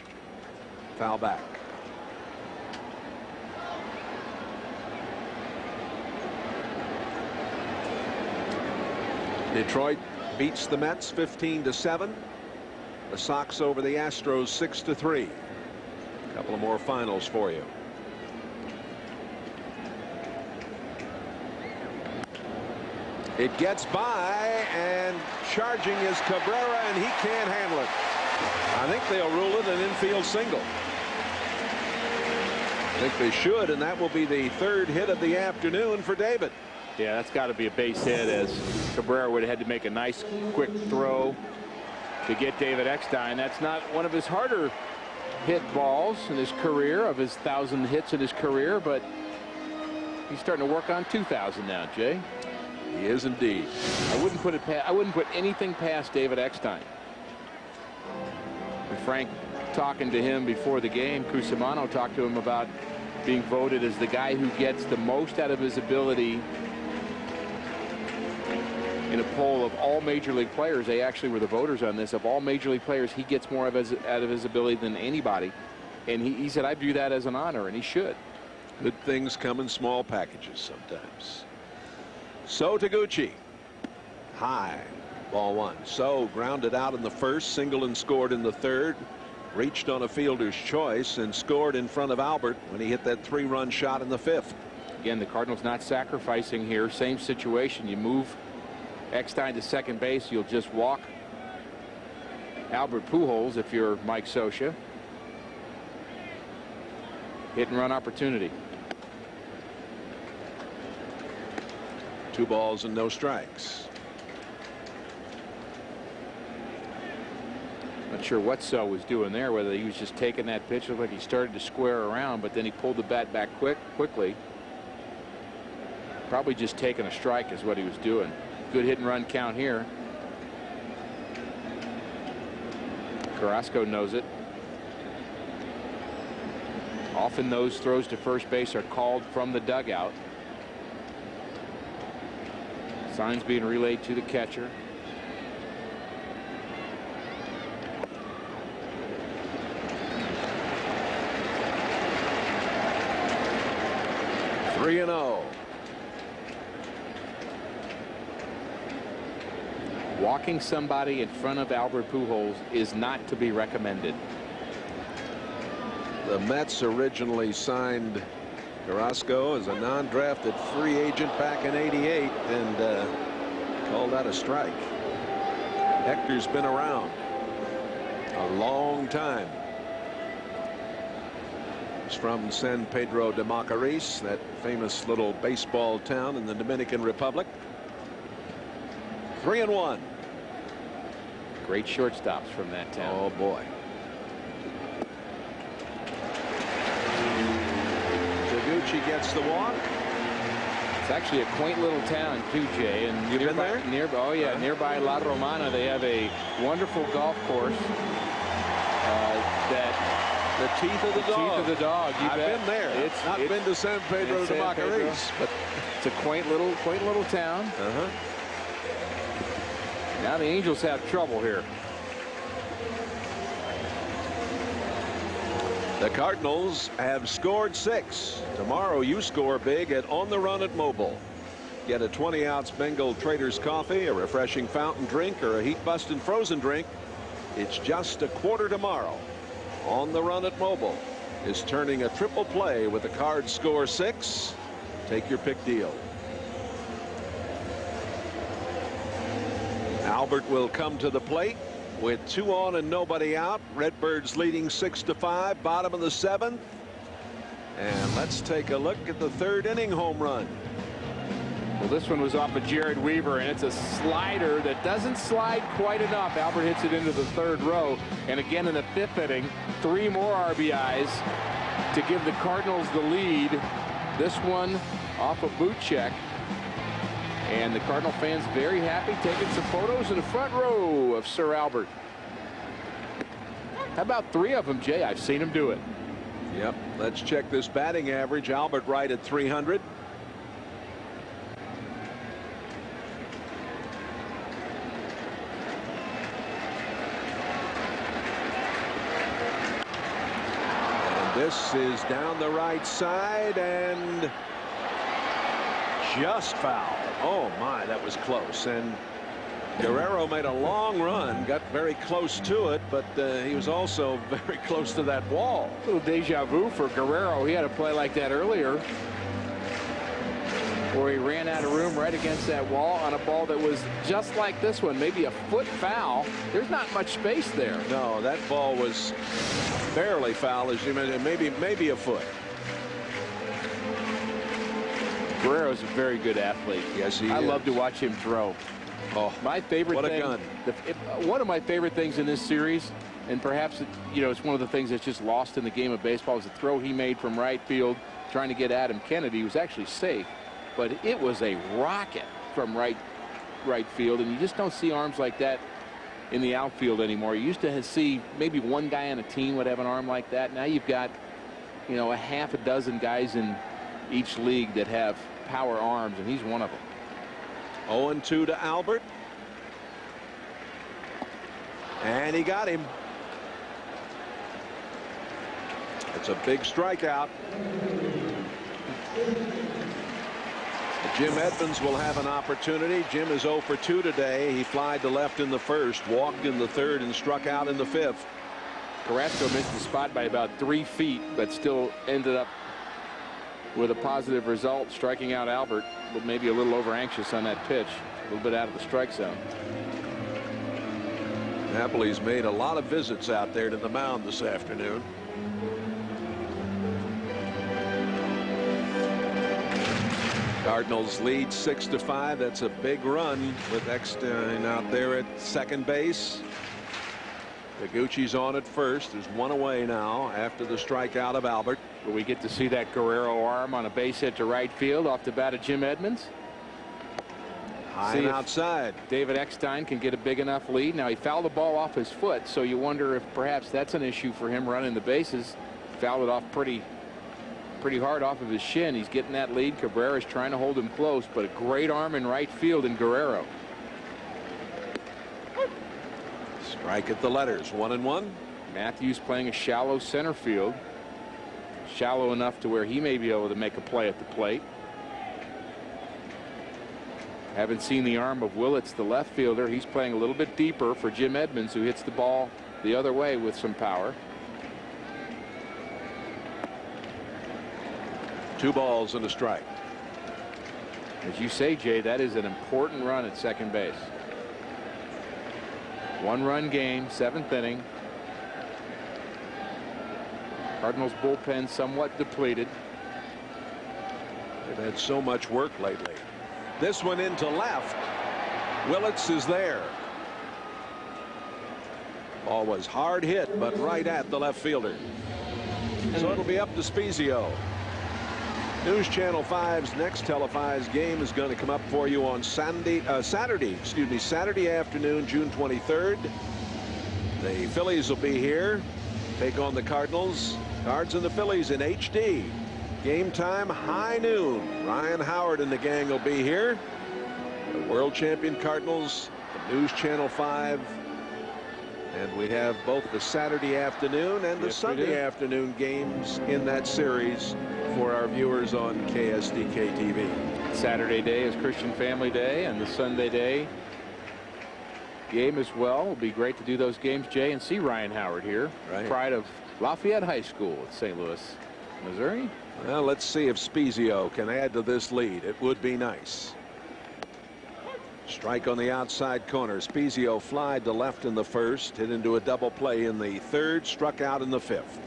[SPEAKER 1] Foul back. Detroit beats the Mets 15-7. The Sox over the Astros 6-3. A couple of more finals for you. It gets by, and charging is Cabrera, and he can't handle it. I think they'll rule it an infield single. I think they should, and that will be the 3rd hit of the afternoon for David.
[SPEAKER 10] Yeah, that's got to be a base hit, as Cabrera would have had to make a nice quick throw to get David Eckstein. That's not one of his harder hit balls in his career, of his 1,000 hits in his career, but he's starting to work on 2,000 now, Jay.
[SPEAKER 1] He is indeed.
[SPEAKER 10] I wouldn't put anything past David Eckstein. And Frank talking to him before the game, Cusimano talked to him about being voted as the guy who gets the most out of his ability in a poll of all major league players. They actually were the voters on this. Of all major league players, he gets more out of his ability than anybody. And he said, I view that as an honor, and he should.
[SPEAKER 1] Good things come in small packages sometimes. So Taguchi. High. Ball 1. So grounded out in the 1st, single and scored in the 3rd. Reached on a fielder's choice and scored in front of Albert when he hit that 3-run shot in the 5th.
[SPEAKER 10] Again, the Cardinals not sacrificing here. Same situation. You move Eckstein to second base, you'll just walk Albert Pujols if you're Mike Scioscia. Hit and run opportunity.
[SPEAKER 1] 2 balls and no strikes.
[SPEAKER 10] Not sure what So was doing there, whether he was just taking that pitch. Looked like he started to square around, but then he pulled the bat back quickly. Probably just taking a strike is what he was doing. Good hit and run count here. Carrasco knows it. Often those throws to first base are called from the dugout. Signs being relayed to the catcher.
[SPEAKER 1] Three and 0.
[SPEAKER 10] Walking somebody in front of Albert Pujols is not to be recommended.
[SPEAKER 1] The Mets originally signed Carrasco as a non-drafted free agent back in '88 and called that a strike. Hector's been around a long time. He's from San Pedro de Macorís, that famous little baseball town in the Dominican Republic. 3 and 1.
[SPEAKER 10] Great shortstops from that town.
[SPEAKER 1] Oh boy. Taguchi gets the walk.
[SPEAKER 10] It's actually a quaint little town too, Jay. And
[SPEAKER 1] you've been there?
[SPEAKER 10] Oh yeah, nearby La Romana, they have a wonderful golf course.
[SPEAKER 1] The teeth of the dog.
[SPEAKER 10] Teeth of the dog.
[SPEAKER 1] I've been there. It's not been to San Pedro de Macorís, but
[SPEAKER 10] it's a quaint little town. Now the Angels have trouble here.
[SPEAKER 1] The Cardinals have scored 6. Tomorrow you score big at On the Run at Mobile. Get a 20-ounce Bengal Traders coffee, a refreshing fountain drink, or a heat-busting frozen drink. It's just $25 tomorrow. On the Run at Mobile is turning a triple play with the Cards score 6. Take your pick deal. Albert will come to the plate with 2 on and nobody out. Redbirds leading 6-5, bottom of the 7th. And let's take a look at the 3rd inning home run.
[SPEAKER 10] Well, this one was off of Jared Weaver, and it's a slider that doesn't slide quite enough. Albert hits it into the third row. And again in the fifth inning, 3 more RBIs to give the Cardinals the lead. This one off of boot check. And the Cardinal fans very happy, taking some photos in the front row of Sir Albert. How about 3 of them, Jay? I've seen him do it.
[SPEAKER 1] Yep. Let's check this batting average. Albert right at 300. This is down the right side and just foul. Oh my, that was close. And Guerrero made a long run, got very close to it, but he was also very close to that wall.
[SPEAKER 10] A little deja vu for Guerrero. He had a play like that earlier where he ran out of room right against that wall on a ball that was just like this one, maybe a foot foul. There's not much space there.
[SPEAKER 1] No, that ball was barely foul, as you mentioned, maybe a foot.
[SPEAKER 10] Guerrero's a very good athlete.
[SPEAKER 1] Yes, he is.
[SPEAKER 10] I love to watch him throw.
[SPEAKER 1] Oh,
[SPEAKER 10] my favorite
[SPEAKER 1] what
[SPEAKER 10] thing,
[SPEAKER 1] a gun.
[SPEAKER 10] One of my favorite things in this series, and perhaps it's one of the things that's just lost in the game of baseball, is the throw he made from right field trying to get Adam Kennedy. He was actually safe, but it was a rocket from right field, and you just don't see arms like that in the outfield anymore. You used to see maybe one guy on a team would have an arm like that. Now you've got a half a dozen guys in each league that have power arms, and he's one of them.
[SPEAKER 1] 0-2 to Albert, and he got him. It's a big strikeout. Jim Edmonds will have an opportunity. Jim is 0 for 2 today. He flied to left in the first, walked in the third, and struck out in the fifth.
[SPEAKER 10] Carrasco missed the spot by about 3 feet, but still ended up with a positive result, striking out Albert, but maybe a little over anxious on that pitch, a little bit out of the strike zone.
[SPEAKER 1] Napoli's made a lot of visits out there to the mound this afternoon. Cardinals lead 6-5. That's a big run with Eckstein out there at second base. Taguchi's on at first. There's one away now after the strikeout of Albert.
[SPEAKER 10] Will we get to see that Guerrero arm on a base hit to right field off the bat of Jim Edmonds?
[SPEAKER 1] High and outside.
[SPEAKER 10] David Eckstein can get a big enough lead. Now he fouled the ball off his foot, so you wonder if perhaps that's an issue for him running the bases. Fouled it off pretty hard off of his shin. He's getting that lead. Cabrera's trying to hold him close, but a great arm in right field in Guerrero.
[SPEAKER 1] Strike at the letters, 1-1.
[SPEAKER 10] Matthews playing a shallow center field. Shallow enough to where he may be able to make a play at the plate. Haven't seen the arm of Willits, the left fielder. He's playing a little bit deeper for Jim Edmonds, who hits the ball the other way with some power.
[SPEAKER 1] 2 balls and a strike.
[SPEAKER 10] As you say, Jay, that is an important run at second base. 1-run game, 7th inning. Cardinals bullpen somewhat depleted.
[SPEAKER 1] They've had so much work lately. This one into left. Willits is there. Ball was hard hit, but right at the left fielder. So it'll be up to Spezio. News Channel 5's next televised game is going to come up for you on Saturday afternoon, June 23rd. The Phillies will be here, take on the Cardinals. Cards and the Phillies in HD. Game time, high noon. Ryan Howard and the gang will be here. The world champion Cardinals, the News Channel 5. And we have both the Saturday afternoon and the Sunday afternoon games in that series for our viewers on KSDK TV.
[SPEAKER 10] Saturday day is Christian Family Day, and the Sunday day game as well. It'll be great to do those games, Jay, and see Ryan Howard here. Right. Pride of Lafayette High School in St. Louis, Missouri.
[SPEAKER 1] Well, let's see if Spezio can add to this lead. It would be nice. Strike on the outside corner. Spezio flied to left in the first, hit into a double play in the third, struck out in the fifth.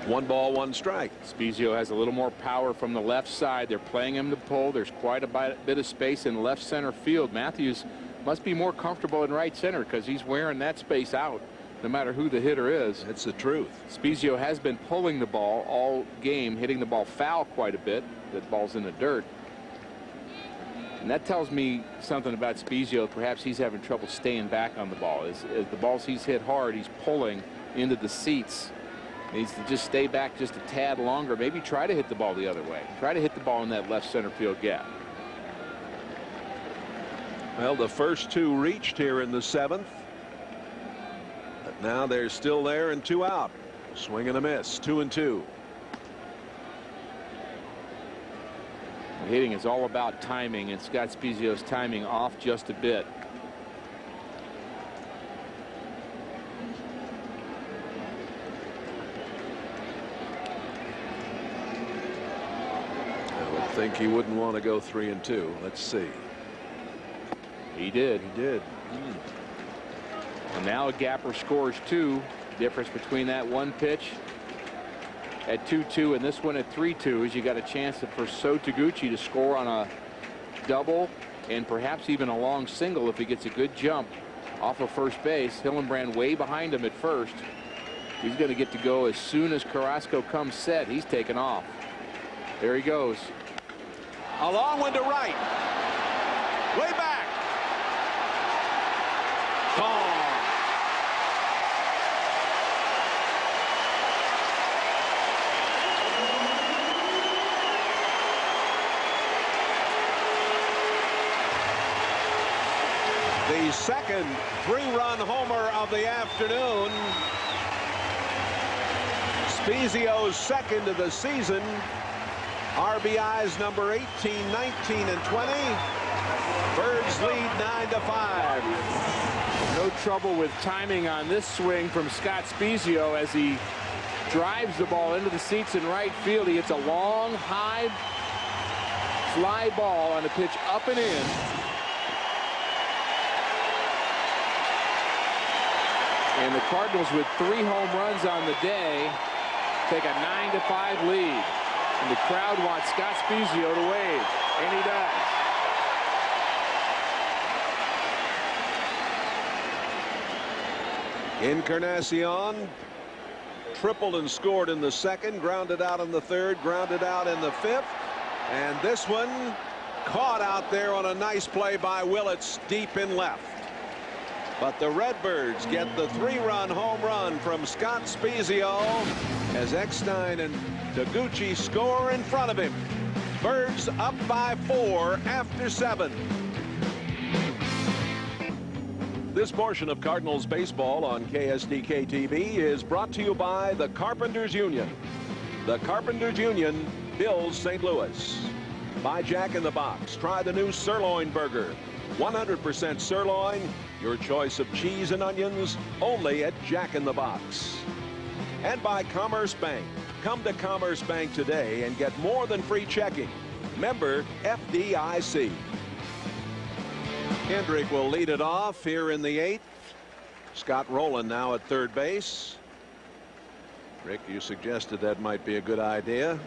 [SPEAKER 1] 1 ball, 1 strike.
[SPEAKER 10] Spezio has a little more power from the left side. They're playing him to pull. There's quite a bit of space in left center field. Matthews must be more comfortable in right center because he's wearing that space out no matter who the hitter is.
[SPEAKER 1] That's the truth.
[SPEAKER 10] Spezio has been pulling the ball all game, hitting the ball foul quite a bit. The ball's in the dirt. And that tells me something about Spezio. Perhaps he's having trouble staying back on the ball. As the balls he's hit hard, he's pulling into the seats. He needs to just stay back just a tad longer. Maybe try to hit the ball the other way. Try to hit the ball in that left center field gap.
[SPEAKER 1] Well, the first 2 reached here in the 7th. But now they're still there and 2 out. Swing and a miss. 2-2.
[SPEAKER 10] Hitting is all about timing, and Scott Spezio's timing off just a bit.
[SPEAKER 1] I would think he wouldn't want to go 3-2. Let's see.
[SPEAKER 10] He did.
[SPEAKER 1] He did.
[SPEAKER 10] And now a gapper scores 2. Difference between that 1 pitch at 2-2 and this one at 3-2 is you got a chance for So Taguchi to score on a double and perhaps even a long single if he gets a good jump off of first base. Hillenbrand way behind him at first. He's going to get to go as soon as Carrasco comes set. He's taken off. There he goes.
[SPEAKER 1] A long one to right. Way back. Gone. The second 3-run homer of the afternoon. Spezio's second of the season. RBIs number 18, 19, and 20. Birds lead 9-5.
[SPEAKER 10] No trouble with timing on this swing from Scott Spezio as he drives the ball into the seats in right field. He hits a long, high fly ball on a pitch up and in. And the Cardinals, with 3 home runs on the day, take a 9-5 lead. And the crowd wants Scott Spezio to wave, and he does.
[SPEAKER 1] Encarnacion tripled and scored in the 2nd, grounded out in the 3rd, grounded out in the 5th, and this one caught out there on a nice play by Willits deep in left. But the Redbirds get the 3-run home run from Scott Spezio as Eckstein and Taguchi score in front of him. Birds up by 4 after 7. This portion of Cardinals baseball on KSDK TV is brought to you by the Carpenters Union. The Carpenters Union builds St. Louis. By Jack in the Box. Try the new sirloin burger. 100% sirloin, your choice of cheese and onions, only at Jack in the Box. And by Commerce Bank. Come to Commerce Bank today and get more than free checking. Member FDIC. Kendrick will lead it off here in the 8th. Scott Rowland now at 3rd base. Rick, you suggested that might be a good idea.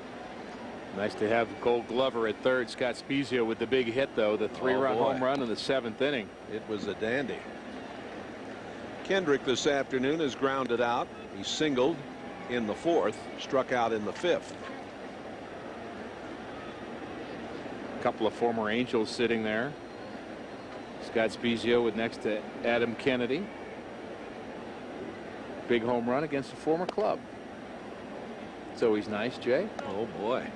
[SPEAKER 10] Nice to have Gold Glover at 3rd. Scott Spezio with the big hit, though, the 3-run home run in the 7th inning.
[SPEAKER 1] It was a dandy. Kendrick this afternoon is grounded out. He singled in the 4th, struck out in the 5th.
[SPEAKER 10] A couple of former Angels sitting there. Scott Spezio with next to Adam Kennedy. Big home run against a former club. It's always nice, Jay.
[SPEAKER 1] Oh boy.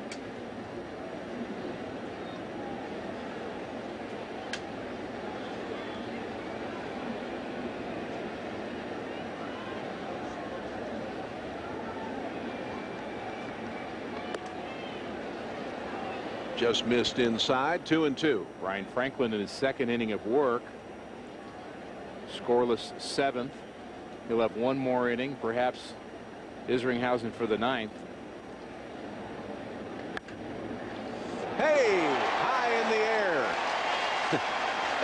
[SPEAKER 1] Just missed inside. 2-2.
[SPEAKER 10] Ryan Franklin in his 2nd inning of work. Scoreless 7th. He'll have one more inning, perhaps Isringhausen for the 9th.
[SPEAKER 1] Hey, high in the air.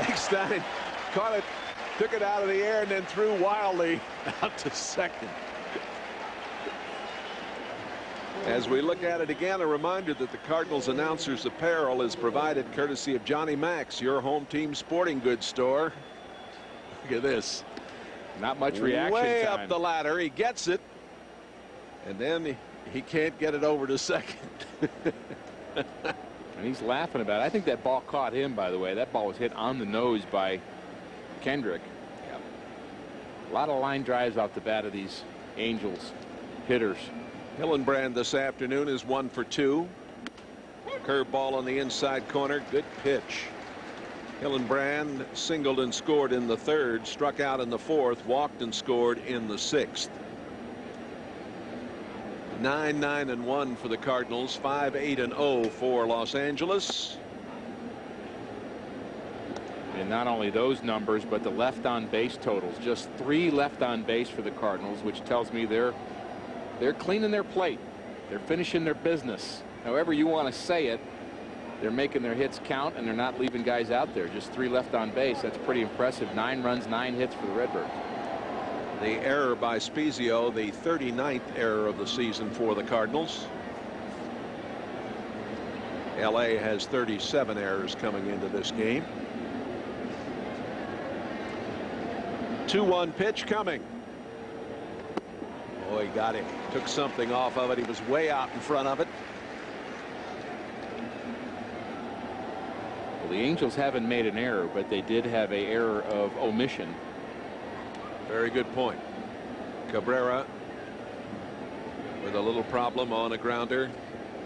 [SPEAKER 1] Eckstein caught it, took it out of the air, and then threw wildly out to 2nd. As we look at it again, a reminder that the Cardinals announcers apparel is provided courtesy of Johnny Max, your home team sporting goods store. Look at this.
[SPEAKER 10] Not much reaction
[SPEAKER 1] Way
[SPEAKER 10] time.
[SPEAKER 1] up the ladder. He gets it. And then he can't get it over to second.
[SPEAKER 10] And he's laughing about it. I think that ball caught him, by the way. That ball was hit on the nose by Kendrick. Yep. A lot of line drives off the bat of these Angels hitters.
[SPEAKER 1] Hillenbrand this afternoon is 1 for 2. Curveball on the inside corner. Good pitch. Hillenbrand singled and scored in the 3rd, struck out in the 4th, walked and scored in the 6th. 9-9-1 for the Cardinals, 5-8-0 for Los Angeles.
[SPEAKER 10] And not only those numbers, but the left on base totals. Just 3 left on base for the Cardinals, which tells me they're cleaning their plate. They're finishing their business. However you want to say it, they're making their hits count, and they're not leaving guys out there. Just 3 left on base. That's pretty impressive. 9 runs, 9 hits for the Redbirds.
[SPEAKER 1] The error by Spezio, the 39th error of the season for the Cardinals. LA has 37 errors coming into this game. 2-1 pitch coming. Oh, he got him. Took something off of it. He was way out in front of it.
[SPEAKER 10] Well, the Angels haven't made an error, but they did have an error of omission.
[SPEAKER 1] Very good point. Cabrera with a little problem on a grounder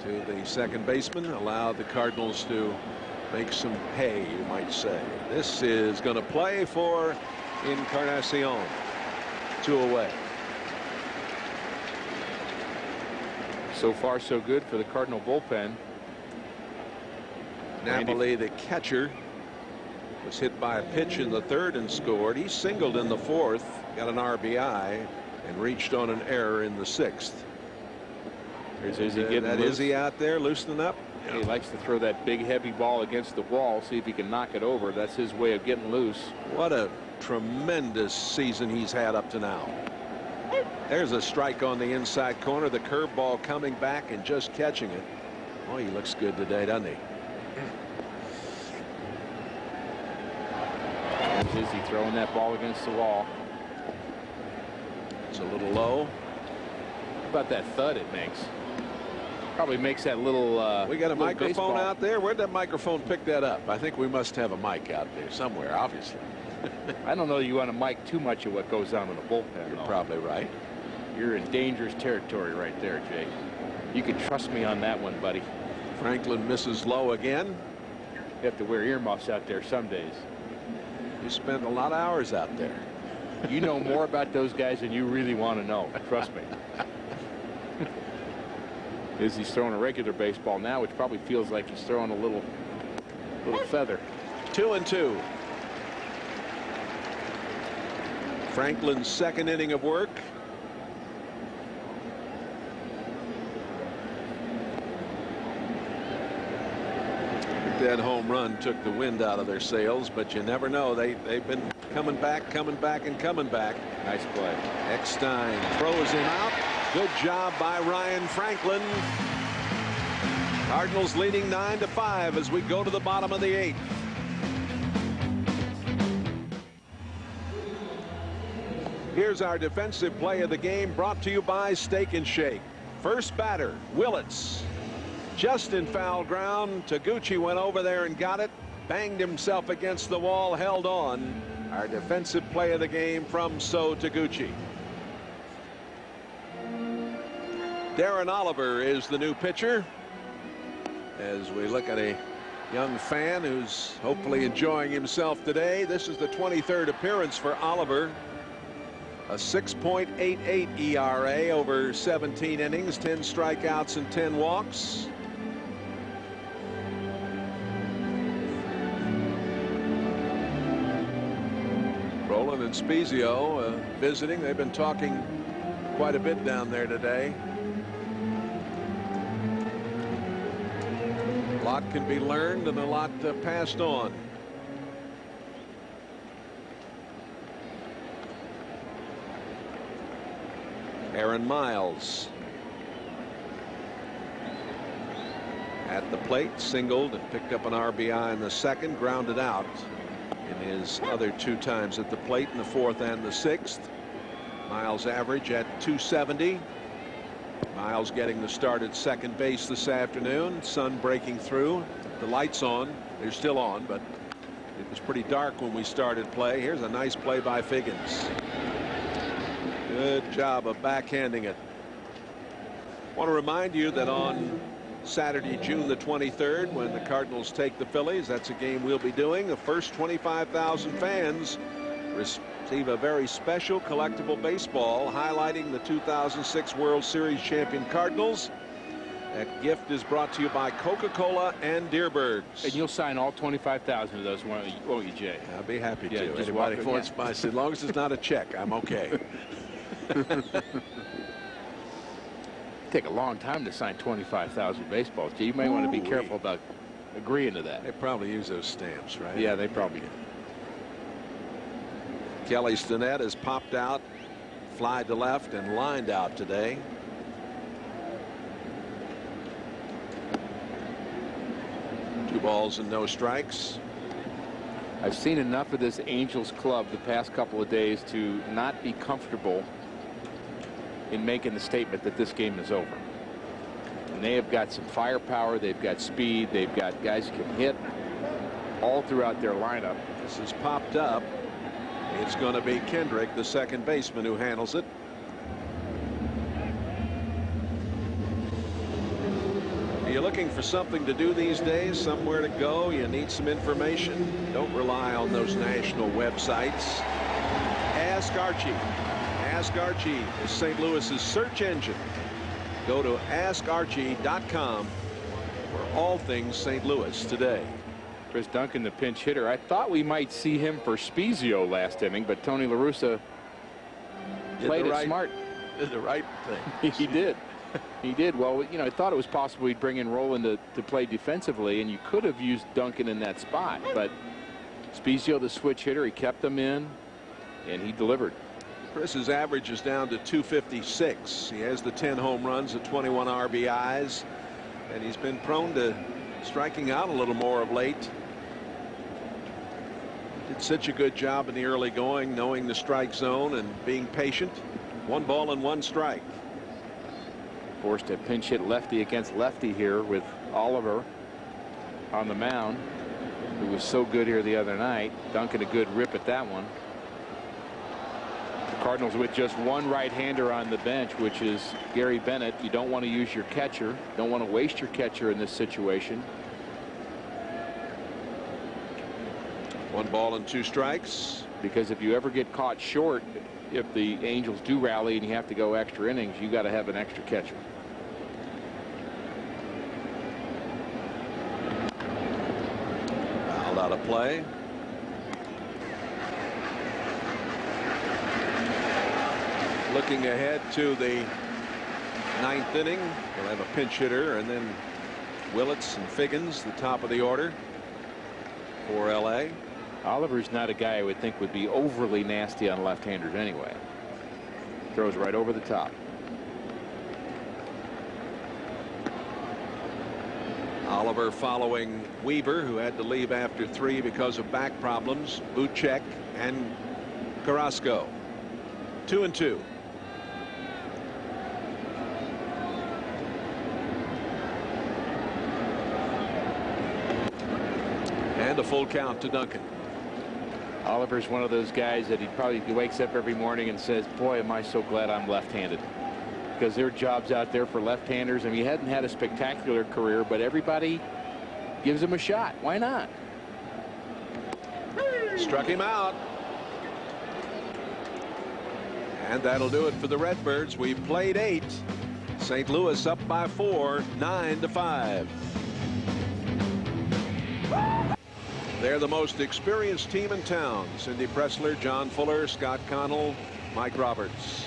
[SPEAKER 1] to the second baseman, allowed the Cardinals to make some hay, you might say. This is going to play for Encarnacion. 2 away.
[SPEAKER 10] So far so good for the Cardinal bullpen.
[SPEAKER 1] Napoli, the catcher, was hit by a pitch in the 3rd and scored. He singled in the 4th, got an RBI, and reached on an error in the 6th.
[SPEAKER 10] There's Izzy getting
[SPEAKER 1] that
[SPEAKER 10] loose.
[SPEAKER 1] Izzy out there loosening up.
[SPEAKER 10] He likes to throw that big heavy ball against the wall, see if he can knock it over. That's his way of getting loose.
[SPEAKER 1] What a tremendous season he's had up to now. There's a strike on the inside corner. The curveball coming back and just catching it. Oh, he looks good today, doesn't he?
[SPEAKER 10] There's Izzy throwing that ball against the wall.
[SPEAKER 1] It's a little low.
[SPEAKER 10] How about that thud it makes? Probably makes that little.
[SPEAKER 1] We got a
[SPEAKER 10] little
[SPEAKER 1] microphone
[SPEAKER 10] baseball.
[SPEAKER 1] out there. Where'd that microphone pick that up? I think we must have a mic out there somewhere, obviously.
[SPEAKER 10] I don't know you want to mic too much of what goes on in the bullpen.
[SPEAKER 1] You're
[SPEAKER 10] though.
[SPEAKER 1] probably right.
[SPEAKER 10] You're in dangerous territory right there, Jay. You can trust me on that one, buddy.
[SPEAKER 1] Franklin misses low again.
[SPEAKER 10] You have to wear earmuffs out there some days.
[SPEAKER 1] You spend a lot of hours out there.
[SPEAKER 10] You know more about those guys than you really want to know. Trust me. Izzy's throwing a regular baseball now, which probably feels like he's throwing a little feather.
[SPEAKER 1] 2-2. Franklin's second inning of work. That home run took the wind out of their sails, but you never know. They've been coming back, and coming back.
[SPEAKER 10] Nice play.
[SPEAKER 1] Eckstein throws him out. Good job by Ryan Franklin. Cardinals leading 9-5 as we go to the bottom of the 8th. Here's our defensive play of the game, brought to you by Steak and Shake. First batter, Willits. Just in foul ground. Taguchi went over there and got it. Banged himself against the wall, held on. Our defensive play of the game from So Taguchi. Darren Oliver is the new pitcher. As we look at a young fan who's hopefully enjoying himself today. This is the 23rd appearance for Oliver. A 6.88 ERA over 17 innings, 10 strikeouts and 10 walks. Roland and Spezio visiting. They've been talking quite a bit down there today. A lot can be learned and a lot passed on. Aaron Miles. at the plate, singled and picked up an RBI in the second, grounded out in his other 2 times at the plate in the 4th and the 6th. Miles average at 270. Miles getting the start at second base this afternoon. Sun breaking through. The lights on. They're still on, but it was pretty dark when we started play. Here's a nice play by Figgins. Good job of backhanding it. Want to remind you that on Saturday, June the 23rd, when the Cardinals take the Phillies, that's a game we'll be doing. The first 25,000 fans receive a very special collectible baseball highlighting the 2006 World Series champion Cardinals. That gift is brought to you by Coca-Cola and Deerbergs.
[SPEAKER 10] And you'll sign all 25,000 of those, won't you, Jay?
[SPEAKER 1] I'll be happy to.
[SPEAKER 10] Just
[SPEAKER 1] Anybody wants by, as long as it's not a check, I'm okay.
[SPEAKER 10] Take a long time to sign 25,000 baseballs. You may want to be careful about agreeing to that.
[SPEAKER 1] They probably use those stamps, right?
[SPEAKER 10] Yeah, they probably do.
[SPEAKER 1] Kelly Stinnett has popped out, fly to left, and lined out today. Two balls and no strikes.
[SPEAKER 10] I've seen enough of this Angels club the past couple of days to not be comfortable in making the statement that this game is over. And they have got some firepower. They've got speed. They've got guys who can hit all throughout their lineup.
[SPEAKER 1] This is popped up. It's going to be Kendrick, the second baseman, who handles it. You're looking for something to do these days, somewhere to go, you need some information. Don't rely on those national websites. Ask Archie. Ask Archie is St. Louis's search engine. Go to AskArchie.com for all things St. Louis today.
[SPEAKER 10] Chris Duncan, the pinch hitter. I thought we might see him for Spezio last inning, but Tony La Russa played it smart.
[SPEAKER 1] Did the right thing.
[SPEAKER 10] He did. He did. Well, you know, I thought it was possible he'd bring in Rowland to play defensively, and you could have used Duncan in that spot. But Spezio, the switch hitter, he kept him in, and he delivered.
[SPEAKER 1] Chris's average is down to 256. He has the 10 home runs, the 21 RBIs, and he's been prone to striking out a little more of late. Did such a good job in the early going, knowing the strike zone and being patient. 1 ball and 1 strike.
[SPEAKER 10] Forced a pinch hit lefty against lefty here with Oliver on the mound, who was so good here the other night. Duncan a good rip at that one. The Cardinals with just 1 right-hander on the bench, which is Gary Bennett. You don't want to use your catcher. Don't want to waste your catcher in this situation.
[SPEAKER 1] 1 ball and 2 strikes.
[SPEAKER 10] Because if you ever get caught short, if the Angels do rally and you have to go extra innings, you got to have an extra catcher.
[SPEAKER 1] Fouled out of play. Looking ahead to the 9th inning, we'll have a pinch hitter, and then Willits and Figgins, the top of the order for LA.
[SPEAKER 10] Oliver's not a guy I would think would be overly nasty on left-handers anyway. Throws right over the top.
[SPEAKER 1] Oliver following Weaver, who had to leave after 3 because of back problems. Buchek and Carrasco. 2-2. And a full count to Duncan.
[SPEAKER 10] Oliver's one of those guys that he probably wakes up every morning and says, boy, am I so glad I'm left-handed. Because there are jobs out there for left-handers. I mean, he hadn't had a spectacular career, but everybody gives him a shot. Why not?
[SPEAKER 1] Struck him out. And that'll do it for the Redbirds. We've played 8. St. Louis up by 4, 9-5. They're the most experienced team in town. Cindy Pressler, John Fuller, Scott Connell, Mike Roberts.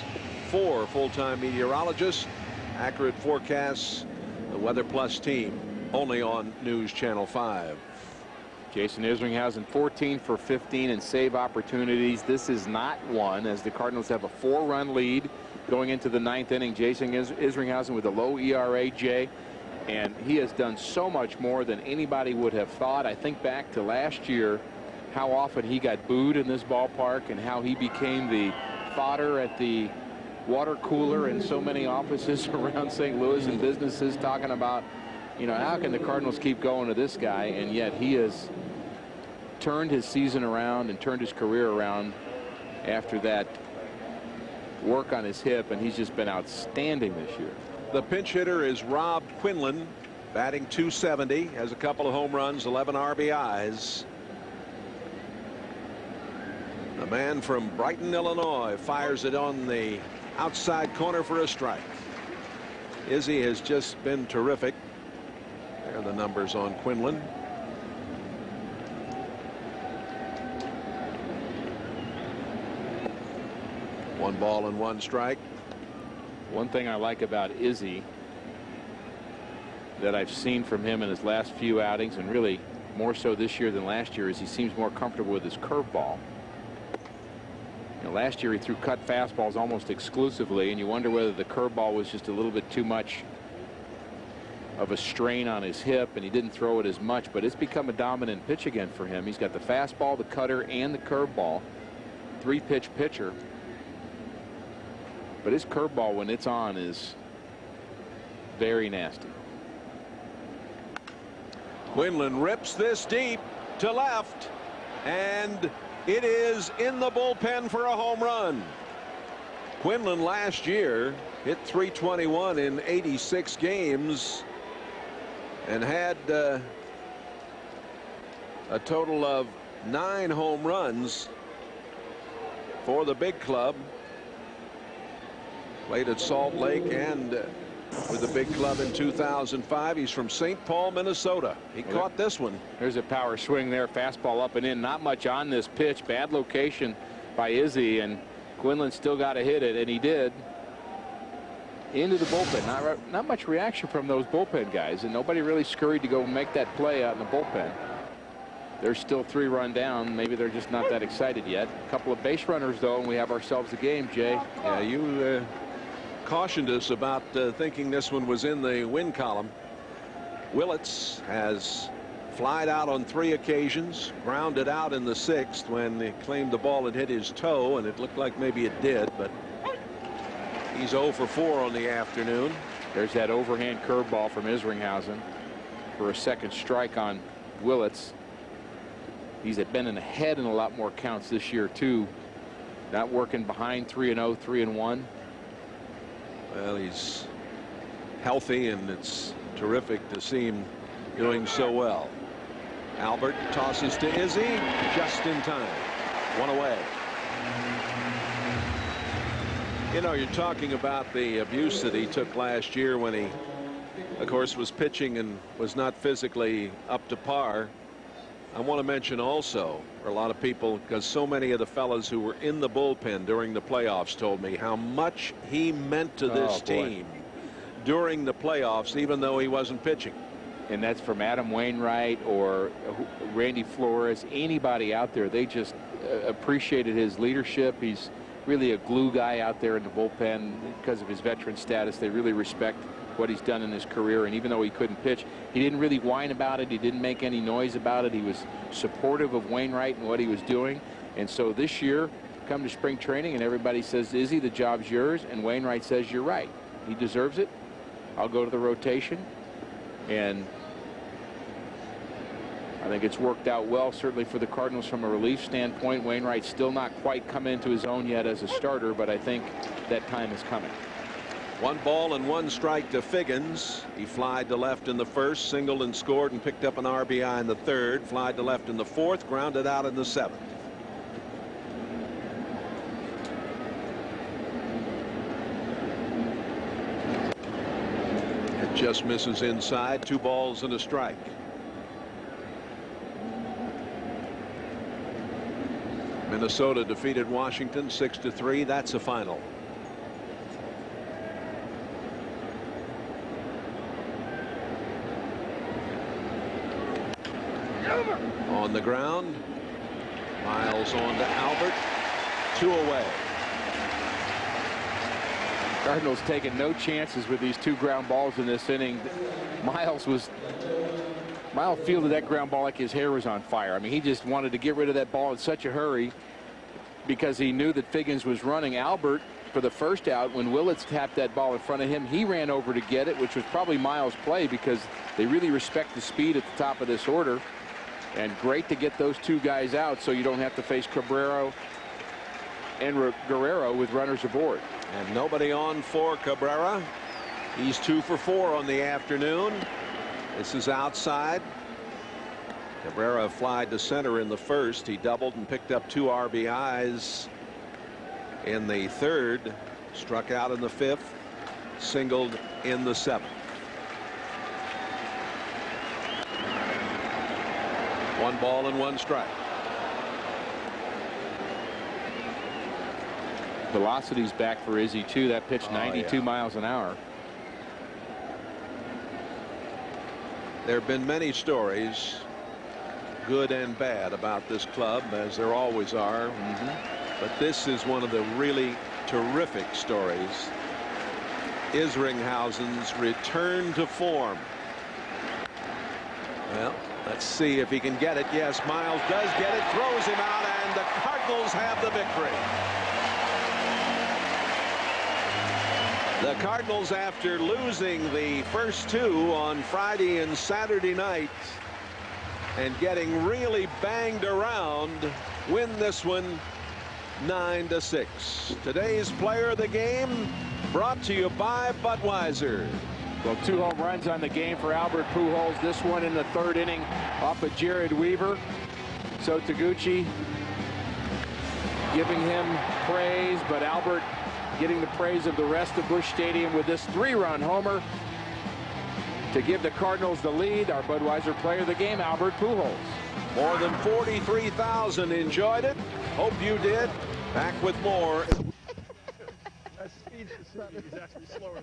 [SPEAKER 1] 4 full-time meteorologists. Accurate forecasts. The Weather Plus team only on News Channel 5.
[SPEAKER 10] Jason Isringhausen 14 for 15 in save opportunities. This is not one, as the Cardinals have a 4-run lead going into the 9th inning. Jason Isringhausen with a low ERA. Jay, And he has done so much more than anybody would have thought. I think back to last year, how often he got booed in this ballpark and how he became the fodder at the water cooler in so many offices around St. Louis and businesses talking about, you know, how can the Cardinals keep going to this guy? And yet he has turned his season around and turned his career around after that work on his hip, and he's just been outstanding this year.
[SPEAKER 1] The pinch hitter is Rob Quinlan, batting .270, has a couple of home runs, 11 RBIs. The man from Brighton, Illinois, fires it on the outside corner for a strike. Izzy has just been terrific. There are the numbers on Quinlan. One ball and one strike.
[SPEAKER 10] One thing I like about Izzy that I've seen from him in his last few outings, and really more so this year than last year, is he seems more comfortable with his curveball. You know, last year he threw cut fastballs almost exclusively, and you wonder whether the curveball was just a little bit too much of a strain on his hip and he didn't throw it as much. But it's become a dominant pitch again for him. He's got the fastball, the cutter, and the curveball. 3-pitch pitcher. But his curveball, when it's on, is very nasty.
[SPEAKER 1] Quinlan rips this deep to left, and it is in the bullpen for a home run. Quinlan last year hit .321 in 86 games and had a total of 9 home runs for the big club. Played at Salt Lake and with the big club in 2005. He's from St. Paul, Minnesota. He caught this one.
[SPEAKER 10] There's a power swing there, fastball up and in. Not much on this pitch. Bad location by Izzy, and Quinlan still got to hit it, and he did. Into the bullpen. Not much reaction from those bullpen guys, and nobody really scurried to go make that play out in the bullpen. They're still 3-run down. Maybe they're just not that excited yet. A couple of base runners, though, and we have ourselves a game, Jay.
[SPEAKER 1] Yeah, you cautioned us about thinking this one was in the win column. Willits has flied out on 3 occasions, grounded out in the 6th when he claimed the ball had hit his toe, and it looked like maybe it did, but he's 0 for 4 on the afternoon.
[SPEAKER 10] There's that overhand curveball from Isringhausen for a second strike on Willits. He's been in ahead in a lot more counts this year too. Not working behind 3-0, 3-1.
[SPEAKER 1] Well, he's healthy, and it's terrific to see him doing so well. Albert tosses to Izzy just in time. 1 away. You know, you're talking about the abuse that he took last year when he, of course, was pitching and was not physically up to par. I want to mention also, for a lot of people, because so many of the fellas who were in the bullpen during the playoffs told me how much he meant to this team during the playoffs, even though he wasn't pitching.
[SPEAKER 10] And that's from Adam Wainwright or Randy Flores, anybody out there. They just appreciated his leadership. He's really a glue guy out there in the bullpen because of his veteran status. They really respect what he's done in his career, and even though he couldn't pitch, he didn't really whine about it. He didn't make any noise about it. He was supportive of Wainwright and what he was doing. And so this year, come to spring training, and everybody says, Izzy, the job's yours, and Wainwright says, you're right. He deserves it. I'll go to the rotation. And I think it's worked out well, certainly for the Cardinals from a relief standpoint. Wainwright's still not quite come into his own yet as a starter, but I think that time is coming.
[SPEAKER 1] 1 ball and 1 strike to Figgins. He flied to left in the 1st, singled and scored, and picked up an RBI in the 3rd. Flied to left in the 4th, grounded out in the 7th. It just misses inside. 2 balls and a strike. Minnesota defeated Washington 6-3. That's a final. On the ground. Miles on to Albert. 2 away.
[SPEAKER 10] Cardinals taking no chances with these 2 ground balls in this inning. Miles fielded that ground ball like his hair was on fire. I mean, he just wanted to get rid of that ball in such a hurry because he knew that Figgins was running. Albert, for the first out, when Willits tapped that ball in front of him, he ran over to get it, which was probably Miles' play because they really respect the speed at the top of this order. And great to get those 2 guys out so you don't have to face Cabrera and Guerrero with runners aboard.
[SPEAKER 1] And nobody on for Cabrera. He's 2 for 4 on the afternoon. This is outside. Cabrera flied to center in the first. He doubled and picked up 2 RBIs in the third. Struck out in the fifth. Singled in the seventh. 1 ball and 1 strike.
[SPEAKER 10] Velocity's back for Izzy too. That pitch 92 miles an hour.
[SPEAKER 1] There have been many stories, good and bad, about this club, as there always are. But this is one of the really terrific stories. Isringhausen's return to form. Well, let's see if he can get it. Yes, Miles does get it, throws him out, and the Cardinals have the victory. The Cardinals, after losing the first 2 on Friday and Saturday night and getting really banged around, win this one 9-6. Today's player of the game brought to you by Budweiser.
[SPEAKER 10] Well, 2 home runs on the game for Albert Pujols. This one in the 3rd inning off of Jared Weaver. So Taguchi giving him praise, but Albert getting the praise of the rest of Busch Stadium with this 3-run homer to give the Cardinals the lead. Our Budweiser player of the game, Albert Pujols.
[SPEAKER 1] More than 43,000 enjoyed it. Hope you did. Back with more.
[SPEAKER 3] That speed's actually slower.